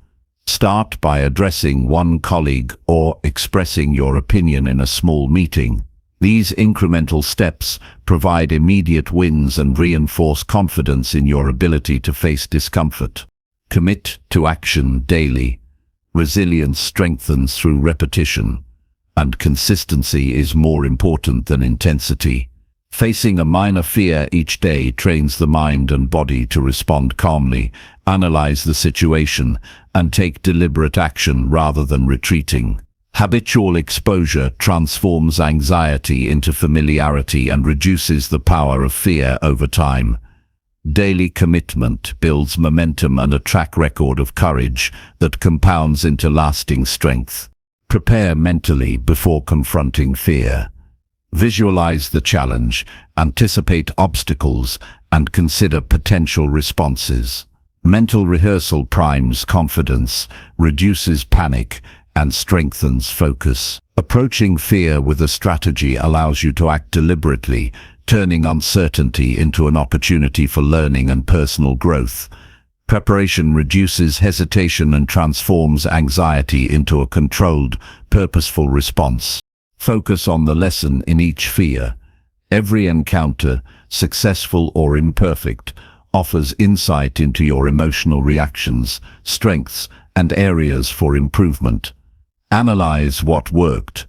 start by addressing one colleague or expressing your opinion in a small meeting. These incremental steps provide immediate wins and reinforce confidence in your ability to face discomfort. Commit to action daily. Resilience strengthens through repetition, and consistency is more important than intensity. Facing a minor fear each day trains the mind and body to respond calmly, analyze the situation, and take deliberate action rather than retreating. Habitual exposure transforms anxiety into familiarity and reduces the power of fear over time. Daily commitment builds momentum and a track record of courage that compounds into lasting strength. Prepare mentally before confronting fear. Visualize the challenge, anticipate obstacles, and consider potential responses. Mental rehearsal primes confidence, reduces panic, and strengthens focus. Approaching fear with a strategy allows you to act deliberately, turning uncertainty into an opportunity for learning and personal growth. Preparation reduces hesitation and transforms anxiety into a controlled, purposeful response. Focus on the lesson in each fear. Every encounter, successful or imperfect, offers insight into your emotional reactions, strengths, and areas for improvement. Analyze what worked,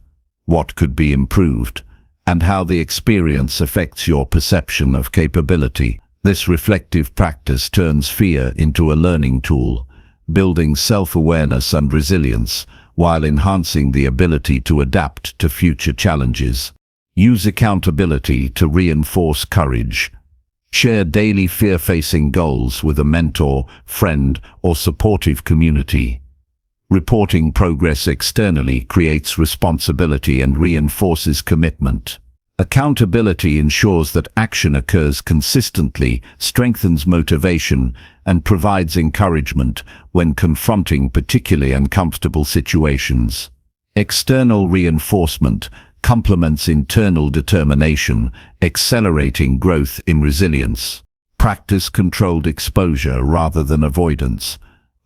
what could be improved, and how the experience affects your perception of capability. This reflective practice turns fear into a learning tool, building self-awareness and resilience, while enhancing the ability to adapt to future challenges. Use accountability to reinforce courage. Share daily fear-facing goals with a mentor, friend, or supportive community. Reporting progress externally creates responsibility and reinforces commitment. Accountability ensures that action occurs consistently, strengthens motivation, and provides encouragement when confronting particularly uncomfortable situations. External reinforcement complements internal determination, accelerating growth in resilience. Practice controlled exposure rather than avoidance.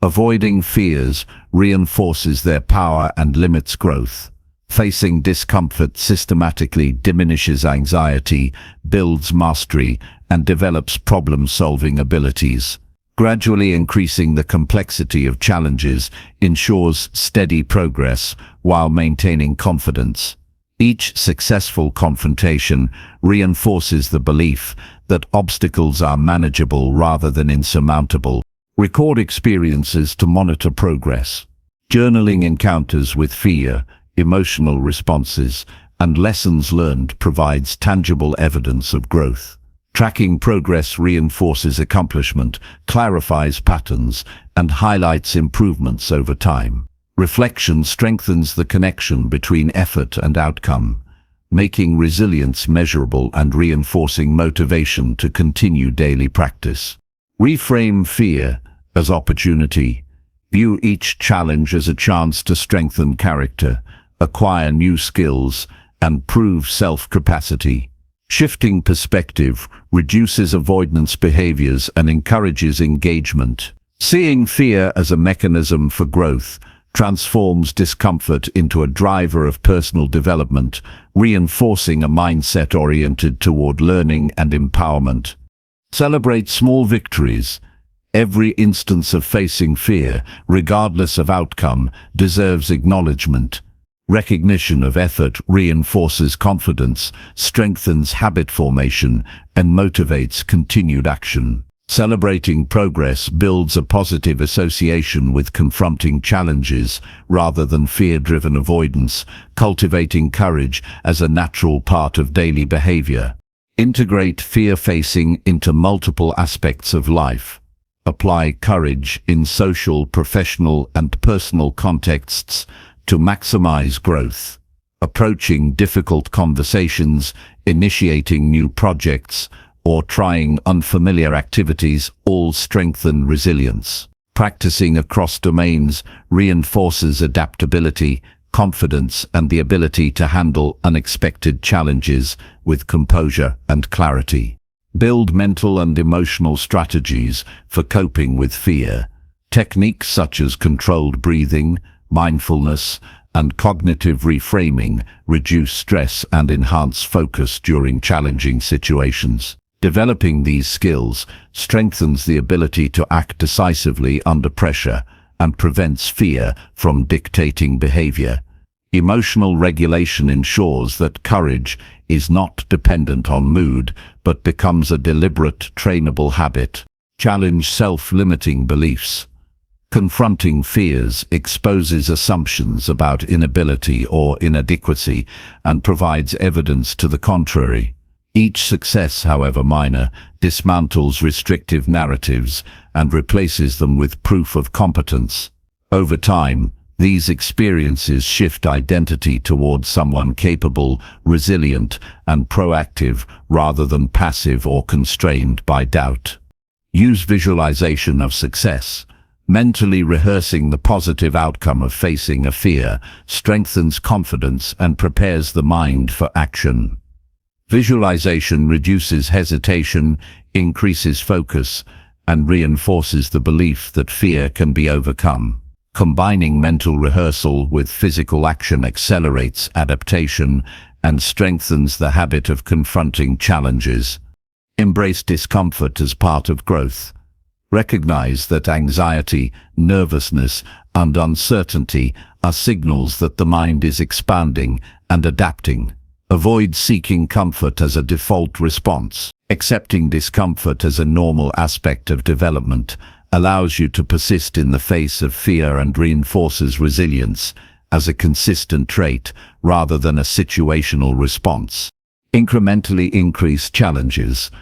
Avoiding fears reinforces their power and limits growth. Facing discomfort systematically diminishes anxiety, builds mastery, and develops problem-solving abilities. Gradually increasing the complexity of challenges ensures steady progress while maintaining confidence. Each successful confrontation reinforces the belief that obstacles are manageable rather than insurmountable. Record experiences to monitor progress. Journaling encounters with fear, emotional responses, and lessons learned provides tangible evidence of growth. Tracking progress reinforces accomplishment, clarifies patterns, and highlights improvements over time. Reflection strengthens the connection between effort and outcome, making resilience measurable and reinforcing motivation to continue daily practice. Reframe fear as opportunity. View each challenge as a chance to strengthen character, acquire new skills, and prove self-capacity. Shifting perspective reduces avoidance behaviors and encourages engagement. Seeing fear as a mechanism for growth transforms discomfort into a driver of personal development, reinforcing a mindset oriented toward learning and empowerment. Celebrate small victories. Every instance of facing fear, regardless of outcome, deserves acknowledgement. Recognition of effort reinforces confidence, strengthens habit formation, and motivates continued action. Celebrating progress builds a positive association with confronting challenges rather than fear-driven avoidance, cultivating courage as a natural part of daily behavior. Integrate fear-facing into multiple aspects of life. Apply courage in social, professional, and personal contexts to maximize growth. Approaching difficult conversations, initiating new projects, or trying unfamiliar activities all strengthen resilience. Practicing across domains reinforces adaptability, confidence, and the ability to handle unexpected challenges with composure and clarity. Build mental and emotional strategies for coping with fear. Techniques such as controlled breathing, mindfulness, and cognitive reframing reduce stress and enhance focus during challenging situations. Developing these skills strengthens the ability to act decisively under pressure and prevents fear from dictating behavior. Emotional regulation ensures that courage is not dependent on mood, but becomes a deliberate, trainable habit. Challenge self-limiting beliefs. Confronting fears exposes assumptions about inability or inadequacy and provides evidence to the contrary. Each success, however minor, dismantles restrictive narratives and replaces them with proof of competence. Over time, these experiences shift identity towards someone capable, resilient, and proactive rather than passive or constrained by doubt. Use visualization of success. Mentally rehearsing the positive outcome of facing a fear strengthens confidence and prepares the mind for action. Visualization reduces hesitation, increases focus, and reinforces the belief that fear can be overcome. Combining mental rehearsal with physical action accelerates adaptation and strengthens the habit of confronting challenges. Embrace discomfort as part of growth. Recognize that anxiety, nervousness, and uncertainty are signals that the mind is expanding and adapting. Avoid seeking comfort as a default response. Accepting discomfort as a normal aspect of development allows you to persist in the face of fear and reinforces resilience as a consistent trait rather than a situational response. Incrementally increase challenges.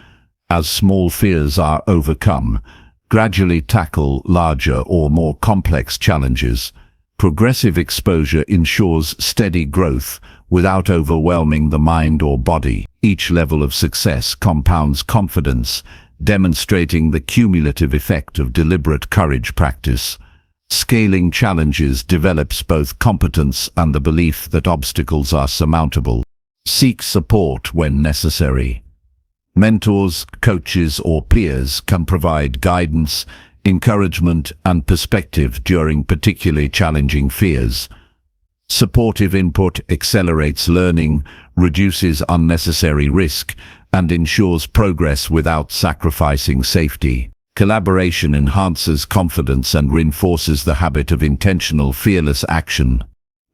As small fears are overcome, gradually tackle larger or more complex challenges. Progressive exposure ensures steady growth without overwhelming the mind or body. Each level of success compounds confidence, demonstrating the cumulative effect of deliberate courage practice. Scaling challenges develops both competence and the belief that obstacles are surmountable. Seek support when necessary. Mentors, coaches, or peers can provide guidance, encouragement, and perspective during particularly challenging fears. Supportive input accelerates learning, reduces unnecessary risk, and ensures progress without sacrificing safety. Collaboration enhances confidence and reinforces the habit of intentional, fearless action.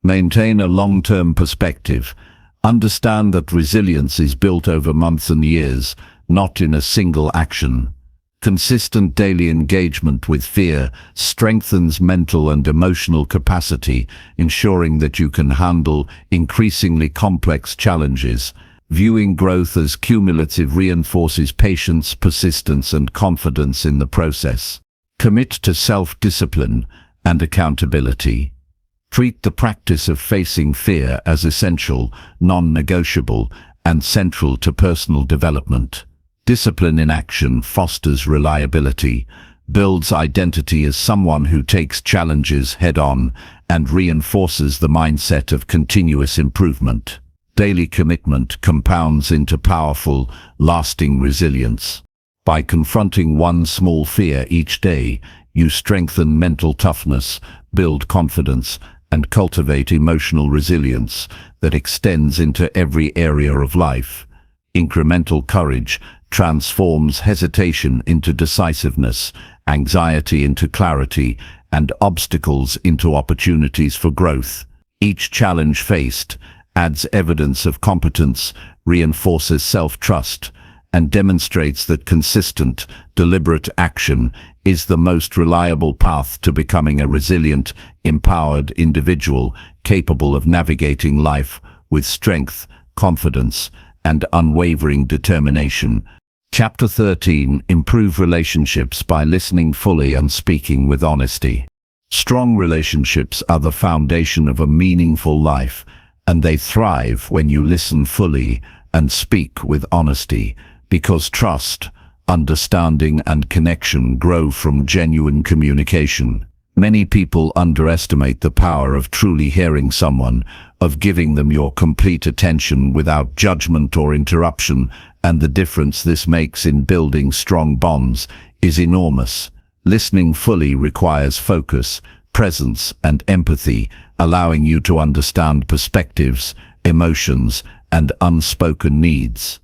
Maintain a long-term perspective. Understand that resilience is built over months and years, not in a single action. Consistent daily engagement with fear strengthens mental and emotional capacity, ensuring that you can handle increasingly complex challenges. Viewing growth as cumulative reinforces patience, persistence, and confidence in the process. Commit to self-discipline and accountability. Treat the practice of facing fear as essential, non-negotiable, and central to personal development. Discipline in action fosters reliability, builds identity as someone who takes challenges head-on, and reinforces the mindset of continuous improvement. Daily commitment compounds into powerful, lasting resilience. By confronting one small fear each day, you strengthen mental toughness, build confidence, and cultivate emotional resilience that extends into every area of life. Incremental courage transforms hesitation into decisiveness, anxiety into clarity, and obstacles into opportunities for growth. Each challenge faced adds evidence of competence, reinforces self-trust, and demonstrates that consistent, deliberate action is the most reliable path to becoming a resilient, empowered individual capable of navigating life with strength, confidence, and unwavering determination. Chapter 13. Improve relationships by listening fully and speaking with honesty. Strong relationships are the foundation of a meaningful life, and they thrive when you listen fully and speak with honesty, because trust, understanding, and connection grow from genuine communication. Many people underestimate the power of truly hearing someone, of giving them your complete attention without judgment or interruption, and the difference this makes in building strong bonds is enormous. Listening fully requires focus, presence, and empathy, allowing you to understand perspectives, emotions, and unspoken needs.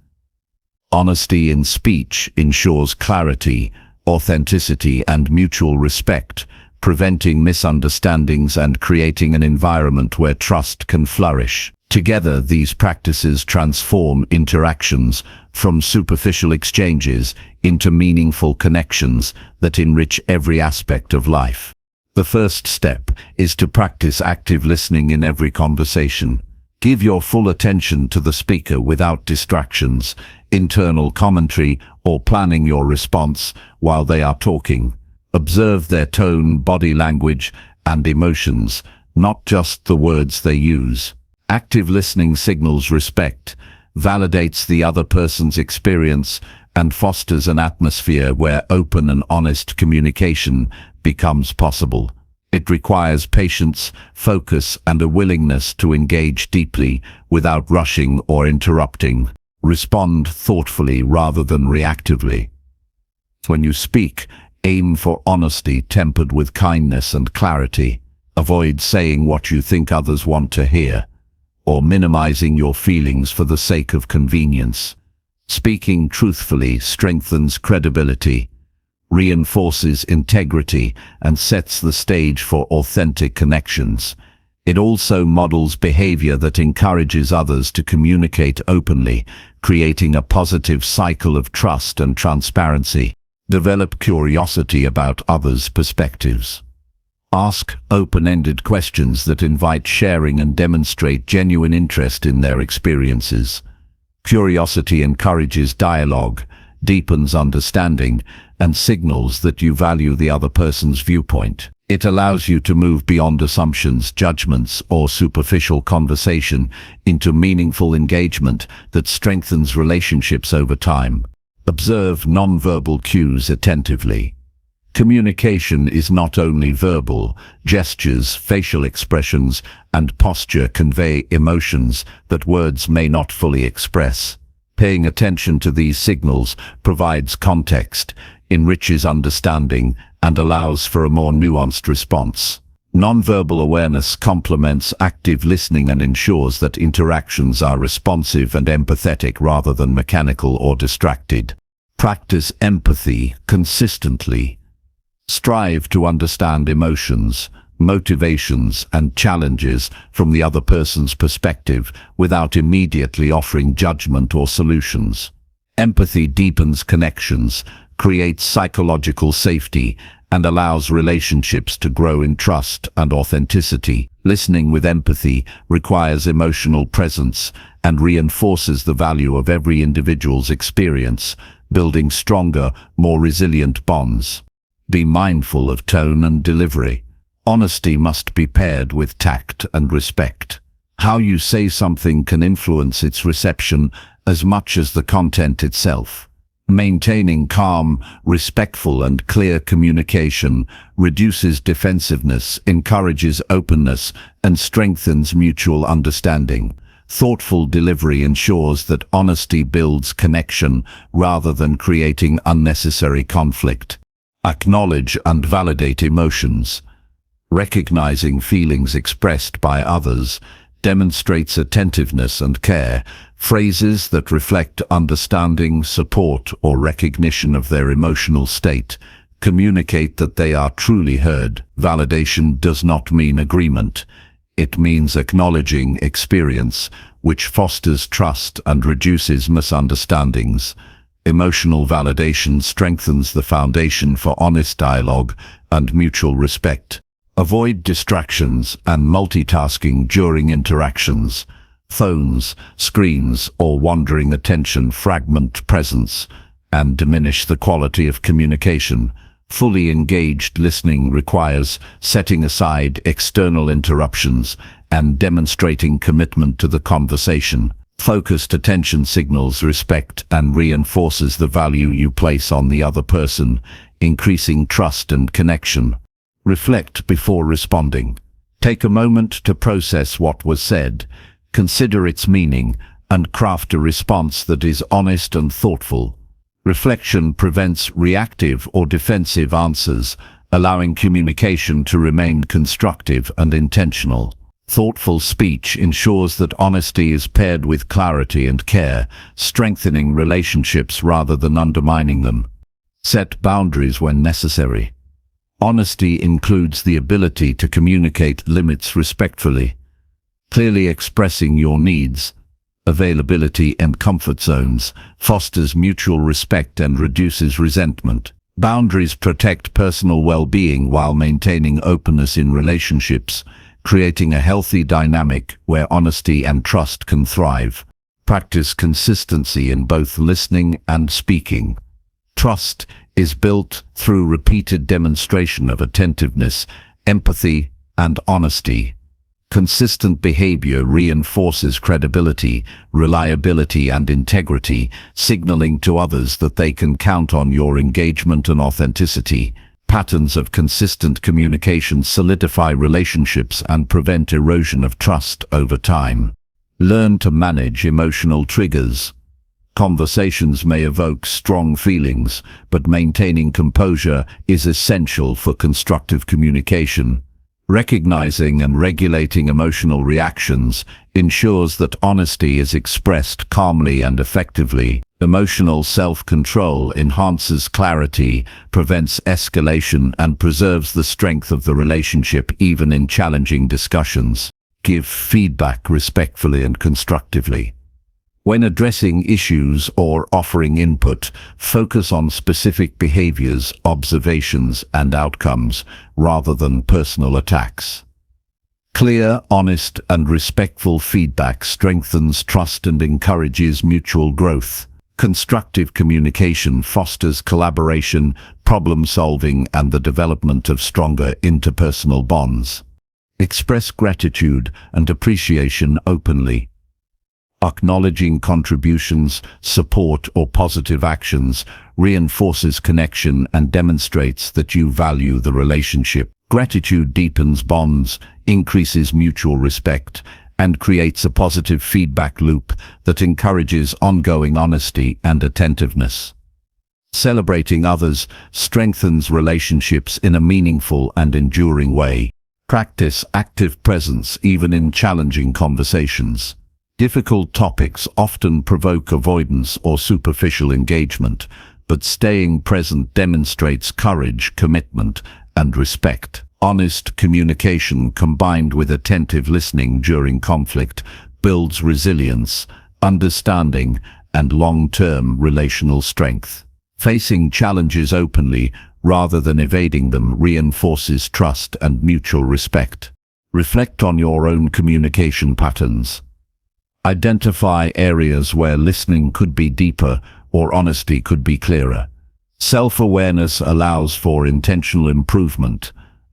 Honesty in speech ensures clarity, authenticity, and mutual respect, preventing misunderstandings and creating an environment where trust can flourish. Together, these practices transform interactions from superficial exchanges into meaningful connections that enrich every aspect of life. The first step is to practice active listening in every conversation. Give your full attention to the speaker without distractions, internal commentary, or planning your response while they are talking. Observe their tone, body language, and emotions, not just the words they use. Active listening signals respect, validates the other person's experience, and fosters an atmosphere where open and honest communication becomes possible. It requires patience, focus, and a willingness to engage deeply without rushing or interrupting. Respond thoughtfully rather than reactively. When you speak, aim for honesty tempered with kindness and clarity. Avoid saying what you think others want to hear, or minimizing your feelings for the sake of convenience. Speaking truthfully strengthens credibility, reinforces integrity, and sets the stage for authentic connections. It also models behavior that encourages others to communicate openly, creating a positive cycle of trust and transparency. Develop curiosity about others' perspectives. Ask open-ended questions that invite sharing and demonstrate genuine interest in their experiences. Curiosity encourages dialogue, deepens understanding, and signals that you value the other person's viewpoint. It allows you to move beyond assumptions, judgments, or superficial conversation into meaningful engagement that strengthens relationships over time. Observe nonverbal cues attentively. Communication is not only verbal. Gestures, facial expressions, and posture convey emotions that words may not fully express. Paying attention to these signals provides context, enriches understanding, and allows for a more nuanced response. Nonverbal awareness complements active listening and ensures that interactions are responsive and empathetic rather than mechanical or distracted. Practice empathy consistently. Strive to understand emotions, motivations, and challenges from the other person's perspective without immediately offering judgment or solutions. Empathy deepens connections, creates psychological safety, and allows relationships to grow in trust and authenticity. Listening with empathy requires emotional presence and reinforces the value of every individual's experience, building stronger, more resilient bonds. Be mindful of tone and delivery. Honesty must be paired with tact and respect. How you say something can influence its reception as much as the content itself. Maintaining calm, respectful, and clear communication reduces defensiveness, encourages openness, and strengthens mutual understanding. Thoughtful delivery ensures that honesty builds connection rather than creating unnecessary conflict. Acknowledge and validate emotions. Recognizing feelings expressed by others demonstrates attentiveness and care. Phrases that reflect understanding, support, or recognition of their emotional state communicate that they are truly heard. Validation does not mean agreement. It means acknowledging experience, which fosters trust and reduces misunderstandings. Emotional validation strengthens the foundation for honest dialogue and mutual respect. Avoid distractions and multitasking during interactions. Phones, screens, or wandering attention fragment presence and diminish the quality of communication. Fully engaged listening requires setting aside external interruptions and demonstrating commitment to the conversation. Focused attention signals respect and reinforces the value you place on the other person, increasing trust and connection. Reflect before responding. Take a moment to process what was said, consider its meaning, and craft a response that is honest and thoughtful. Reflection prevents reactive or defensive answers, allowing communication to remain constructive and intentional. Thoughtful speech ensures that honesty is paired with clarity and care, strengthening relationships rather than undermining them. Set boundaries when necessary. Honesty includes the ability to communicate limits respectfully. Clearly expressing your needs, availability, and comfort zones fosters mutual respect and reduces resentment. Boundaries protect personal well-being while maintaining openness in relationships, creating a healthy dynamic where honesty and trust can thrive. Practice consistency in both listening and speaking. Trust is built through repeated demonstration of attentiveness, empathy, and honesty. Consistent behavior reinforces credibility, reliability, and integrity, signaling to others that they can count on your engagement and authenticity. Patterns of consistent communication solidify relationships and prevent erosion of trust over time. Learn to manage emotional triggers. Conversations may evoke strong feelings, but maintaining composure is essential for constructive communication. Recognizing and regulating emotional reactions ensures that honesty is expressed calmly and effectively. Emotional self-control enhances clarity, prevents escalation, and preserves the strength of the relationship even in challenging discussions. Give feedback respectfully and constructively. When addressing issues or offering input, focus on specific behaviors, observations, and outcomes, rather than personal attacks. Clear, honest, and respectful feedback strengthens trust and encourages mutual growth. Constructive communication fosters collaboration, problem-solving, and the development of stronger interpersonal bonds. Express gratitude and appreciation openly. Acknowledging contributions, support, or positive actions reinforces connection and demonstrates that you value the relationship. Gratitude deepens bonds, increases mutual respect, and creates a positive feedback loop that encourages ongoing honesty and attentiveness. Celebrating others strengthens relationships in a meaningful and enduring way. Practice active presence even in challenging conversations. Difficult topics often provoke avoidance or superficial engagement, but staying present demonstrates courage, commitment, and respect. Honest communication combined with attentive listening during conflict builds resilience, understanding, and long-term relational strength. Facing challenges openly rather than evading them reinforces trust and mutual respect. Reflect on your own communication patterns. Identify areas where listening could be deeper or honesty could be clearer. Self-awareness allows for intentional improvement,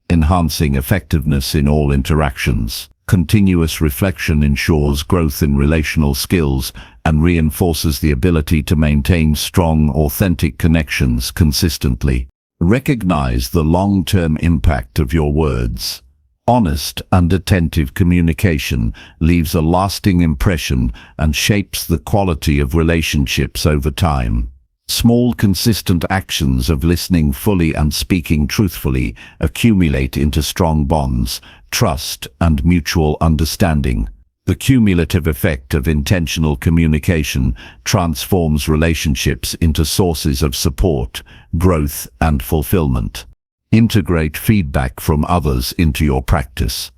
enhancing effectiveness in all interactions. Continuous reflection ensures growth in relational skills and reinforces the ability to maintain strong, authentic connections consistently. Recognize the long-term impact of your words. Honest and attentive communication leaves a lasting impression and shapes the quality of relationships over time. Small, consistent actions of listening fully and speaking truthfully accumulate into strong bonds, trust, and mutual understanding. The cumulative effect of intentional communication transforms relationships into sources of support, growth, and fulfillment. Integrate feedback from others into your practice.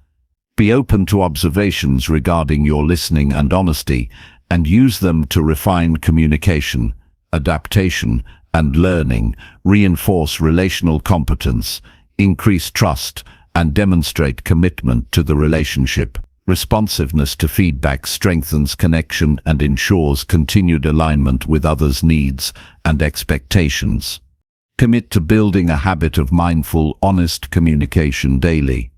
Be open to observations regarding your listening and honesty, and use them to refine communication, adaptation, and learning, reinforce relational competence, increase trust, and demonstrate commitment to the relationship. Responsiveness to feedback strengthens connection and ensures continued alignment with others' needs and expectations. Commit to building a habit of mindful, honest communication daily.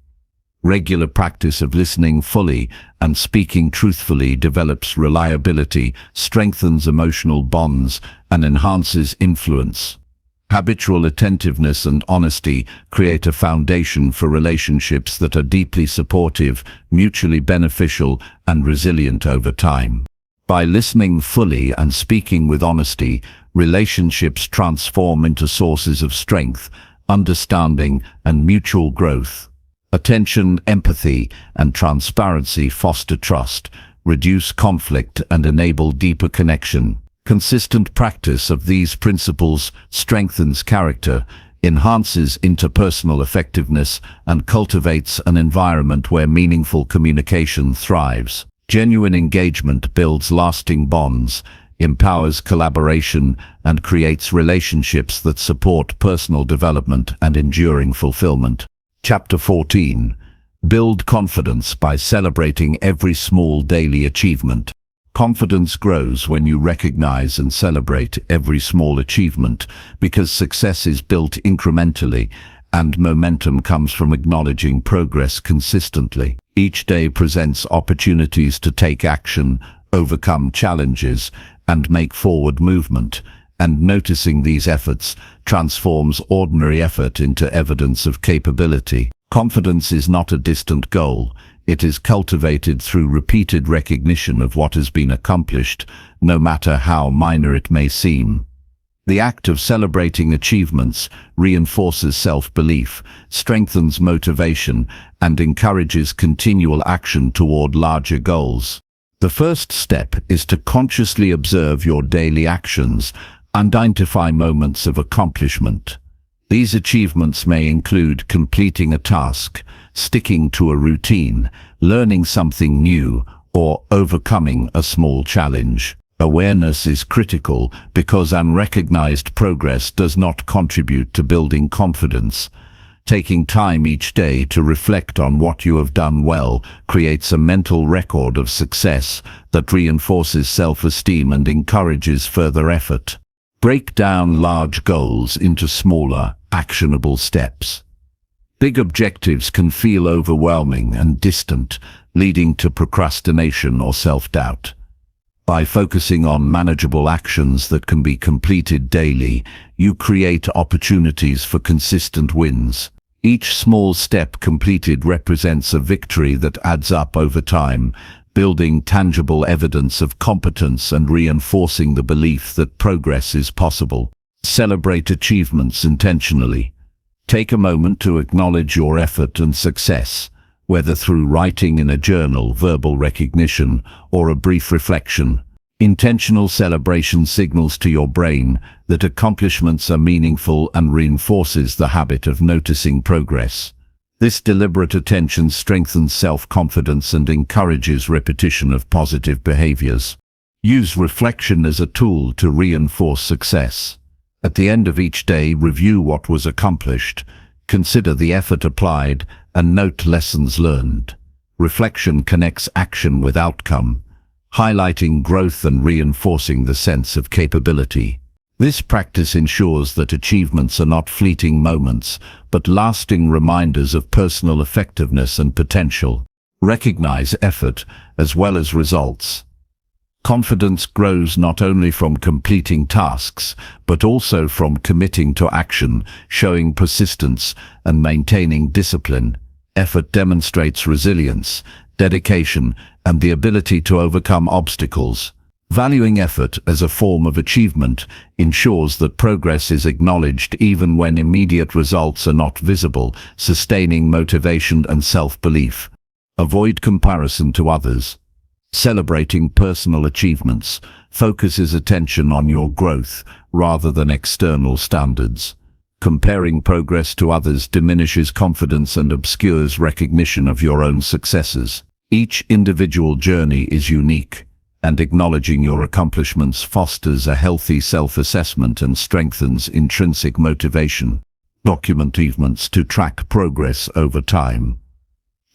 Regular practice of listening fully and speaking truthfully develops reliability, strengthens emotional bonds, and enhances influence. Habitual attentiveness and honesty create a foundation for relationships that are deeply supportive, mutually beneficial, and resilient over time. By listening fully and speaking with honesty, relationships transform into sources of strength, understanding, and mutual growth. Attention, empathy, and transparency foster trust, reduce conflict, and enable deeper connection. Consistent practice of these principles strengthens character, enhances interpersonal effectiveness, and cultivates an environment where meaningful communication thrives. Genuine engagement builds lasting bonds, empowers collaboration, and creates relationships that support personal development and enduring fulfillment. Chapter 14. Build confidence by celebrating every small daily achievement. Confidence grows when you recognize and celebrate every small achievement, because success is built incrementally, and momentum comes from acknowledging progress consistently. Each day presents opportunities to take action, overcome challenges, and make forward movement, and noticing these efforts transforms ordinary effort into evidence of capability. Confidence is not a distant goal. It is cultivated through repeated recognition of what has been accomplished, no matter how minor it may seem. The act of celebrating achievements reinforces self-belief, strengthens motivation, and encourages continual action toward larger goals. The first step is to consciously observe your daily actions and identify moments of accomplishment. These achievements may include completing a task, sticking to a routine, learning something new, or overcoming a small challenge. Awareness is critical because unrecognized progress does not contribute to building confidence. Taking time each day to reflect on what you have done well creates a mental record of success that reinforces self-esteem and encourages further effort. Break down large goals into smaller, actionable steps. Big objectives can feel overwhelming and distant, leading to procrastination or self-doubt. By focusing on manageable actions that can be completed daily, you create opportunities for consistent wins. Each small step completed represents a victory that adds up over time, building tangible evidence of competence and reinforcing the belief that progress is possible. Celebrate achievements intentionally. Take a moment to acknowledge your effort and success, whether through writing in a journal, verbal recognition, or a brief reflection. Intentional celebration signals to your brain that accomplishments are meaningful and reinforces the habit of noticing progress. This deliberate attention strengthens self-confidence and encourages repetition of positive behaviors. Use reflection as a tool to reinforce success. At the end of each day, review what was accomplished, consider the effort applied, and note lessons learned. Reflection connects action with outcome, highlighting growth and reinforcing the sense of capability. This practice ensures that achievements are not fleeting moments, but lasting reminders of personal effectiveness and potential. Recognize effort as well as results. Confidence grows not only from completing tasks, but also from committing to action, showing persistence, and maintaining discipline. Effort demonstrates resilience, dedication, and the ability to overcome obstacles. Valuing effort as a form of achievement ensures that progress is acknowledged even when immediate results are not visible, sustaining motivation and self-belief. Avoid comparison to others. Celebrating personal achievements focuses attention on your growth rather than external standards. Comparing progress to others diminishes confidence and obscures recognition of your own successes. Each individual journey is unique, and acknowledging your accomplishments fosters a healthy self-assessment and strengthens intrinsic motivation. Document achievements to track progress over time.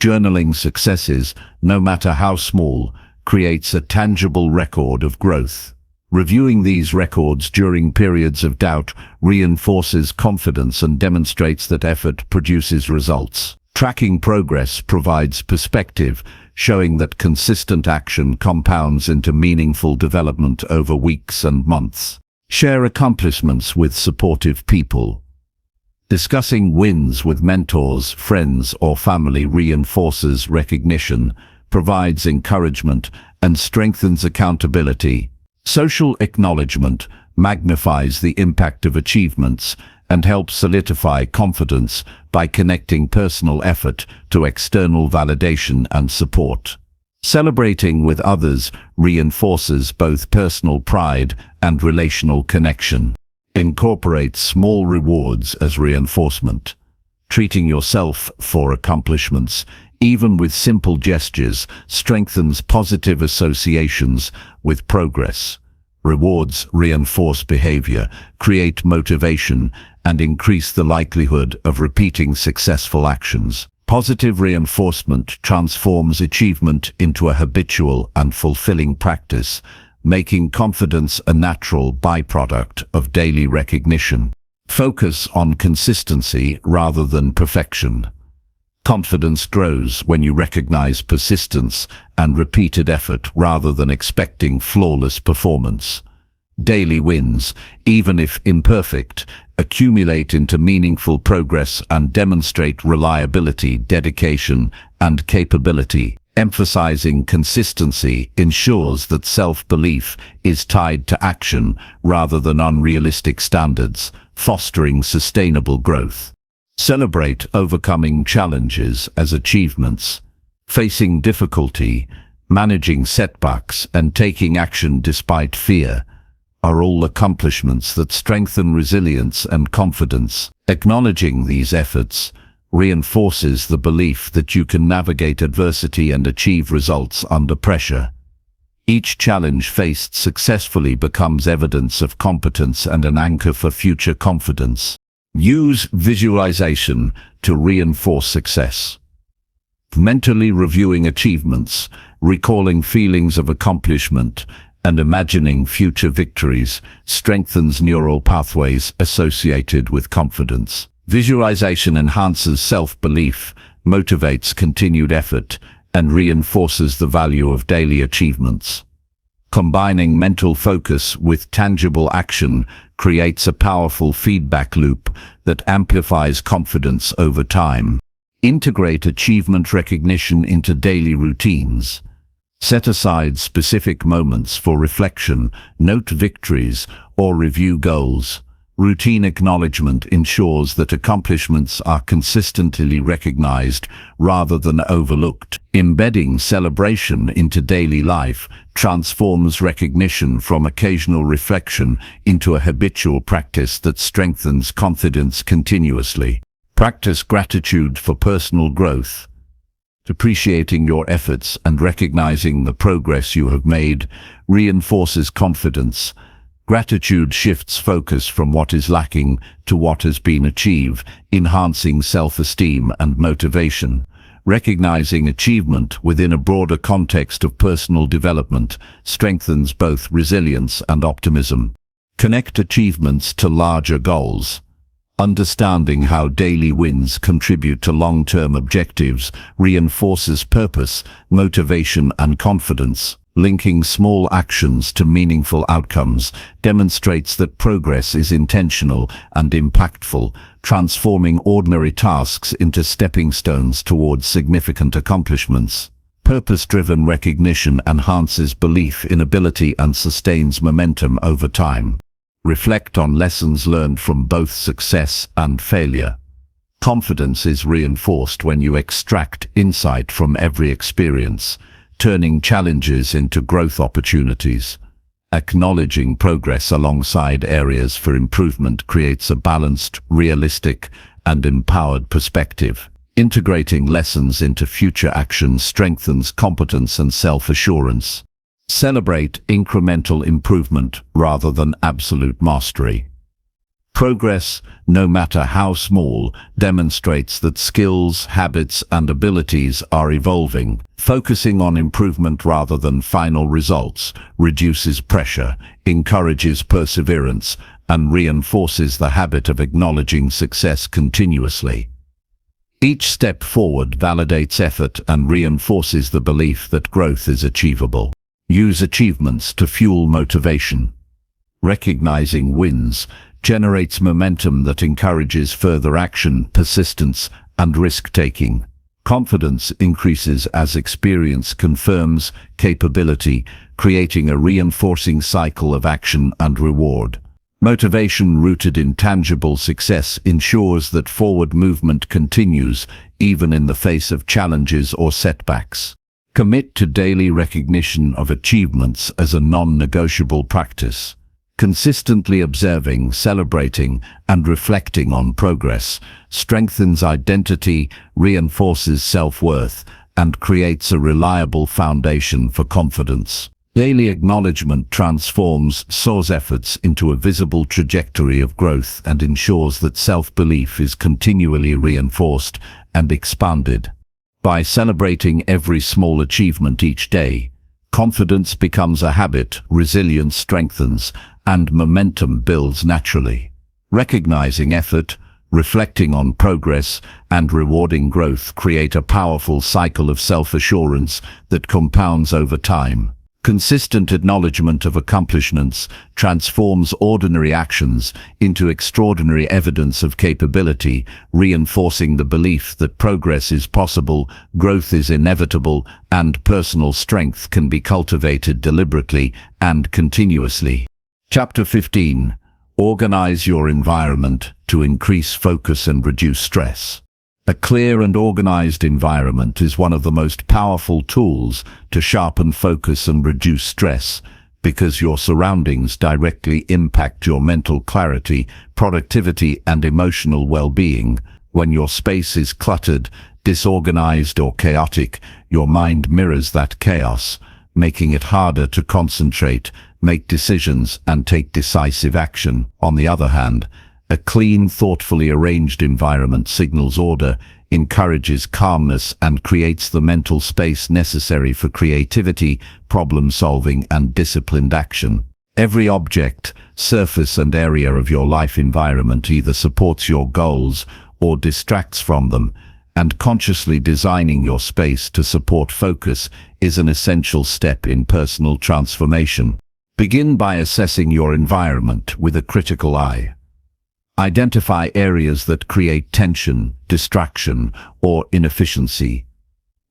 Journaling successes, no matter how small, creates a tangible record of growth. Reviewing these records during periods of doubt reinforces confidence and demonstrates that effort produces results. Tracking progress provides perspective, showing that consistent action compounds into meaningful development over weeks and months. Share accomplishments with supportive people. Discussing wins with mentors, friends, or family reinforces recognition, provides encouragement, and strengthens accountability. Social acknowledgement magnifies the impact of achievements and helps solidify confidence by connecting personal effort to external validation and support. Celebrating with others reinforces both personal pride and relational connection. Incorporate small rewards as reinforcement. Treating yourself for accomplishments, even with simple gestures, strengthens positive associations with progress. Rewards reinforce behavior, create motivation, and increase the likelihood of repeating successful actions. Positive reinforcement transforms achievement into a habitual and fulfilling practice, making confidence a natural byproduct of daily recognition. Focus on consistency rather than perfection. Confidence grows when you recognize persistence and repeated effort rather than expecting flawless performance. Daily wins, even if imperfect, accumulate into meaningful progress and demonstrate reliability, dedication, and capability. Emphasizing consistency ensures that self-belief is tied to action rather than unrealistic standards, fostering sustainable growth. Celebrate overcoming challenges as achievements. Facing difficulty, managing setbacks, and taking action despite fear are all accomplishments that strengthen resilience and confidence. Acknowledging these efforts reinforces the belief that you can navigate adversity and achieve results under pressure. Each challenge faced successfully becomes evidence of competence and an anchor for future confidence. Use visualization to reinforce success. Mentally reviewing achievements, recalling feelings of accomplishment, and imagining future victories strengthens neural pathways associated with confidence. Visualization enhances self-belief, motivates continued effort, and reinforces the value of daily achievements. Combining mental focus with tangible action creates a powerful feedback loop that amplifies confidence over time. Integrate achievement recognition into daily routines. Set aside specific moments for reflection, note victories, or review goals. Routine acknowledgement ensures that accomplishments are consistently recognized rather than overlooked. Embedding celebration into daily life transforms recognition from occasional reflection into a habitual practice that strengthens confidence continuously. Practice gratitude for personal growth. Appreciating your efforts and recognizing the progress you have made reinforces confidence. Gratitude shifts focus from what is lacking to what has been achieved, enhancing self-esteem and motivation. Recognizing achievement within a broader context of personal development strengthens both resilience and optimism. Connect achievements to larger goals. Understanding how daily wins contribute to long-term objectives reinforces purpose, motivation, and confidence. Linking small actions to meaningful outcomes demonstrates that progress is intentional and impactful, transforming ordinary tasks into stepping stones towards significant accomplishments. Purpose-driven recognition enhances belief in ability and sustains momentum over time. Reflect on lessons learned from both success and failure. Confidence is reinforced when you extract insight from every experience, turning challenges into growth opportunities. Acknowledging progress alongside areas for improvement creates a balanced, realistic, and empowered perspective. Integrating lessons into future actions strengthens competence and self-assurance. Celebrate incremental improvement rather than absolute mastery. Progress, no matter how small, demonstrates that skills, habits, and abilities are evolving. Focusing on improvement rather than final results reduces pressure, encourages perseverance, and reinforces the habit of acknowledging success continuously. Each step forward validates effort and reinforces the belief that growth is achievable. Use achievements to fuel motivation. Recognizing wins generates momentum that encourages further action, persistence, and risk-taking. Confidence increases as experience confirms capability, creating a reinforcing cycle of action and reward. Motivation rooted in tangible success ensures that forward movement continues, even in the face of challenges or setbacks. Commit to daily recognition of achievements as a non-negotiable practice. Consistently observing, celebrating, and reflecting on progress strengthens identity, reinforces self-worth, and creates a reliable foundation for confidence. Daily acknowledgement transforms SOAR's efforts into a visible trajectory of growth and ensures that self-belief is continually reinforced and expanded. By celebrating every small achievement each day, confidence becomes a habit, resilience strengthens, and momentum builds naturally. Recognizing effort, reflecting on progress, and rewarding growth create a powerful cycle of self-assurance that compounds over time. Consistent acknowledgement of accomplishments transforms ordinary actions into extraordinary evidence of capability, reinforcing the belief that progress is possible, growth is inevitable, and personal strength can be cultivated deliberately and continuously. Chapter 15. Organize your environment to increase focus and reduce stress. A clear and organized environment is one of the most powerful tools to sharpen focus and reduce stress, because your surroundings directly impact your mental clarity, productivity, and emotional well-being. When your space is cluttered, disorganized, or chaotic, your mind mirrors that chaos, making it harder to concentrate, make decisions, and take decisive action. On the other hand, a clean, thoughtfully arranged environment signals order, encourages calmness, and creates the mental space necessary for creativity, problem-solving, and disciplined action. Every object, surface, and area of your life environment either supports your goals or distracts from them, and consciously designing your space to support focus is an essential step in personal transformation. Begin by assessing your environment with a critical eye. Identify areas that create tension, distraction, or inefficiency.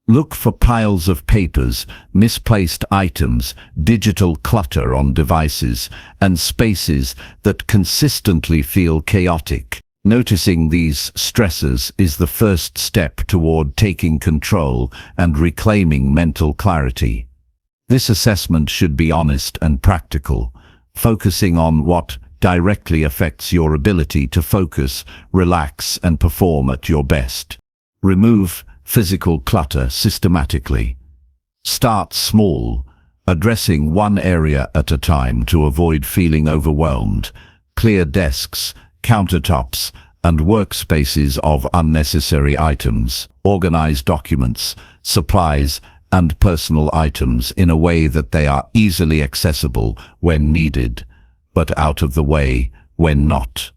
Look for piles of papers, misplaced items, digital clutter on devices, and spaces that consistently feel chaotic. Noticing these stressors is the first step toward taking control and reclaiming mental clarity. This assessment should be honest and practical, focusing on what directly affects your ability to focus, relax, and perform at your best. Remove physical clutter systematically. Start small, addressing one area at a time to avoid feeling overwhelmed. Clear desks, countertops, and workspaces of unnecessary items. Organize documents, supplies, and personal items in a way that they are easily accessible when needed, but out of the way when not.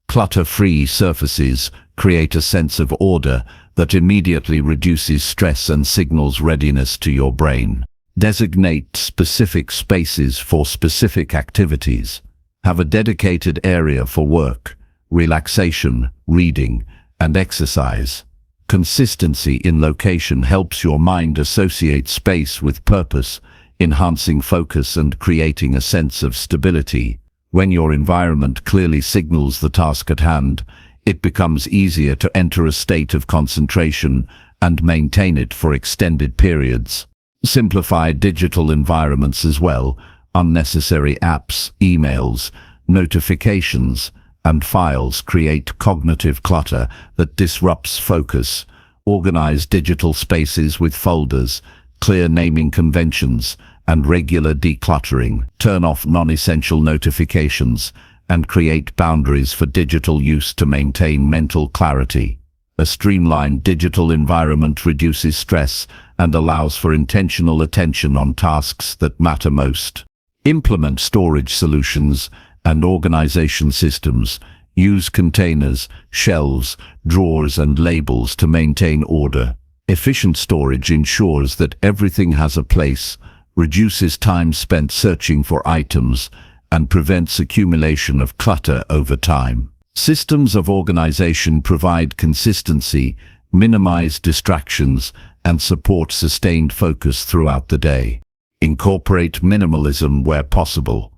Clutter-free surfaces create a sense of order that immediately reduces stress and signals readiness to your brain. Designate specific spaces for specific activities. Have a dedicated area for work, relaxation, reading, and exercise. Consistency in location helps your mind associate space with purpose, enhancing focus and creating a sense of stability. When your environment clearly signals the task at hand, it becomes easier to enter a state of concentration and maintain it for extended periods. Simplify digital environments as well. Unnecessary apps, emails, notifications, and files create cognitive clutter that disrupts focus. Organize digital spaces with folders, clear naming conventions, and regular decluttering. Turn off non-essential notifications and create boundaries for digital use to maintain mental clarity. A streamlined digital environment reduces stress and allows for intentional attention on tasks that matter most. Implement storage solutions and organization systems. Use containers, shelves, drawers, and labels to maintain order. Efficient storage ensures that everything has a place, reduces time spent searching for items, and prevents accumulation of clutter over time. Systems of organization provide consistency, minimize distractions, and support sustained focus throughout the day. Incorporate minimalism where possible.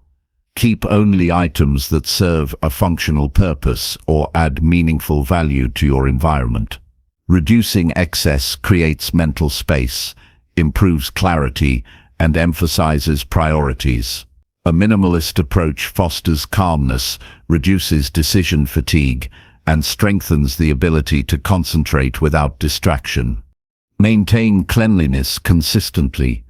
Keep only items that serve a functional purpose or add meaningful value to your environment. Reducing excess creates mental space, improves clarity, and emphasizes priorities. A minimalist approach fosters calmness, reduces decision fatigue, and strengthens the ability to concentrate without distraction. Maintain cleanliness consistently.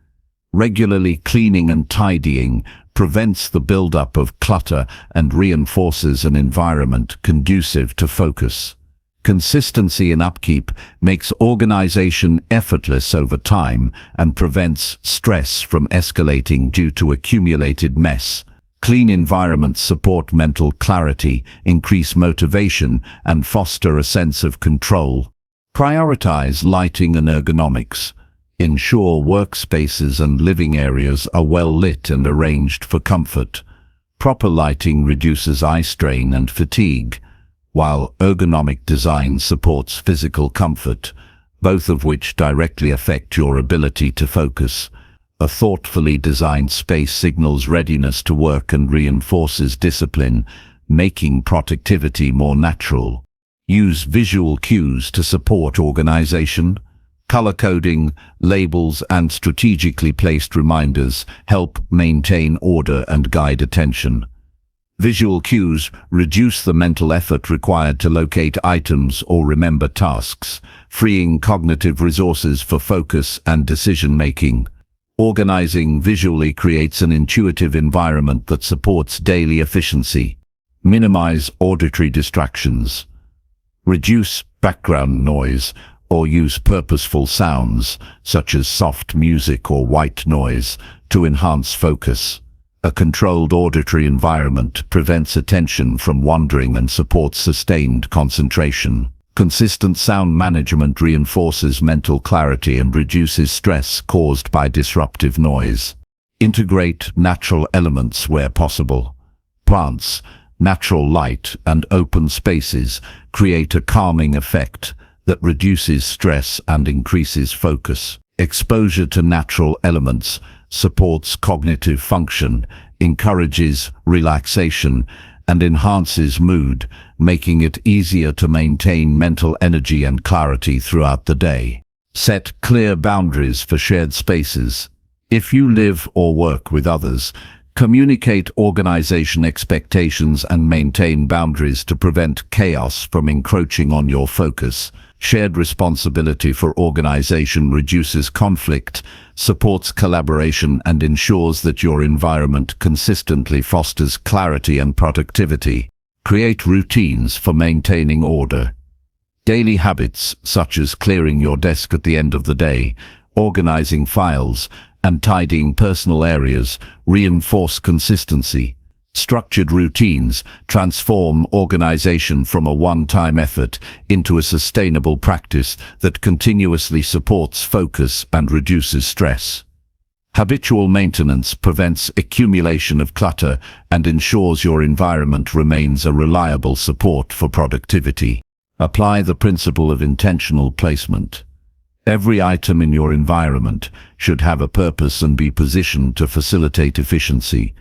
Regularly cleaning and tidying prevents the buildup of clutter and reinforces an environment conducive to focus. Consistency in upkeep makes organization effortless over time and prevents stress from escalating due to accumulated mess. Clean environments support mental clarity, increase motivation, and foster a sense of control. Prioritize lighting and ergonomics. Ensure workspaces and living areas are well lit and arranged for comfort. Proper lighting reduces eye strain and fatigue, while ergonomic design supports physical comfort, both of which directly affect your ability to focus. A thoughtfully designed space signals readiness to work and reinforces discipline, making productivity more natural. Use visual cues to support organization. Color coding, labels, and strategically placed reminders help maintain order and guide attention. Visual cues reduce the mental effort required to locate items or remember tasks, freeing cognitive resources for focus and decision-making. Organizing visually creates an intuitive environment that supports daily efficiency. Minimize auditory distractions. Reduce background noise or use purposeful sounds, such as soft music or white noise, to enhance focus. A controlled auditory environment prevents attention from wandering and supports sustained concentration. Consistent sound management reinforces mental clarity and reduces stress caused by disruptive noise. Integrate natural elements where possible. Plants, natural light, and open spaces create a calming effect that reduces stress and increases focus. Exposure to natural elements supports cognitive function, encourages relaxation, and enhances mood, making it easier to maintain mental energy and clarity throughout the day. Set clear boundaries for shared spaces. If you live or work with others, communicate organization expectations and maintain boundaries to prevent chaos from encroaching on your focus. Shared responsibility for organization reduces conflict, supports collaboration, and ensures that your environment consistently fosters clarity and productivity. Create routines for maintaining order. Daily habits such as clearing your desk at the end of the day, organizing files, and tidying personal areas reinforce consistency. Structured routines transform organization from a one-time effort into a sustainable practice that continuously supports focus and reduces stress. Habitual maintenance prevents accumulation of clutter and ensures your environment remains a reliable support for productivity. Apply the principle of intentional placement. Every item in your environment should have a purpose and be positioned to facilitate efficiency.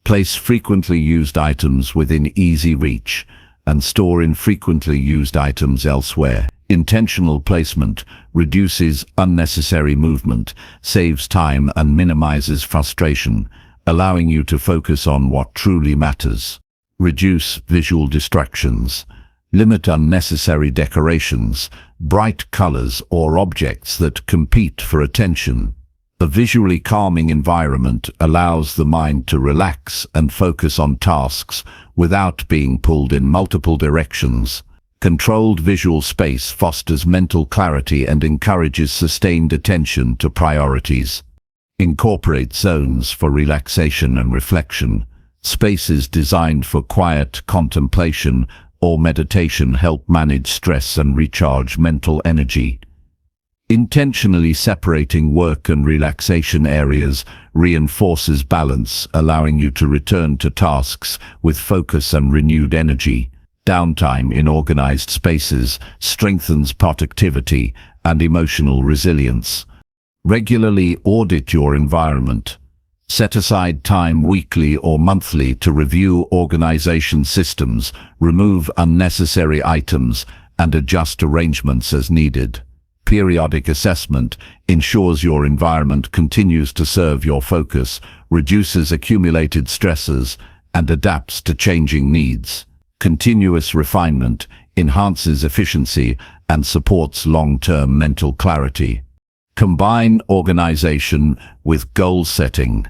Place frequently used items within easy reach and store infrequently used items elsewhere. Intentional placement reduces unnecessary movement, saves time, and minimizes frustration, allowing you to focus on what truly matters. Reduce visual distractions. Limit unnecessary decorations, bright colors, or objects that compete for attention. A visually calming environment allows the mind to relax and focus on tasks without being pulled in multiple directions. Controlled visual space fosters mental clarity and encourages sustained attention to priorities. Incorporate zones for relaxation and reflection. Spaces designed for quiet contemplation or meditation help manage stress and recharge mental energy. Intentionally separating work and relaxation areas reinforces balance, allowing you to return to tasks with focus and renewed energy. Downtime in organized spaces strengthens productivity and emotional resilience. Regularly audit your environment. Set aside time weekly or monthly to review organization systems, remove unnecessary items, and adjust arrangements as needed. Periodic assessment ensures your environment continues to serve your focus, reduces accumulated stresses, and adapts to changing needs. Continuous refinement enhances efficiency and supports long-term mental clarity. Combine organization with goal setting.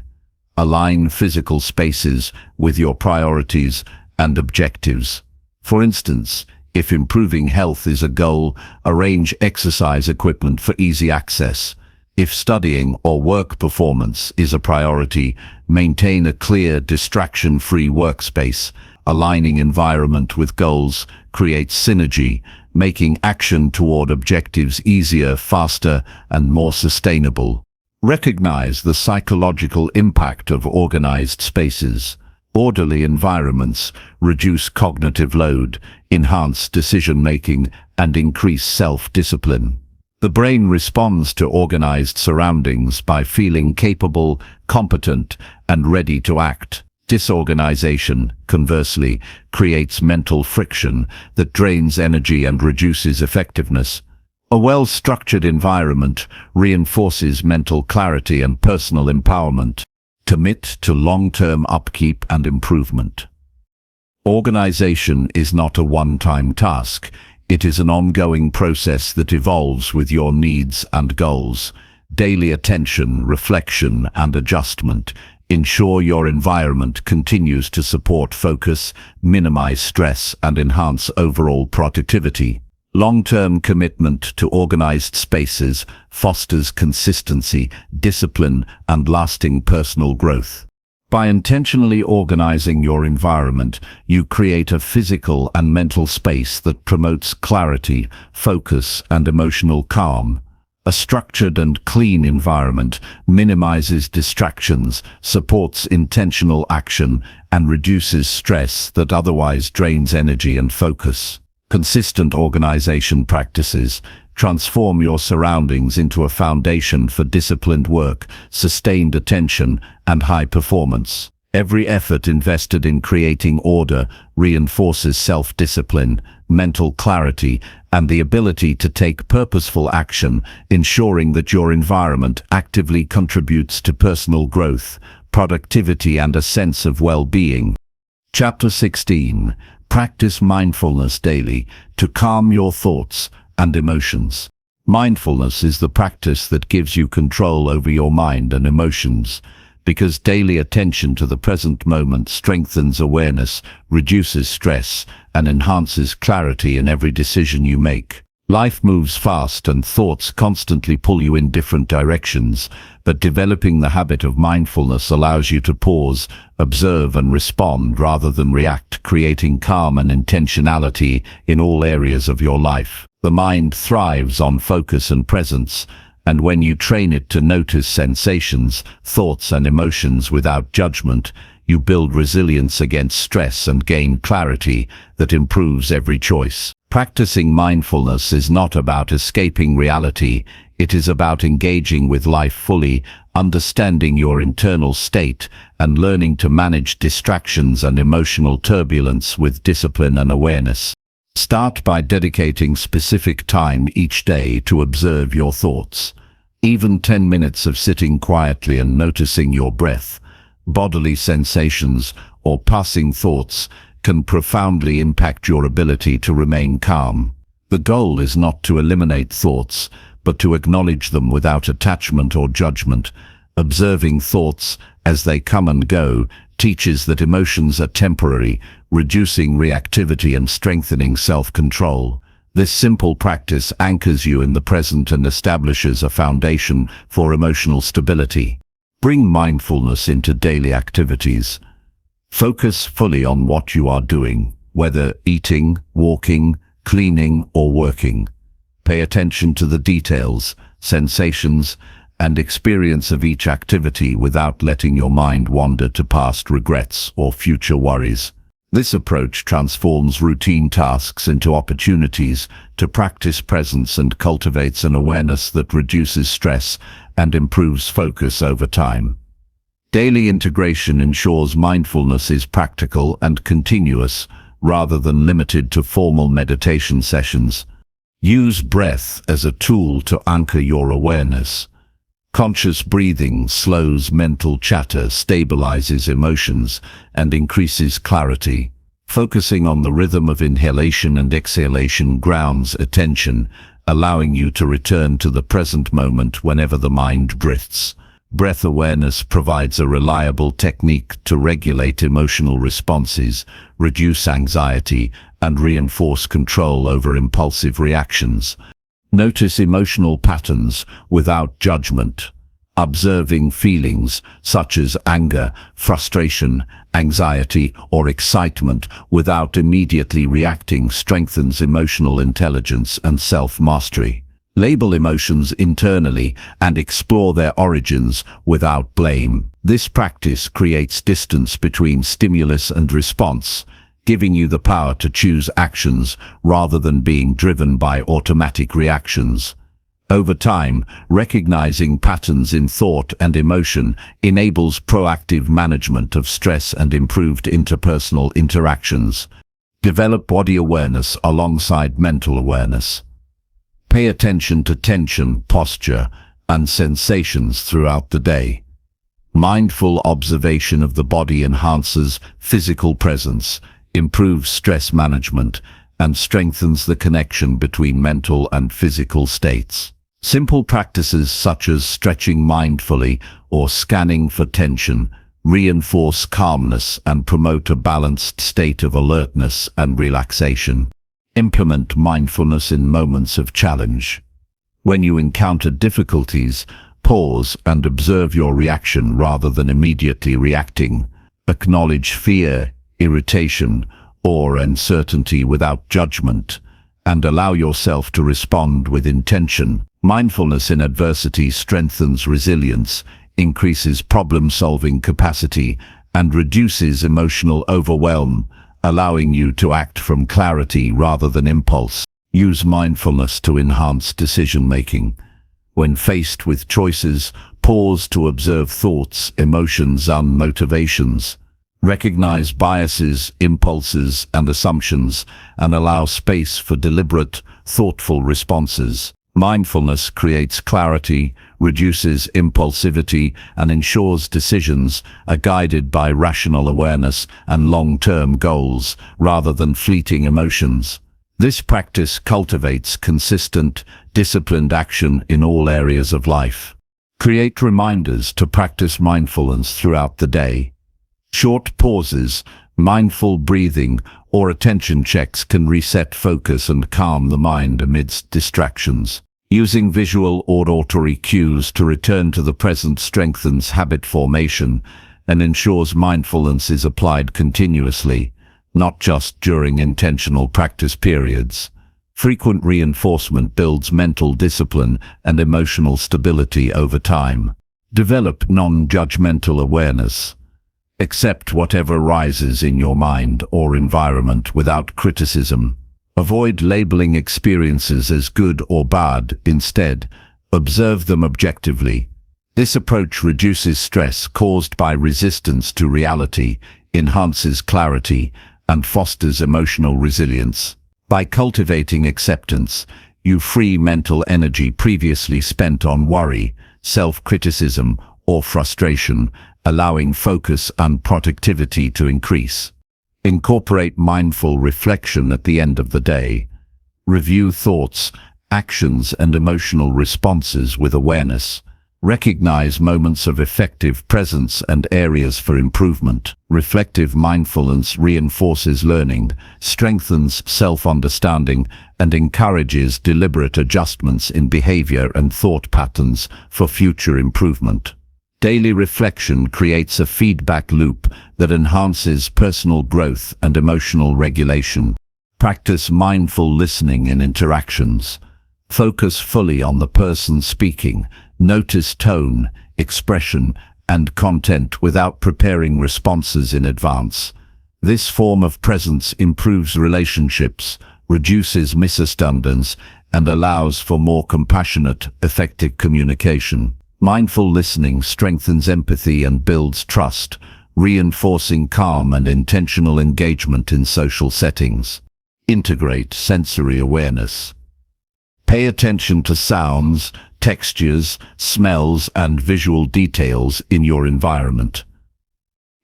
Align physical spaces with your priorities and objectives. For instance, if improving health is a goal, arrange exercise equipment for easy access. If studying or work performance is a priority, maintain a clear, distraction-free workspace. Aligning environment with goals creates synergy, making action toward objectives easier, faster, and more sustainable. Recognize the psychological impact of organized spaces. Orderly environments reduce cognitive load, enhance decision-making, and increase self-discipline. The brain responds to organized surroundings by feeling capable, competent, and ready to act. Disorganization, conversely, creates mental friction that drains energy and reduces effectiveness. A well-structured environment reinforces mental clarity and personal empowerment. Commit to long-term upkeep and improvement. Organization is not a one-time task. It is an ongoing process that evolves with your needs and goals. Daily attention, reflection, and adjustment ensure your environment continues to support focus, minimize stress, and enhance overall productivity. Long-term commitment to organized spaces fosters consistency, discipline, and lasting personal growth. By intentionally organizing your environment, you create a physical and mental space that promotes clarity, focus, and emotional calm. A structured and clean environment minimizes distractions, supports intentional action, and reduces stress that otherwise drains energy and focus. Consistent organization practices transform your surroundings into a foundation for disciplined work, sustained attention, and high performance. Every effort invested in creating order reinforces self-discipline, mental clarity, and the ability to take purposeful action, ensuring that your environment actively contributes to personal growth, productivity, and a sense of well-being. Chapter 16. Practice mindfulness daily to calm your thoughts and emotions. Mindfulness is the practice that gives you control over your mind and emotions, because daily attention to the present moment strengthens awareness, reduces stress, and enhances clarity in every decision you make. Life moves fast and thoughts constantly pull you in different directions, but developing the habit of mindfulness allows you to pause, observe, and respond rather than react, creating calm and intentionality in all areas of your life. The mind thrives on focus and presence, and when you train it to notice sensations, thoughts, and emotions without judgment, you build resilience against stress and gain clarity that improves every choice. Practicing mindfulness is not about escaping reality, it is about engaging with life fully, understanding your internal state, and learning to manage distractions and emotional turbulence with discipline and awareness. Start by dedicating specific time each day to observe your thoughts. Even 10 minutes of sitting quietly and noticing your breath, bodily sensations, or passing thoughts can profoundly impact your ability to remain calm. The goal is not to eliminate thoughts, but to acknowledge them without attachment or judgment. Observing thoughts as they come and go teaches that emotions are temporary, reducing reactivity and strengthening self-control. This simple practice anchors you in the present and establishes a foundation for emotional stability. Bring mindfulness into daily activities. Focus fully on what you are doing, whether eating, walking, cleaning, or working. Pay attention to the details, sensations, and experience of each activity without letting your mind wander to past regrets or future worries. This approach transforms routine tasks into opportunities to practice presence and cultivates an awareness that reduces stress and improves focus over time. Daily integration ensures mindfulness is practical and continuous, rather than limited to formal meditation sessions. Use breath as a tool to anchor your awareness. Conscious breathing slows mental chatter, stabilizes emotions, and increases clarity. Focusing on the rhythm of inhalation and exhalation grounds attention, allowing you to return to the present moment whenever the mind drifts. Breath awareness provides a reliable technique to regulate emotional responses, reduce anxiety, and reinforce control over impulsive reactions. Notice emotional patterns without judgment. Observing feelings such as anger, frustration, anxiety, or excitement without immediately reacting strengthens emotional intelligence and self-mastery. Label emotions internally and explore their origins without blame. This practice creates distance between stimulus and response, giving you the power to choose actions rather than being driven by automatic reactions. Over time, recognizing patterns in thought and emotion enables proactive management of stress and improved interpersonal interactions. Develop body awareness alongside mental awareness. Pay attention to tension, posture, and sensations throughout the day. Mindful observation of the body enhances physical presence, improves stress management, and strengthens the connection between mental and physical states. Simple practices such as stretching mindfully or scanning for tension reinforce calmness and promote a balanced state of alertness and relaxation. Implement mindfulness in moments of challenge. When you encounter difficulties, pause and observe your reaction rather than immediately reacting. Acknowledge fear, irritation, or uncertainty without judgment, and allow yourself to respond with intention. Mindfulness in adversity strengthens resilience, increases problem-solving capacity, and reduces emotional overwhelm, allowing you to act from clarity rather than impulse. Use mindfulness to enhance decision-making. When faced with choices, pause to observe thoughts, emotions, and motivations. Recognize biases, impulses, and assumptions, and allow space for deliberate, thoughtful responses. Mindfulness creates clarity, reduces impulsivity, and ensures decisions are guided by rational awareness and long-term goals rather than fleeting emotions. This practice cultivates consistent, disciplined action in all areas of life. Create reminders to practice mindfulness throughout the day. Short pauses, mindful breathing, or attention checks can reset focus and calm the mind amidst distractions. Using visual or auditory cues to return to the present strengthens habit formation and ensures mindfulness is applied continuously, not just during intentional practice periods. Frequent reinforcement builds mental discipline and emotional stability over time. Develop non-judgmental awareness. Accept whatever rises in your mind or environment without criticism. Avoid labeling experiences as good or bad. Instead, observe them objectively. This approach reduces stress caused by resistance to reality, enhances clarity, and fosters emotional resilience. By cultivating acceptance, you free mental energy previously spent on worry, self-criticism, or frustration, allowing focus and productivity to increase. Incorporate mindful reflection at the end of the day. Review thoughts, actions, and emotional responses with awareness. Recognize moments of effective presence and areas for improvement. Reflective mindfulness reinforces learning, strengthens self-understanding, and encourages deliberate adjustments in behavior and thought patterns for future improvement. Daily reflection creates a feedback loop that enhances personal growth and emotional regulation. Practice mindful listening in interactions. Focus fully on the person speaking. Notice tone, expression, and content without preparing responses in advance. This form of presence improves relationships, reduces misunderstandings, and allows for more compassionate, effective communication. Mindful listening strengthens empathy and builds trust, reinforcing calm and intentional engagement in social settings. Integrate sensory awareness. Pay attention to sounds, textures, smells, and visual details in your environment.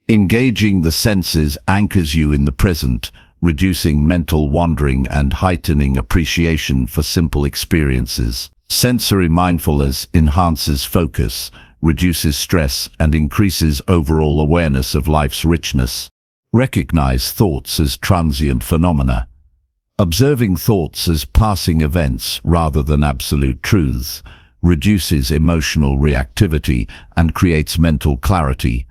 Engaging the senses anchors you in the present, reducing mental wandering and heightening appreciation for simple experiences. Sensory mindfulness enhances focus, reduces stress, and increases overall awareness of life's richness. Recognize thoughts as transient phenomena. Observing thoughts as passing events rather than absolute truths reduces emotional reactivity, and creates mental clarity.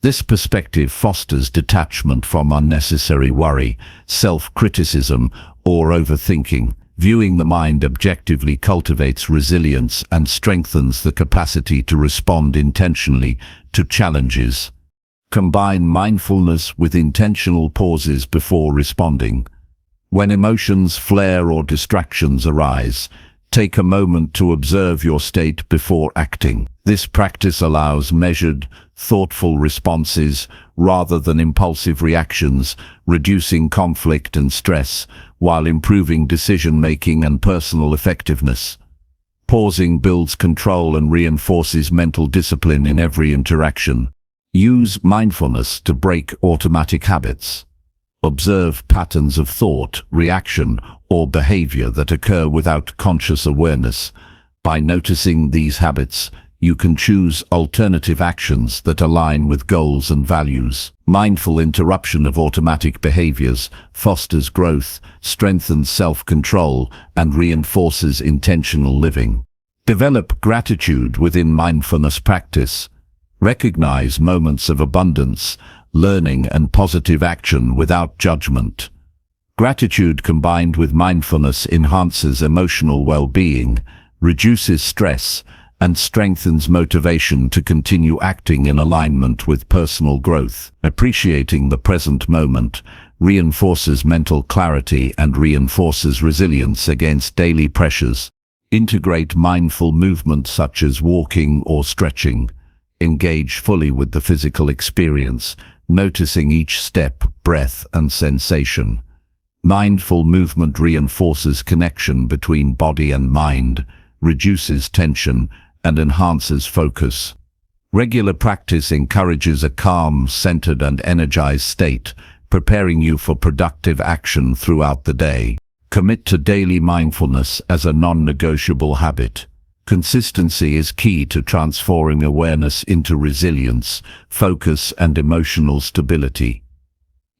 This perspective fosters detachment from unnecessary worry, self-criticism, or overthinking. Viewing the mind objectively cultivates resilience and strengthens the capacity to respond intentionally to challenges. Combine mindfulness with intentional pauses before responding. When emotions flare or distractions arise, take a moment to observe your state before acting. This practice allows measured, thoughtful responses rather than impulsive reactions, reducing conflict and stress while improving decision-making and personal effectiveness. Pausing builds control and reinforces mental discipline in every interaction. Use mindfulness to break automatic habits. Observe patterns of thought, reaction, or behavior that occur without conscious awareness. By noticing these habits, you can choose alternative actions that align with goals and values. Mindful interruption of automatic behaviors fosters growth, strengthens self-control, and reinforces intentional living. Develop gratitude within mindfulness practice. Recognize moments of abundance, learning, and positive action without judgment. Gratitude combined with mindfulness enhances emotional well-being, reduces stress, and strengthens motivation to continue acting in alignment with personal growth. Appreciating the present moment reinforces mental clarity and reinforces resilience against daily pressures. Integrate mindful movement such as walking or stretching. Engage fully with the physical experience, noticing each step, breath, and sensation. Mindful movement reinforces connection between body and mind, reduces tension, and enhances focus. Regular practice encourages a calm, centered, and energized state, preparing you for productive action throughout the day. Commit to daily mindfulness as a non-negotiable habit. Consistency is key to transforming awareness into resilience, focus, and emotional stability.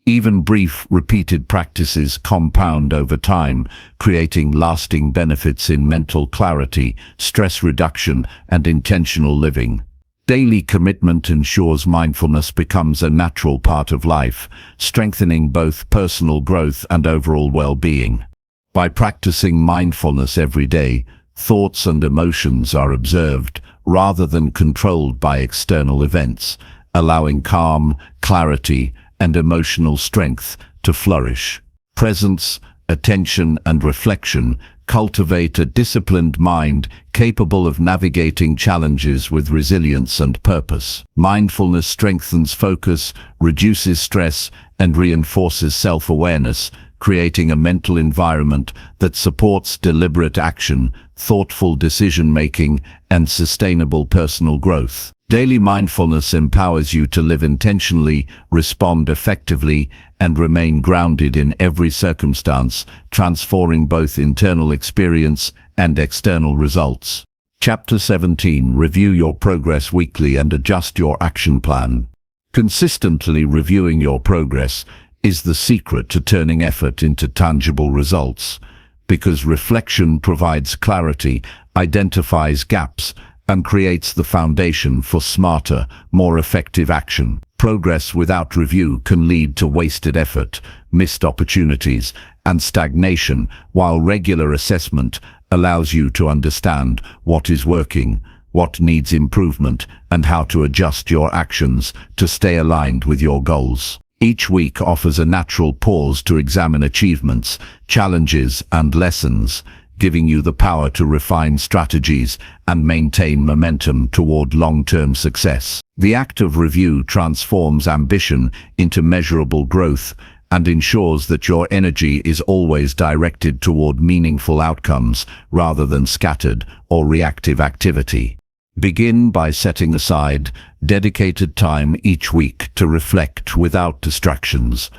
Even brief, repeated practices compound over time, creating lasting benefits in mental clarity, stress reduction, and intentional living. Daily commitment ensures mindfulness becomes a natural part of life, strengthening both personal growth and overall well-being. By practicing mindfulness every day, thoughts and emotions are observed rather than controlled by external events, allowing calm, clarity, and emotional strength to flourish. Presence, attention, and reflection cultivate a disciplined mind capable of navigating challenges with resilience and purpose. Mindfulness strengthens focus, reduces stress, and reinforces self-awareness, creating a mental environment that supports deliberate action, thoughtful decision-making, and sustainable personal growth. Daily mindfulness empowers you to live intentionally, respond effectively, and remain grounded in every circumstance, transforming both internal experience and external results. Chapter 17. Review your progress weekly and adjust your action plan. Consistently reviewing your progress is the secret to turning effort into tangible results, because reflection provides clarity, identifies gaps, and creates the foundation for smarter, more effective action. Progress without review can lead to wasted effort, missed opportunities, and stagnation, while regular assessment allows you to understand what is working, what needs improvement, and how to adjust your actions to stay aligned with your goals. Each week offers a natural pause to examine achievements, challenges, and lessons, giving you the power to refine strategies and maintain momentum toward long-term success. The act of review transforms ambition into measurable growth and ensures that your energy is always directed toward meaningful outcomes rather than scattered or reactive activity. Begin by setting aside dedicated time each week to reflect without distractions.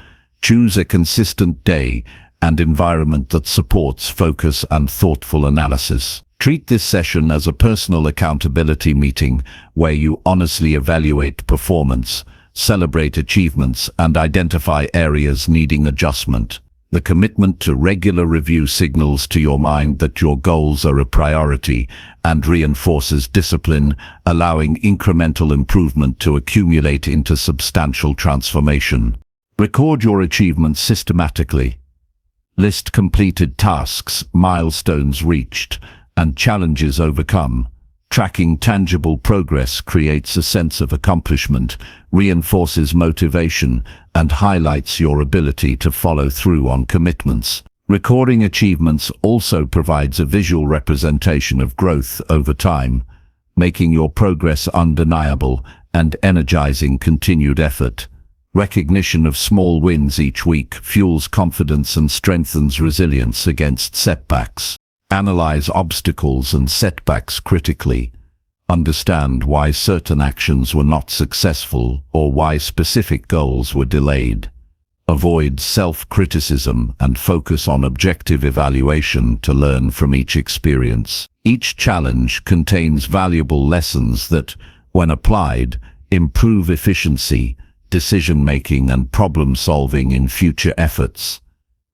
Choose a consistent day and environment that supports focus and thoughtful analysis. Treat this session as a personal accountability meeting where you honestly evaluate performance, celebrate achievements, and identify areas needing adjustment. The commitment to regular review signals to your mind that your goals are a priority and reinforces discipline, allowing incremental improvement to accumulate into substantial transformation. Record your achievements systematically. List completed tasks, milestones reached, and challenges overcome. Tracking tangible progress creates a sense of accomplishment, reinforces motivation, and highlights your ability to follow through on commitments. Recording achievements also provides a visual representation of growth over time, making your progress undeniable and energizing continued effort. Recognition of small wins each week fuels confidence and strengthens resilience against setbacks. Analyze obstacles and setbacks critically. Understand why certain actions were not successful or why specific goals were delayed. Avoid self-criticism and focus on objective evaluation to learn from each experience. Each challenge contains valuable lessons that, when applied, improve efficiency, decision-making, and problem-solving in future efforts.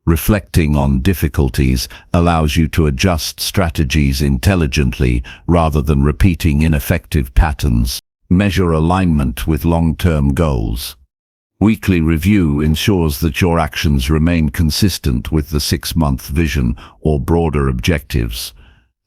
Reflecting on difficulties allows you to adjust strategies intelligently rather than repeating ineffective patterns. Measure alignment with long-term goals. Weekly review ensures that your actions remain consistent with the 6-month vision or broader objectives.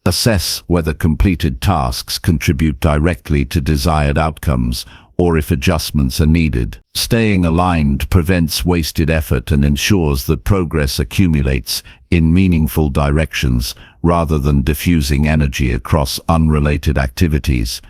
Assess whether completed tasks contribute directly to desired outcomes or if adjustments are needed. Staying aligned prevents wasted effort and ensures that progress accumulates in meaningful directions rather than diffusing energy across unrelated activities.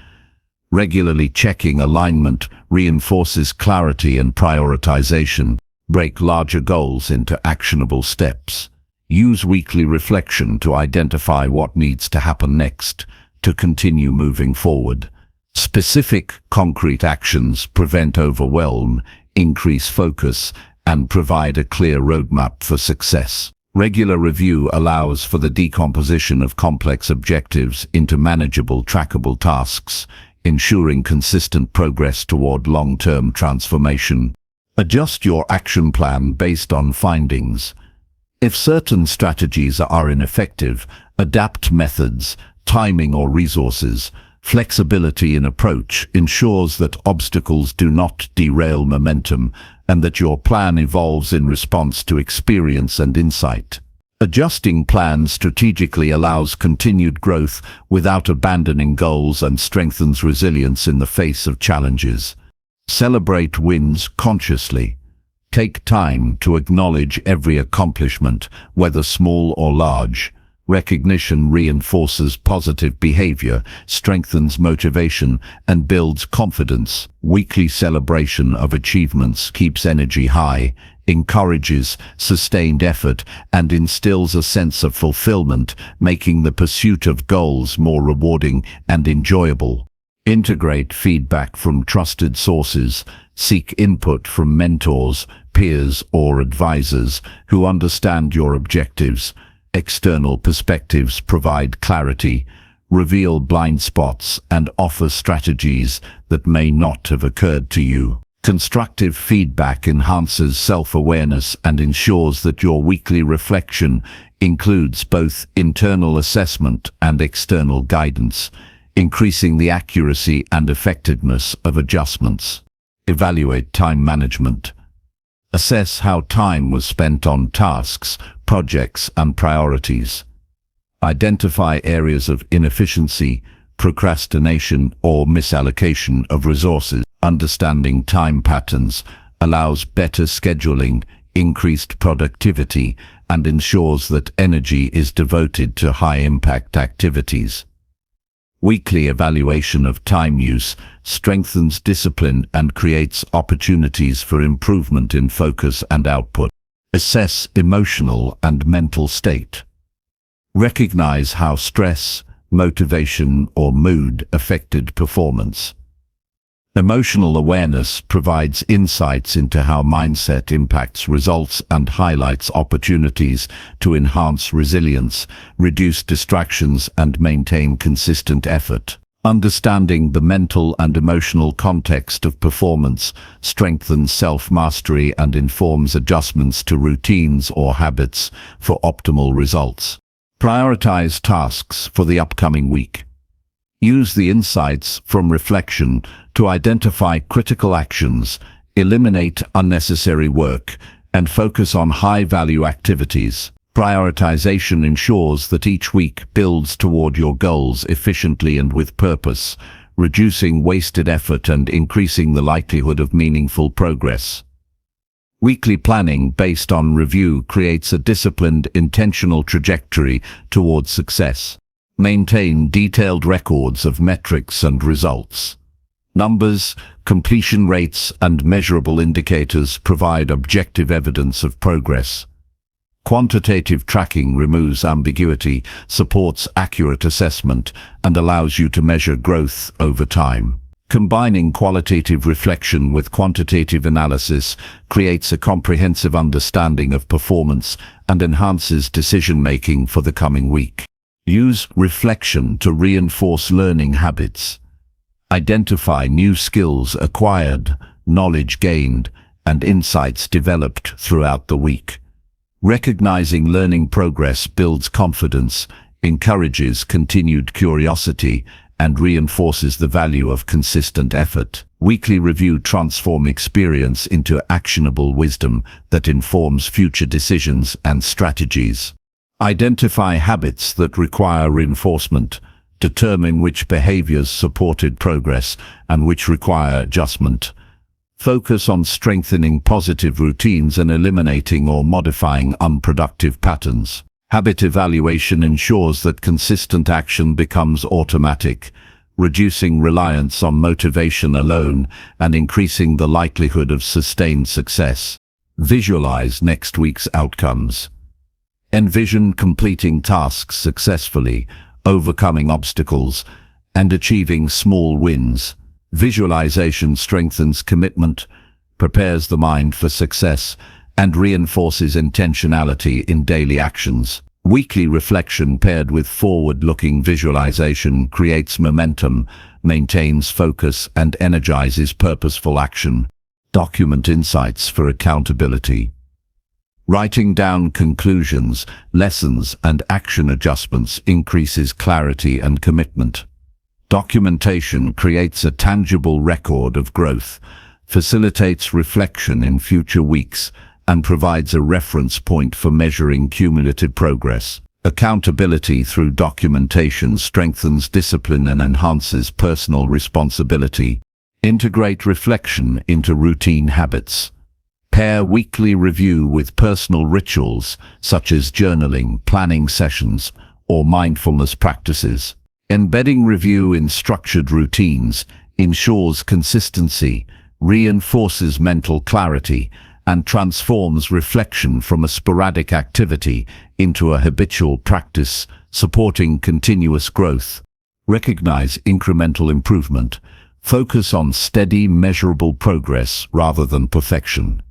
Regularly checking alignment reinforces clarity and prioritization. Break larger goals into actionable steps. Use weekly reflection to identify what needs to happen next to continue moving forward. Specific, concrete actions prevent overwhelm, increase focus, and provide a clear roadmap for success. Regular review allows for the decomposition of complex objectives into manageable, trackable tasks, ensuring consistent progress toward long-term transformation. Adjust your action plan based on findings. If certain strategies are ineffective, adapt methods, timing, or resources. Flexibility in approach ensures that obstacles do not derail momentum and that your plan evolves in response to experience and insight. Adjusting plans strategically allows continued growth without abandoning goals and strengthens resilience in the face of challenges. Celebrate wins consciously. Take time to acknowledge every accomplishment, whether small or large. Recognition reinforces positive behavior, strengthens motivation, and builds confidence. Weekly celebration of achievements keeps energy high, encourages sustained effort, and instills a sense of fulfillment, making the pursuit of goals more rewarding and enjoyable. Integrate feedback from trusted sources. Seek input from mentors, peers, or advisors who understand your objectives. External perspectives provide clarity, reveal blind spots, and offer strategies that may not have occurred to you. Constructive feedback enhances self-awareness and ensures that your weekly reflection includes both internal assessment and external guidance, increasing the accuracy and effectiveness of adjustments. Evaluate time management. Assess how time was spent on tasks, projects, and priorities. Identify areas of inefficiency, procrastination, or misallocation of resources. Understanding time patterns allows better scheduling, increased productivity, and ensures that energy is devoted to high-impact activities. Weekly evaluation of time use strengthens discipline and creates opportunities for improvement in focus and output. Assess emotional and mental state. Recognize how stress, motivation, or mood affected performance. Emotional awareness provides insights into how mindset impacts results and highlights opportunities to enhance resilience, reduce distractions, and maintain consistent effort. Understanding the mental and emotional context of performance strengthens self-mastery and informs adjustments to routines or habits for optimal results. Prioritize tasks for the upcoming week. Use the insights from reflection to identify critical actions, eliminate unnecessary work, and focus on high-value activities. Prioritization ensures that each week builds toward your goals efficiently and with purpose, reducing wasted effort and increasing the likelihood of meaningful progress. Weekly planning based on review creates a disciplined, intentional trajectory toward success. Maintain detailed records of metrics and results. Numbers, completion rates, and measurable indicators provide objective evidence of progress. Quantitative tracking removes ambiguity, supports accurate assessment, and allows you to measure growth over time. Combining qualitative reflection with quantitative analysis creates a comprehensive understanding of performance and enhances decision-making for the coming week. Use reflection to reinforce learning habits. Identify new skills acquired, knowledge gained, and insights developed throughout the week. Recognizing learning progress builds confidence, encourages continued curiosity, and reinforces the value of consistent effort. Weekly review transforms experience into actionable wisdom that informs future decisions and strategies. Identify habits that require reinforcement. Determine which behaviors supported progress and which require adjustment. Focus on strengthening positive routines and eliminating or modifying unproductive patterns. Habit evaluation ensures that consistent action becomes automatic, reducing reliance on motivation alone and increasing the likelihood of sustained success. Visualize next week's outcomes. Envision completing tasks successfully, overcoming obstacles, and achieving small wins. Visualization strengthens commitment, prepares the mind for success, and reinforces intentionality in daily actions. Weekly reflection paired with forward-looking visualization creates momentum, maintains focus, and energizes purposeful action. Document insights for accountability. Writing down conclusions, lessons, and action adjustments increases clarity and commitment. Documentation creates a tangible record of growth, facilitates reflection in future weeks, and provides a reference point for measuring cumulative progress. Accountability through documentation strengthens discipline and enhances personal responsibility. Integrate reflection into routine habits. Pair weekly review with personal rituals such as journaling, planning sessions, or mindfulness practices. Embedding review in structured routines ensures consistency, reinforces mental clarity, and transforms reflection from a sporadic activity into a habitual practice, supporting continuous growth. Recognize incremental improvement. Focus on steady, measurable progress rather than perfection.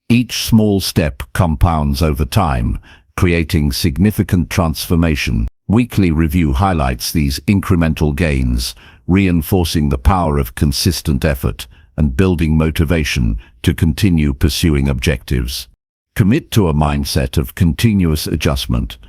Each small step compounds over time, creating significant transformation. Weekly review highlights these incremental gains, reinforcing the power of consistent effort and building motivation to continue pursuing objectives. Commit to a mindset of continuous adjustment.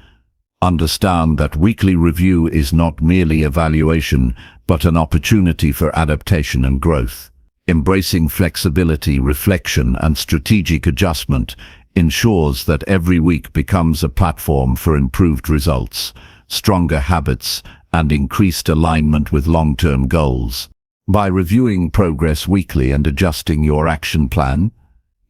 Understand that weekly review is not merely evaluation, but an opportunity for adaptation and growth. Embracing flexibility, reflection, and strategic adjustment ensures that every week becomes a platform for improved results, stronger habits, and increased alignment with long-term goals. By reviewing progress weekly and adjusting your action plan,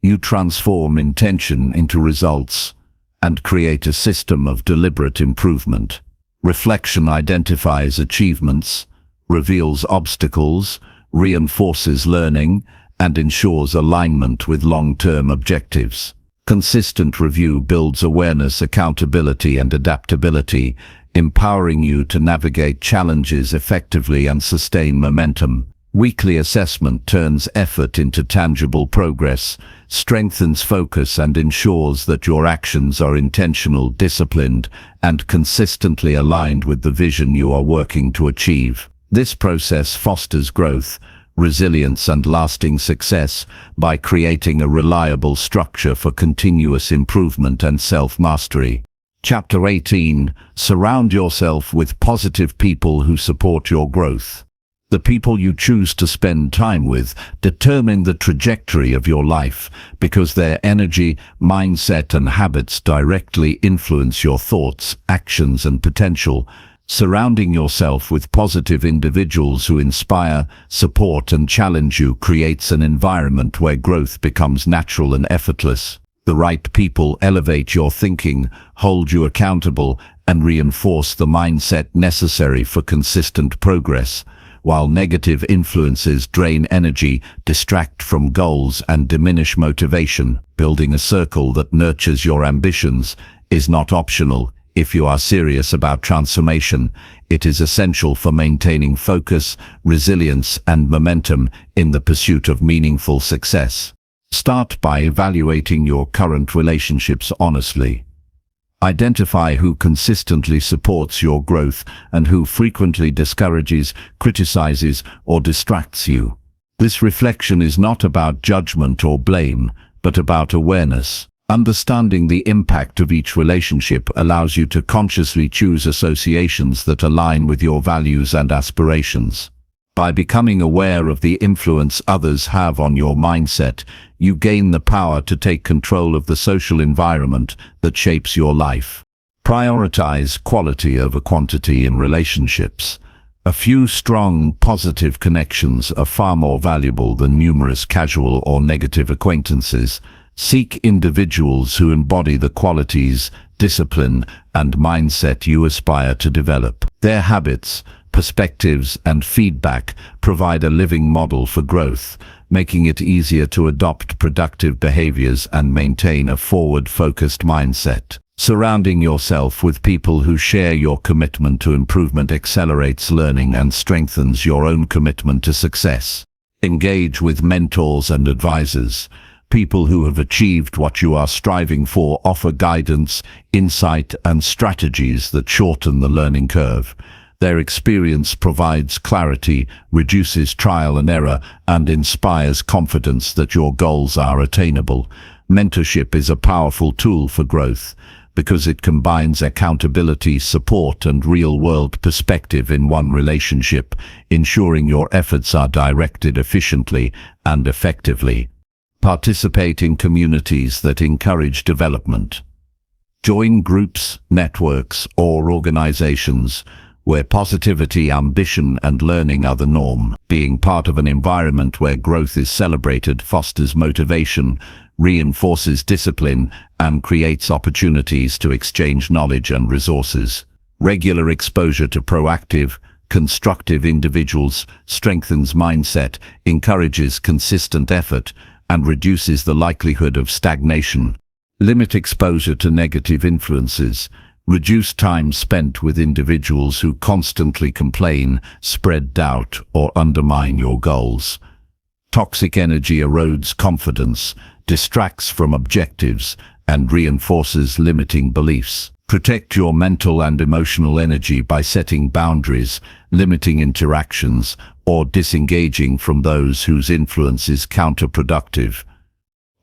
you transform intention into results and create a system of deliberate improvement. Reflection identifies achievements, reveals obstacles, reinforces learning, and ensures alignment with long-term objectives. Consistent review builds awareness, accountability, and adaptability, empowering you to navigate challenges effectively and sustain momentum. Weekly assessment turns effort into tangible progress, strengthens focus, and ensures that your actions are intentional, disciplined, and consistently aligned with the vision you are working to achieve. This process fosters growth, resilience, and lasting success by creating a reliable structure for continuous improvement and self-mastery. Chapter 18. Surround yourself with positive people who support your growth. The people you choose to spend time with determine the trajectory of your life because their energy, mindset, and habits directly influence your thoughts, actions, and potential. Surrounding yourself with positive individuals who inspire, support, and challenge you creates an environment where growth becomes natural and effortless. The right people elevate your thinking, hold you accountable, and reinforce the mindset necessary for consistent progress, while negative influences drain energy, distract from goals, and diminish motivation. Building a circle that nurtures your ambitions is not optional. If you are serious about transformation, it is essential for maintaining focus, resilience, and momentum in the pursuit of meaningful success. Start by evaluating your current relationships honestly. Identify who consistently supports your growth and who frequently discourages, criticizes, or distracts you. This reflection is not about judgment or blame, but about awareness. Understanding the impact of each relationship allows you to consciously choose associations that align with your values and aspirations. By becoming aware of the influence others have on your mindset, you gain the power to take control of the social environment that shapes your life. Prioritize quality over quantity in relationships. A few strong, positive connections are far more valuable than numerous casual or negative acquaintances. Seek individuals who embody the qualities, discipline, and mindset you aspire to develop. Their habits, perspectives, and feedback provide a living model for growth, making it easier to adopt productive behaviors and maintain a forward-focused mindset. Surrounding yourself with people who share your commitment to improvement accelerates learning and strengthens your own commitment to success. Engage with mentors and advisors. People who have achieved what you are striving for offer guidance, insight, and strategies that shorten the learning curve. Their experience provides clarity, reduces trial and error, and inspires confidence that your goals are attainable. Mentorship is a powerful tool for growth because it combines accountability, support, and real-world perspective in one relationship, ensuring your efforts are directed efficiently and effectively. Participate in communities that encourage development. Join groups, networks, or organizations where positivity, ambition, and learning are the norm. Being part of an environment where growth is celebrated fosters motivation, reinforces discipline, and creates opportunities to exchange knowledge and resources. Regular exposure to proactive, constructive individuals strengthens mindset, encourages consistent effort, and reduces the likelihood of stagnation. Limit exposure to negative influences. Reduce time spent with individuals who constantly complain, spread doubt, or undermine your goals. Toxic energy erodes confidence, distracts from objectives, and reinforces limiting beliefs. Protect your mental and emotional energy by setting boundaries, limiting interactions, or disengaging from those whose influence is counterproductive.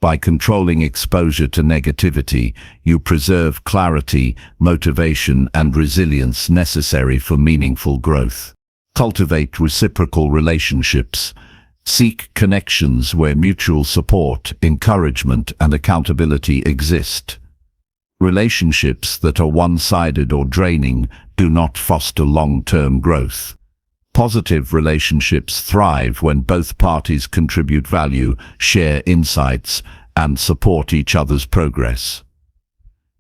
By controlling exposure to negativity, you preserve clarity, motivation, and resilience necessary for meaningful growth. Cultivate reciprocal relationships. Seek connections where mutual support, encouragement, and accountability exist. Relationships that are one-sided or draining do not foster long-term growth. Positive relationships thrive when both parties contribute value, share insights, and support each other's progress.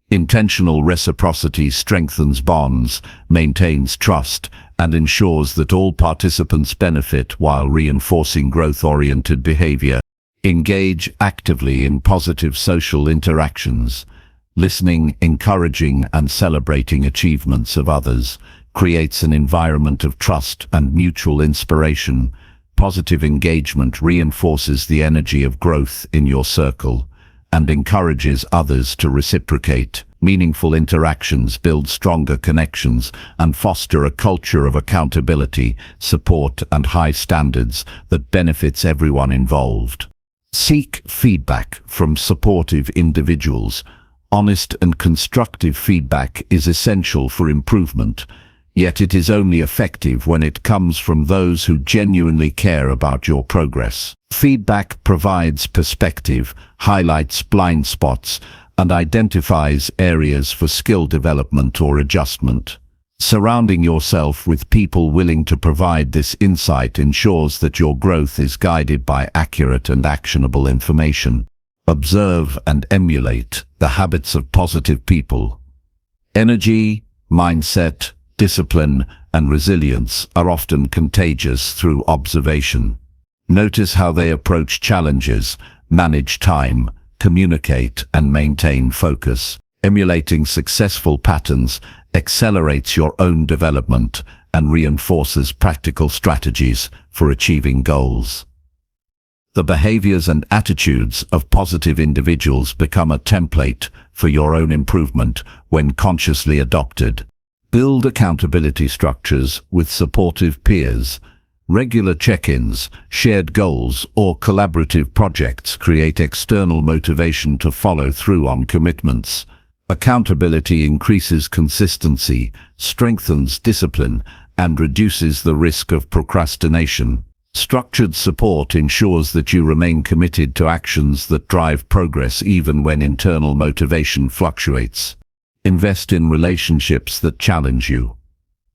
Intentional reciprocity strengthens bonds, maintains trust, and ensures that all participants benefit while reinforcing growth-oriented behavior. Engage actively in positive social interactions. Listening, encouraging, and celebrating achievements of others creates an environment of trust and mutual inspiration. Positive engagement reinforces the energy of growth in your circle and encourages others to reciprocate. Meaningful interactions build stronger connections and foster a culture of accountability, support, and high standards that benefits everyone involved. Seek feedback from supportive individuals. Honest and constructive feedback is essential for improvement, yet it is only effective when it comes from those who genuinely care about your progress. Feedback provides perspective, highlights blind spots, and identifies areas for skill development or adjustment. Surrounding yourself with people willing to provide this insight ensures that your growth is guided by accurate and actionable information. Observe and emulate the habits of positive people. Energy, mindset, discipline, and resilience are often contagious through observation. Notice how they approach challenges, manage time, communicate, and maintain focus. Emulating successful patterns accelerates your own development and reinforces practical strategies for achieving goals. The behaviors and attitudes of positive individuals become a template for your own improvement when consciously adopted. Build accountability structures with supportive peers. Regular check-ins, shared goals, or collaborative projects create external motivation to follow through on commitments. Accountability increases consistency, strengthens discipline, and reduces the risk of procrastination. Structured support ensures that you remain committed to actions that drive progress even when internal motivation fluctuates. Invest in relationships that challenge you.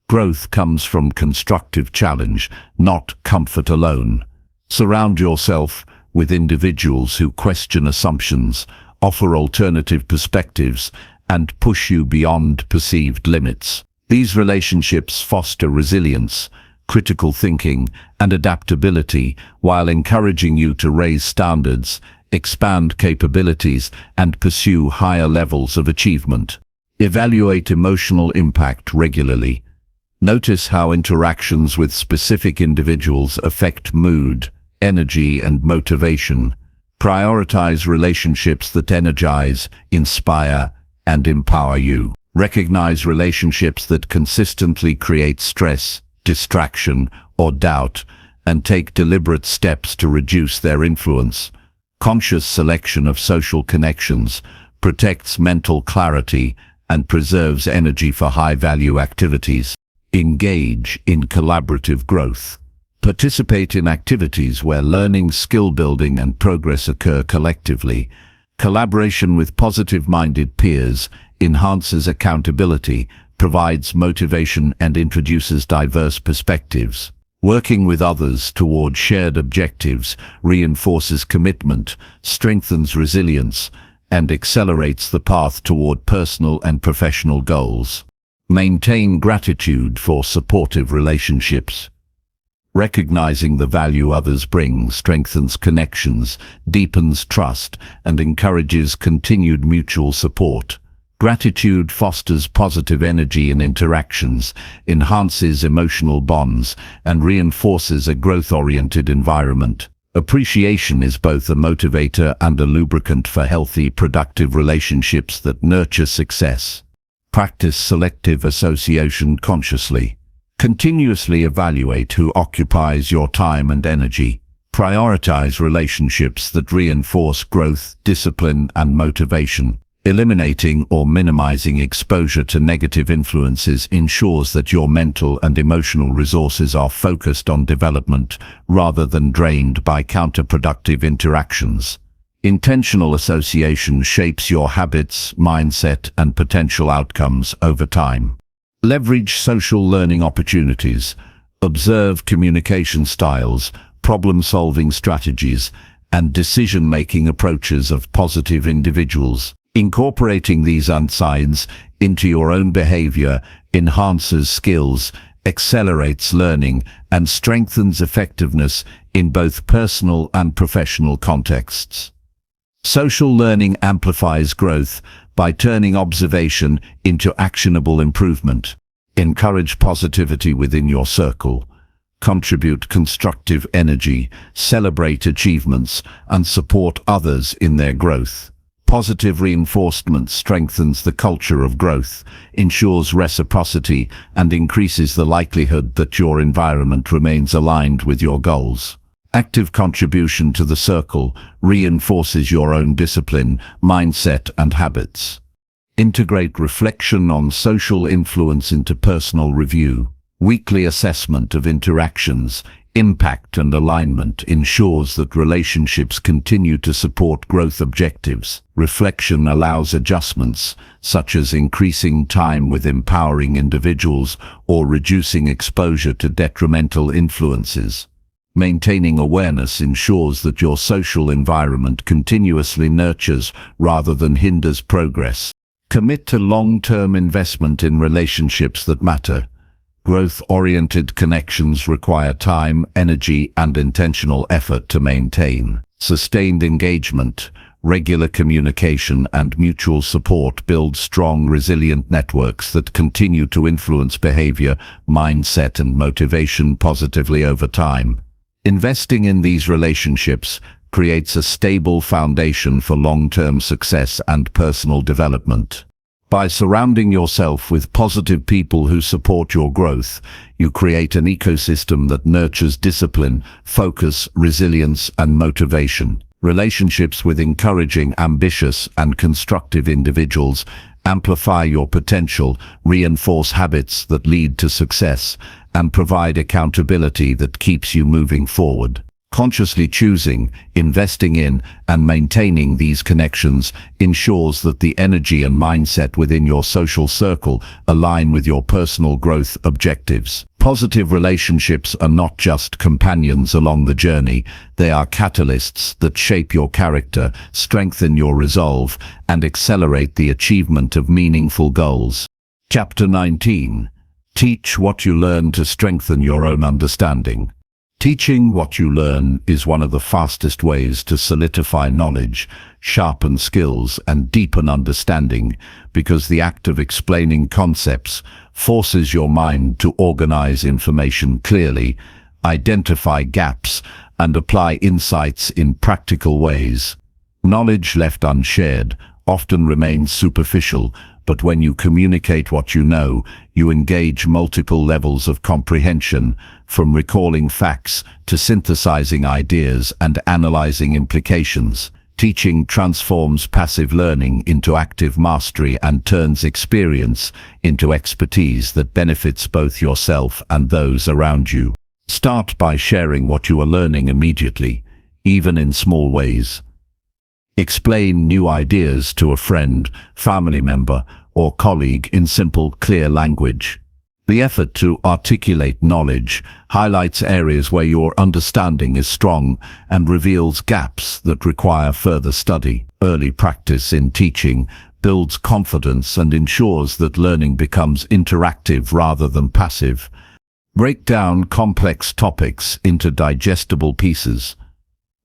Growth comes from constructive challenge, not comfort alone. Surround yourself with individuals who question assumptions, offer alternative perspectives, and push you beyond perceived limits. These relationships foster resilience, critical thinking, and adaptability while encouraging you to raise standards, expand capabilities, and pursue higher levels of achievement. Evaluate emotional impact regularly. Notice how interactions with specific individuals affect mood, energy, and motivation. Prioritize relationships that energize, inspire, and empower you. Recognize relationships that consistently create stress, distraction, or doubt, and take deliberate steps to reduce their influence. Conscious selection of social connections protects mental clarity and preserves energy for high-value activities. Engage in collaborative growth. Participate in activities where learning, skill building, and progress occur collectively. Collaboration with positive-minded peers enhances accountability, provides motivation, and introduces diverse perspectives. Working with others toward shared objectives reinforces commitment, strengthens resilience, and accelerates the path toward personal and professional goals. Maintain gratitude for supportive relationships. Recognizing the value others bring strengthens connections, deepens trust, and encourages continued mutual support. Gratitude fosters positive energy in interactions, enhances emotional bonds, and reinforces a growth-oriented environment. Appreciation is both a motivator and a lubricant for healthy, productive relationships that nurture success. Practice selective association consciously. Continuously evaluate who occupies your time and energy. Prioritize relationships that reinforce growth, discipline, and motivation. Eliminating or minimizing exposure to negative influences ensures that your mental and emotional resources are focused on development rather than drained by counterproductive interactions. Intentional association shapes your habits, mindset, and potential outcomes over time. Leverage social learning opportunities. Observe communication styles, problem-solving strategies, and decision-making approaches of positive individuals. Incorporating these insights into your own behavior enhances skills, accelerates learning, and strengthens effectiveness in both personal and professional contexts. Social learning amplifies growth by turning observation into actionable improvement. Encourage positivity within your circle. Contribute constructive energy, celebrate achievements, and support others in their growth. Positive reinforcement strengthens the culture of growth, ensures reciprocity, and increases the likelihood that your environment remains aligned with your goals. Active contribution to the circle reinforces your own discipline, mindset, and habits. Integrate reflection on social influence into personal review. Weekly assessment of interactions, impact, and alignment ensures that relationships continue to support growth objectives. Reflection allows adjustments, such as increasing time with empowering individuals or reducing exposure to detrimental influences. Maintaining awareness ensures that your social environment continuously nurtures rather than hinders progress. Commit to long-term investment in relationships that matter. Growth-oriented connections require time, energy, and intentional effort to maintain. Sustained engagement, regular communication, and mutual support build strong, resilient networks that continue to influence behavior, mindset, and motivation positively over time. Investing in these relationships creates a stable foundation for long-term success and personal development. By surrounding yourself with positive people who support your growth, you create an ecosystem that nurtures discipline, focus, resilience, and motivation. Relationships with encouraging, ambitious, and constructive individuals amplify your potential, reinforce habits that lead to success, and provide accountability that keeps you moving forward. Consciously choosing, investing in, and maintaining these connections ensures that the energy and mindset within your social circle align with your personal growth objectives. Positive relationships are not just companions along the journey, they are catalysts that shape your character, strengthen your resolve, and accelerate the achievement of meaningful goals. Chapter 19. Teach what you learn to strengthen your own understanding. Teaching what you learn is one of the fastest ways to solidify knowledge, sharpen skills, and deepen understanding, because the act of explaining concepts forces your mind to organize information clearly, identify gaps, and apply insights in practical ways. Knowledge left unshared often remains superficial, but when you communicate what you know, you engage multiple levels of comprehension, from recalling facts to synthesizing ideas and analyzing implications. Teaching transforms passive learning into active mastery and turns experience into expertise that benefits both yourself and those around you. Start by sharing what you are learning immediately, even in small ways. Explain new ideas to a friend, family member, or colleague in simple, clear language. The effort to articulate knowledge highlights areas where your understanding is strong and reveals gaps that require further study. Early practice in teaching builds confidence and ensures that learning becomes interactive rather than passive. Break down complex topics into digestible pieces.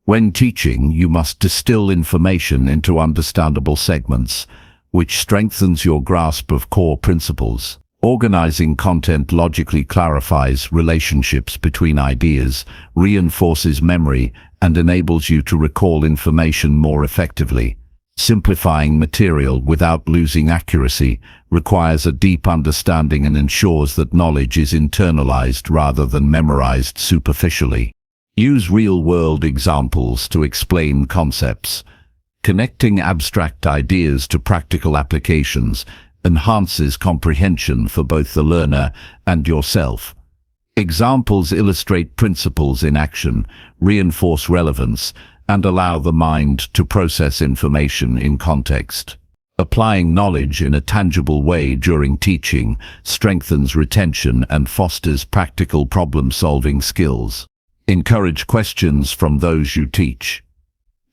When teaching, you must distill information into understandable segments, which strengthens your grasp of core principles. Organizing content logically clarifies relationships between ideas, reinforces memory, and enables you to recall information more effectively. Simplifying material without losing accuracy requires a deep understanding and ensures that knowledge is internalized rather than memorized superficially. Use real-world examples to explain concepts. Connecting abstract ideas to practical applications enhances comprehension for both the learner and yourself. Examples illustrate principles in action, reinforce relevance, and allow the mind to process information in context. Applying knowledge in a tangible way during teaching strengthens retention and fosters practical problem-solving skills. Encourage questions from those you teach.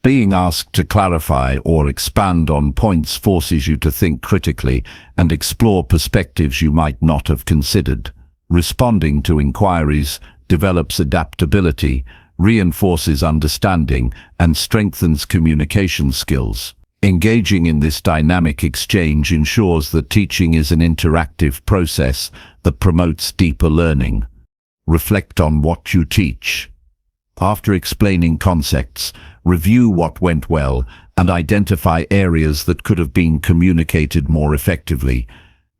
Being asked to clarify or expand on points forces you to think critically and explore perspectives you might not have considered. Responding to inquiries develops adaptability, reinforces understanding, and strengthens communication skills. Engaging in this dynamic exchange ensures that teaching is an interactive process that promotes deeper learning. Reflect on what you teach. After explaining concepts, review what went well and identify areas that could have been communicated more effectively.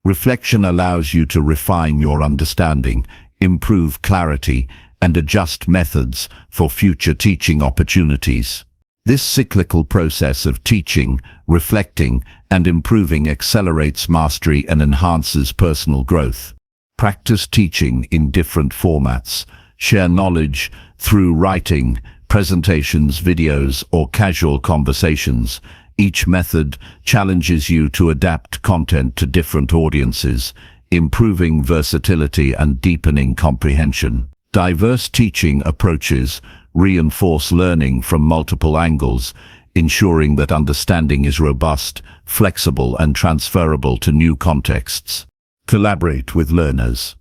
Reflection allows you to refine your understanding, improve clarity, and adjust methods for future teaching opportunities. This cyclical process of teaching, reflecting, and improving accelerates mastery and enhances personal growth. Practice teaching in different formats. Share knowledge through writing, presentations, videos, or casual conversations. Each method challenges you to adapt content to different audiences, improving versatility and deepening comprehension. Diverse teaching approaches reinforce learning from multiple angles, ensuring that understanding is robust, flexible, and transferable to new contexts. Collaborate with learners.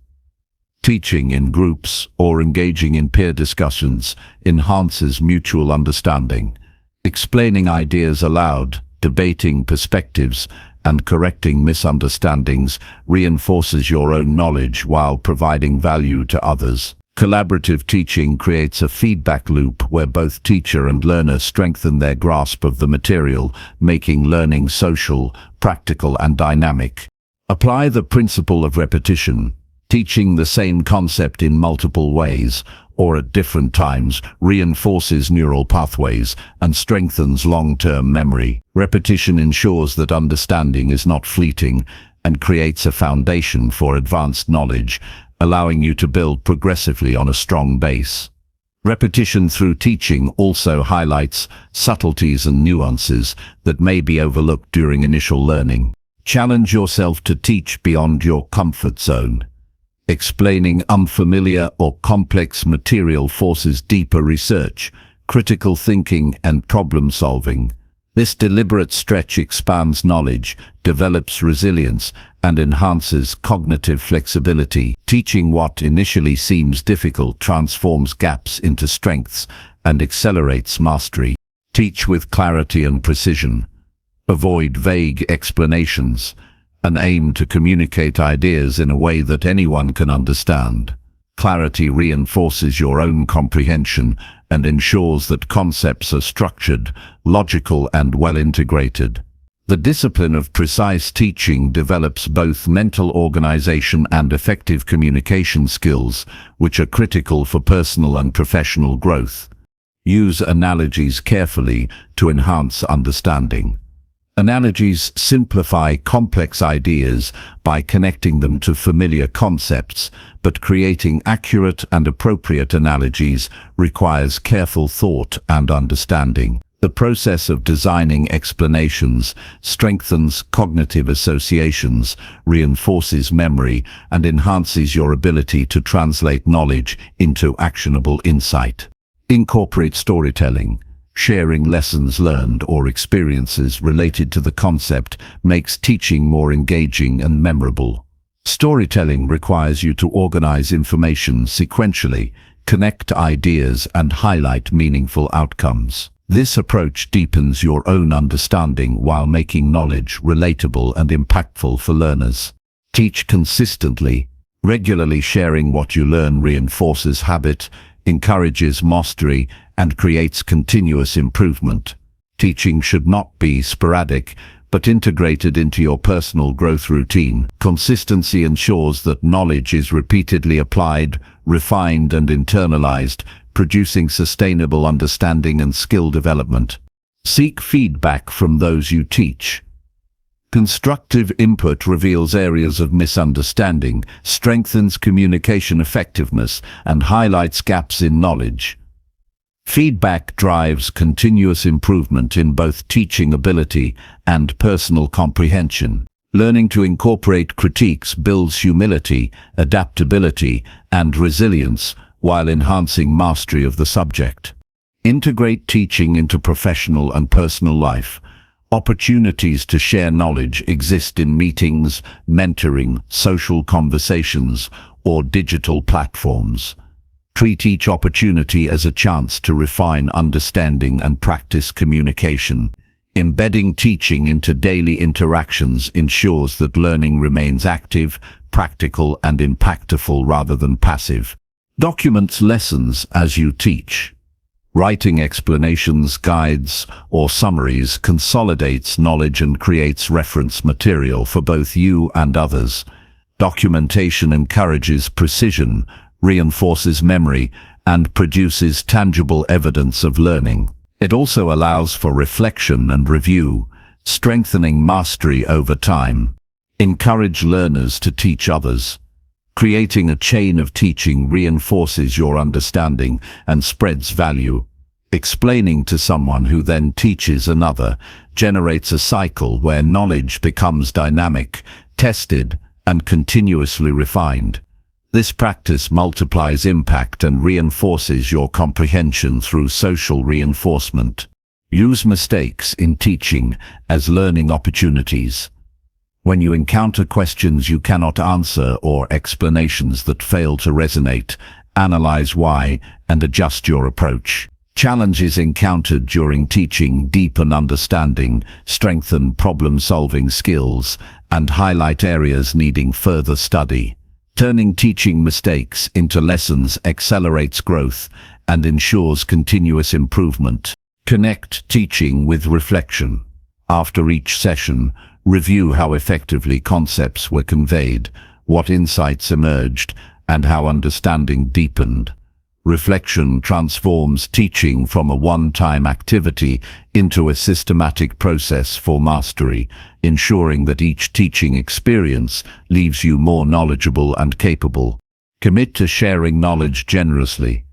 Teaching in groups or engaging in peer discussions enhances mutual understanding. Explaining ideas aloud, debating perspectives, and correcting misunderstandings reinforces your own knowledge while providing value to others. Collaborative teaching creates a feedback loop where both teacher and learner strengthen their grasp of the material, making learning social, practical, and dynamic. Apply the principle of repetition. Teaching the same concept in multiple ways or at different times reinforces neural pathways and strengthens long-term memory. Repetition ensures that understanding is not fleeting and creates a foundation for advanced knowledge, allowing you to build progressively on a strong base. Repetition through teaching also highlights subtleties and nuances that may be overlooked during initial learning. Challenge yourself to teach beyond your comfort zone. Explaining unfamiliar or complex material forces deeper research, critical thinking, and problem-solving. This deliberate stretch expands knowledge, develops resilience, and enhances cognitive flexibility. Teaching what initially seems difficult transforms gaps into strengths and accelerates mastery. Teach with clarity and precision. Avoid vague explanations and aim to communicate ideas in a way that anyone can understand. Clarity reinforces your own comprehension and ensures that concepts are structured, logical, and well integrated. The discipline of precise teaching develops both mental organization and effective communication skills, which are critical for personal and professional growth. Use analogies carefully to enhance understanding. Analogies simplify complex ideas by connecting them to familiar concepts, but creating accurate and appropriate analogies requires careful thought and understanding. The process of designing explanations strengthens cognitive associations, reinforces memory, and enhances your ability to translate knowledge into actionable insight. Incorporate storytelling. Sharing lessons learned or experiences related to the concept makes teaching more engaging and memorable. Storytelling requires you to organize information sequentially, connect ideas, and highlight meaningful outcomes. This approach deepens your own understanding while making knowledge relatable and impactful for learners. Teach consistently. Regularly sharing what you learn reinforces habit, encourages mastery, and creates continuous improvement. Teaching should not be sporadic, but integrated into your personal growth routine. Consistency ensures that knowledge is repeatedly applied, refined, and internalized, producing sustainable understanding and skill development. Seek feedback from those you teach. Constructive input reveals areas of misunderstanding, strengthens communication effectiveness, and highlights gaps in knowledge. Feedback drives continuous improvement in both teaching ability and personal comprehension. Learning to incorporate critiques builds humility, adaptability, and resilience while enhancing mastery of the subject. Integrate teaching into professional and personal life. Opportunities to share knowledge exist in meetings, mentoring, social conversations, or digital platforms. Treat each opportunity as a chance to refine understanding and practice communication. Embedding teaching into daily interactions ensures that learning remains active, practical, and impactful rather than passive. Document lessons as you teach. Writing explanations, guides, or summaries consolidates knowledge and creates reference material for both you and others. Documentation encourages precision, reinforces memory, and produces tangible evidence of learning. It also allows for reflection and review, strengthening mastery over time. Encourage learners to teach others. Creating a chain of teaching reinforces your understanding and spreads value. Explaining to someone who then teaches another generates a cycle where knowledge becomes dynamic, tested, and continuously refined. This practice multiplies impact and reinforces your comprehension through social reinforcement. Use mistakes in teaching as learning opportunities. When you encounter questions you cannot answer or explanations that fail to resonate, analyze why and adjust your approach. Challenges encountered during teaching deepen understanding, strengthen problem-solving skills, and highlight areas needing further study. Turning teaching mistakes into lessons accelerates growth and ensures continuous improvement. Connect teaching with reflection. After each session, review how effectively concepts were conveyed, what insights emerged, and how understanding deepened. Reflection transforms teaching from a one-time activity into a systematic process for mastery, ensuring that each teaching experience leaves you more knowledgeable and capable. Commit to sharing knowledge generously.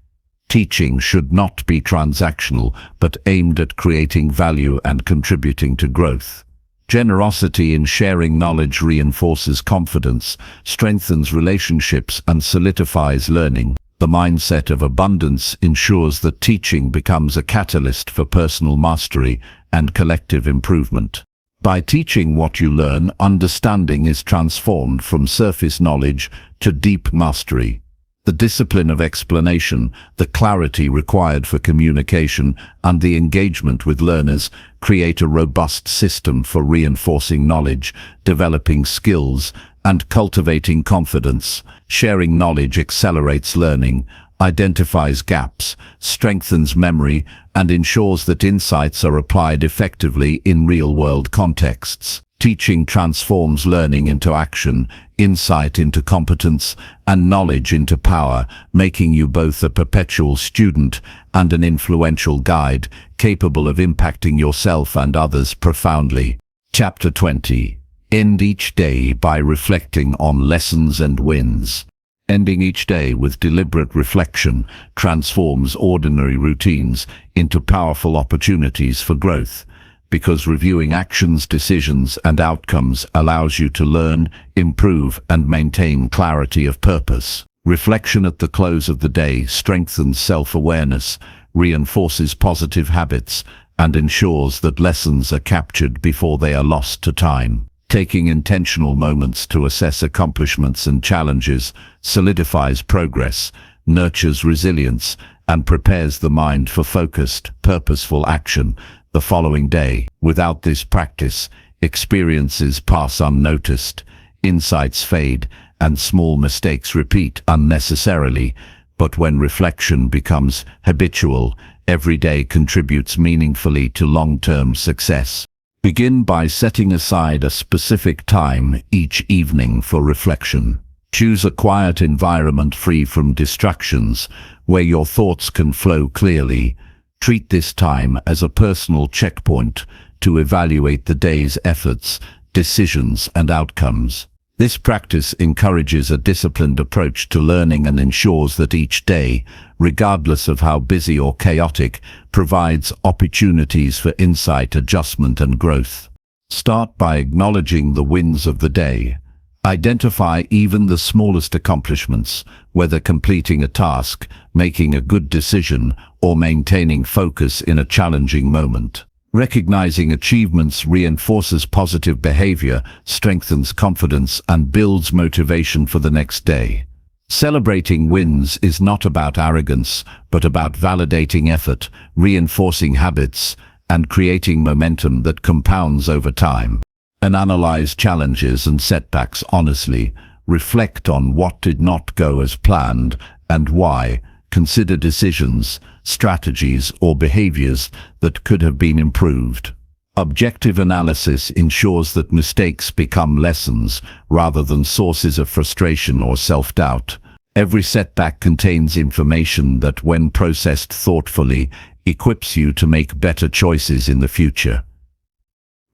Teaching should not be transactional, but aimed at creating value and contributing to growth. Generosity in sharing knowledge reinforces confidence, strengthens relationships, and solidifies learning. The mindset of abundance ensures that teaching becomes a catalyst for personal mastery and collective improvement. By teaching what you learn, understanding is transformed from surface knowledge to deep mastery. The discipline of explanation, the clarity required for communication, and the engagement with learners create a robust system for reinforcing knowledge, developing skills, and cultivating confidence. Sharing knowledge accelerates learning, identifies gaps, strengthens memory, and ensures that insights are applied effectively in real-world contexts. Teaching transforms learning into action, insight into competence, and knowledge into power, making you both a perpetual student and an influential guide, capable of impacting yourself and others profoundly. Chapter 20. End each day by reflecting on lessons and wins. Ending each day with deliberate reflection transforms ordinary routines into powerful opportunities for growth, because reviewing actions, decisions, and outcomes allows you to learn, improve, and maintain clarity of purpose. Reflection at the close of the day strengthens self-awareness, reinforces positive habits, and ensures that lessons are captured before they are lost to time. Taking intentional moments to assess accomplishments and challenges solidifies progress, nurtures resilience, and prepares the mind for focused, purposeful action the following day. Without this practice, experiences pass unnoticed, insights fade, and small mistakes repeat unnecessarily. But when reflection becomes habitual, every day contributes meaningfully to long-term success. Begin by setting aside a specific time each evening for reflection. Choose a quiet environment free from distractions, where your thoughts can flow clearly. Treat this time as a personal checkpoint to evaluate the day's efforts, decisions, and outcomes. This practice encourages a disciplined approach to learning and ensures that each day, regardless of how busy or chaotic, provides opportunities for insight, adjustment, and growth. Start by acknowledging the wins of the day. Identify even the smallest accomplishments, whether completing a task, making a good decision, or maintaining focus in a challenging moment. Recognizing achievements reinforces positive behavior, strengthens confidence, and builds motivation for the next day. Celebrating wins is not about arrogance, but about validating effort, reinforcing habits, and creating momentum that compounds over time. Analyze challenges and setbacks honestly. Reflect on what did not go as planned and why, Consider decisions, strategies, or behaviors that could have been improved. Objective analysis ensures that mistakes become lessons rather than sources of frustration or self-doubt. Every setback contains information that, when processed thoughtfully, equips you to make better choices in the future.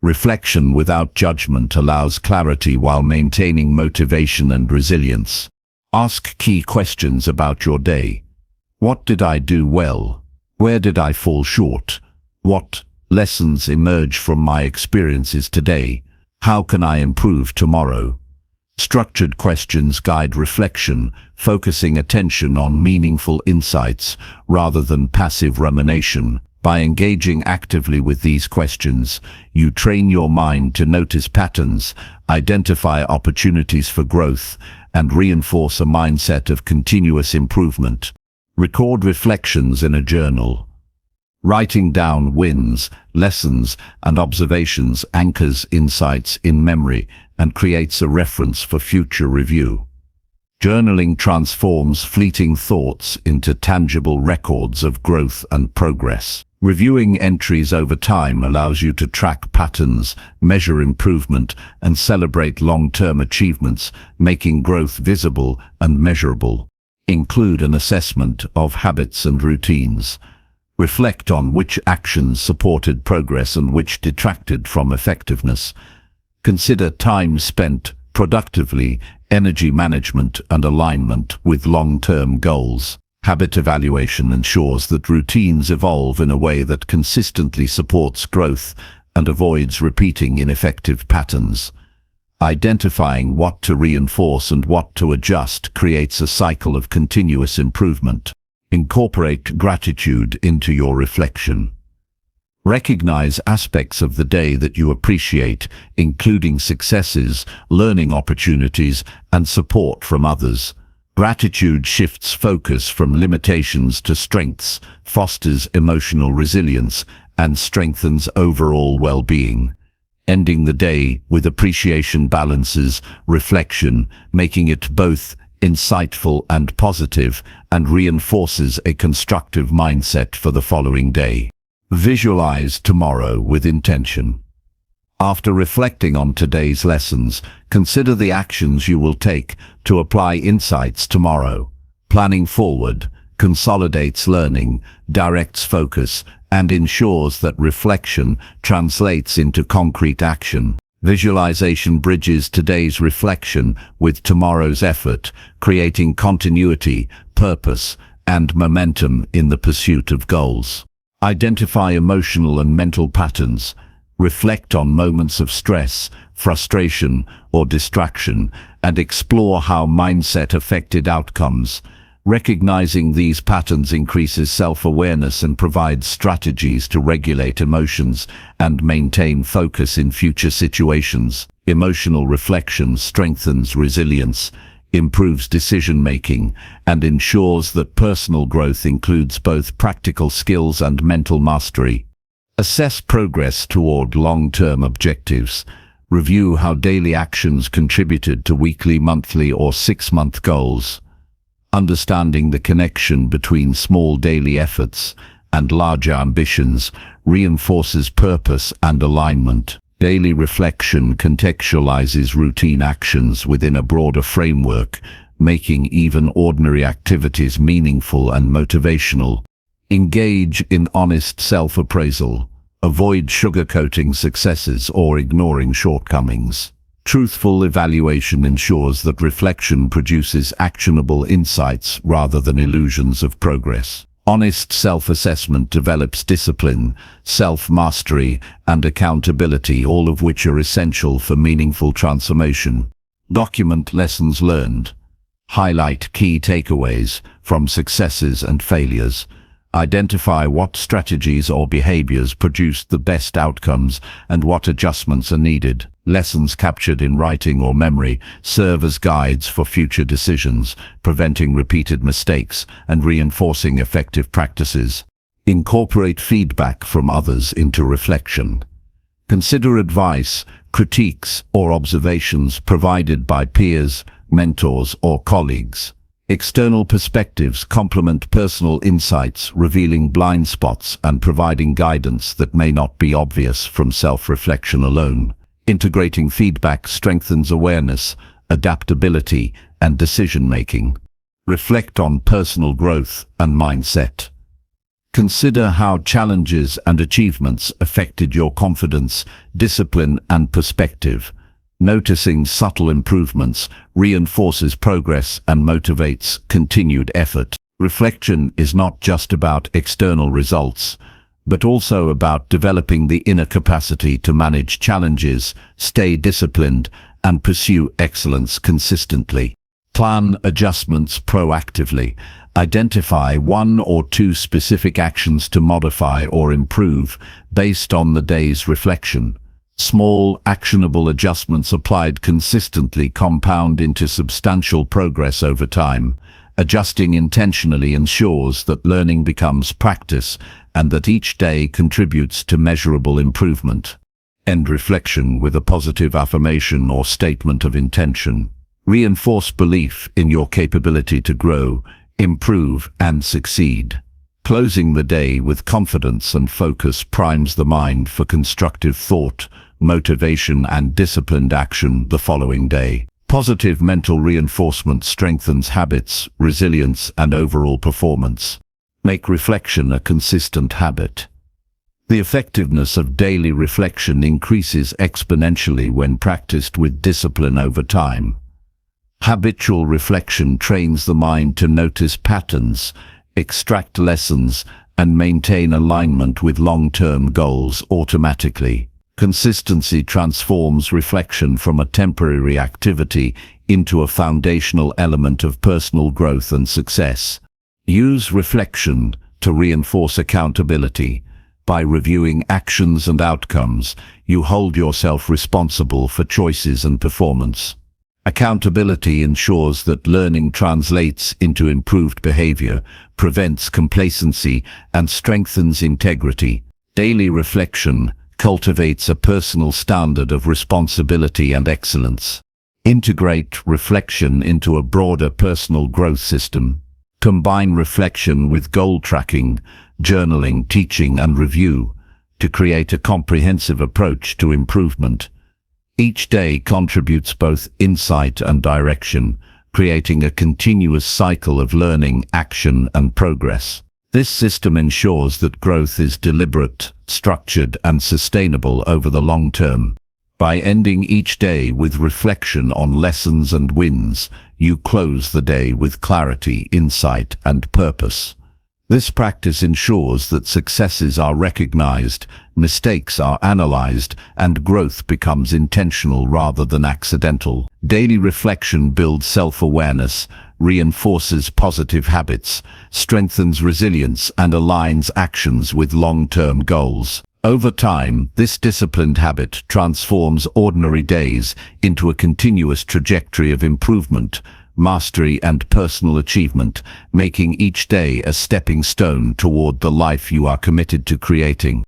Reflection without judgment allows clarity while maintaining motivation and resilience. Ask key questions about your day. What did I do well? Where did I fall short? What lessons emerge from my experiences today? How can I improve tomorrow? Structured questions guide reflection, focusing attention on meaningful insights rather than passive rumination. By engaging actively with these questions, you train your mind to notice patterns, identify opportunities for growth, and reinforce a mindset of continuous improvement. Record reflections in a journal. Writing down wins, lessons, and observations anchors insights in memory and creates a reference for future review. Journaling transforms fleeting thoughts into tangible records of growth and progress. Reviewing entries over time allows you to track patterns, measure improvement, and celebrate long-term achievements, making growth visible and measurable. Include an assessment of habits and routines. Reflect on which actions supported progress and which detracted from effectiveness. Consider time spent productively, energy management, and alignment with long-term goals. Habit evaluation ensures that routines evolve in a way that consistently supports growth and avoids repeating ineffective patterns. Identifying what to reinforce and what to adjust creates a cycle of continuous improvement. Incorporate gratitude into your reflection. Recognize aspects of the day that you appreciate, including successes, learning opportunities, and support from others. Gratitude shifts focus from limitations to strengths, fosters emotional resilience, and strengthens overall well-being. Ending the day with appreciation balances reflection, making it both insightful and positive, and reinforces a constructive mindset for the following day. Visualize tomorrow with intention. After reflecting on today's lessons, consider the actions you will take to apply insights tomorrow. Planning forward consolidates learning, directs focus, and ensures that reflection translates into concrete action. Visualization bridges today's reflection with tomorrow's effort, creating continuity, purpose, and momentum in the pursuit of goals. Identify emotional and mental patterns. Reflect on moments of stress, frustration, or distraction, and explore how mindset affected outcomes. Recognizing these patterns increases self-awareness and provides strategies to regulate emotions and maintain focus in future situations. Emotional reflection strengthens resilience, improves decision-making, and ensures that personal growth includes both practical skills and mental mastery. Assess progress toward long-term objectives. Review how daily actions contributed to weekly, monthly, or 6-month goals. Understanding the connection between small daily efforts and larger ambitions reinforces purpose and alignment. Daily reflection contextualizes routine actions within a broader framework, making even ordinary activities meaningful and motivational. Engage in honest self-appraisal. Avoid sugarcoating successes or ignoring shortcomings. Truthful evaluation ensures that reflection produces actionable insights rather than illusions of progress. Honest self-assessment develops discipline, self-mastery, and accountability, all of which are essential for meaningful transformation. Document lessons learned. Highlight key takeaways from successes and failures. Identify what strategies or behaviors produced the best outcomes and what adjustments are needed. Lessons captured in writing or memory serve as guides for future decisions, preventing repeated mistakes and reinforcing effective practices. Incorporate feedback from others into reflection. Consider advice, critiques, or observations provided by peers, mentors, or colleagues. External perspectives complement personal insights, revealing blind spots and providing guidance that may not be obvious from self-reflection alone. Integrating feedback strengthens awareness, adaptability, and decision-making. Reflect on personal growth and mindset. Consider how challenges and achievements affected your confidence, discipline, and perspective. Noticing subtle improvements reinforces progress and motivates continued effort. Reflection is not just about external results, but also about developing the inner capacity to manage challenges, stay disciplined, and pursue excellence consistently. Plan adjustments proactively. Identify one or two specific actions to modify or improve based on the day's reflection. Small, actionable adjustments applied consistently compound into substantial progress over time. Adjusting intentionally ensures that learning becomes practice and that each day contributes to measurable improvement. End reflection with a positive affirmation or statement of intention. Reinforce belief in your capability to grow, improve, and succeed. Closing the day with confidence and focus primes the mind for constructive thought, motivation, and disciplined action the following day. Positive mental reinforcement strengthens habits, resilience, and overall performance. Make reflection a consistent habit. The effectiveness of daily reflection increases exponentially when practiced with discipline over time. Habitual reflection trains the mind to notice patterns, extract lessons, and maintain alignment with long-term goals automatically. Consistency transforms reflection from a temporary activity into a foundational element of personal growth and success. Use reflection to reinforce accountability. By reviewing actions and outcomes, you hold yourself responsible for choices and performance. Accountability ensures that learning translates into improved behavior, prevents complacency, and strengthens integrity. Daily reflection cultivates a personal standard of responsibility and excellence. Integrate reflection into a broader personal growth system. Combine reflection with goal tracking, journaling, teaching, and review to create a comprehensive approach to improvement. Each day contributes both insight and direction, creating a continuous cycle of learning, action, and progress. This system ensures that growth is deliberate, structured, and sustainable over the long term. By ending each day with reflection on lessons and wins, you close the day with clarity, insight, and purpose. This practice ensures that successes are recognized, mistakes are analyzed, and growth becomes intentional rather than accidental. Daily reflection builds self-awareness, reinforces positive habits, strengthens resilience, and aligns actions with long-term goals. Over time, this disciplined habit transforms ordinary days into a continuous trajectory of improvement, mastery, and personal achievement, making each day a stepping stone toward the life you are committed to creating.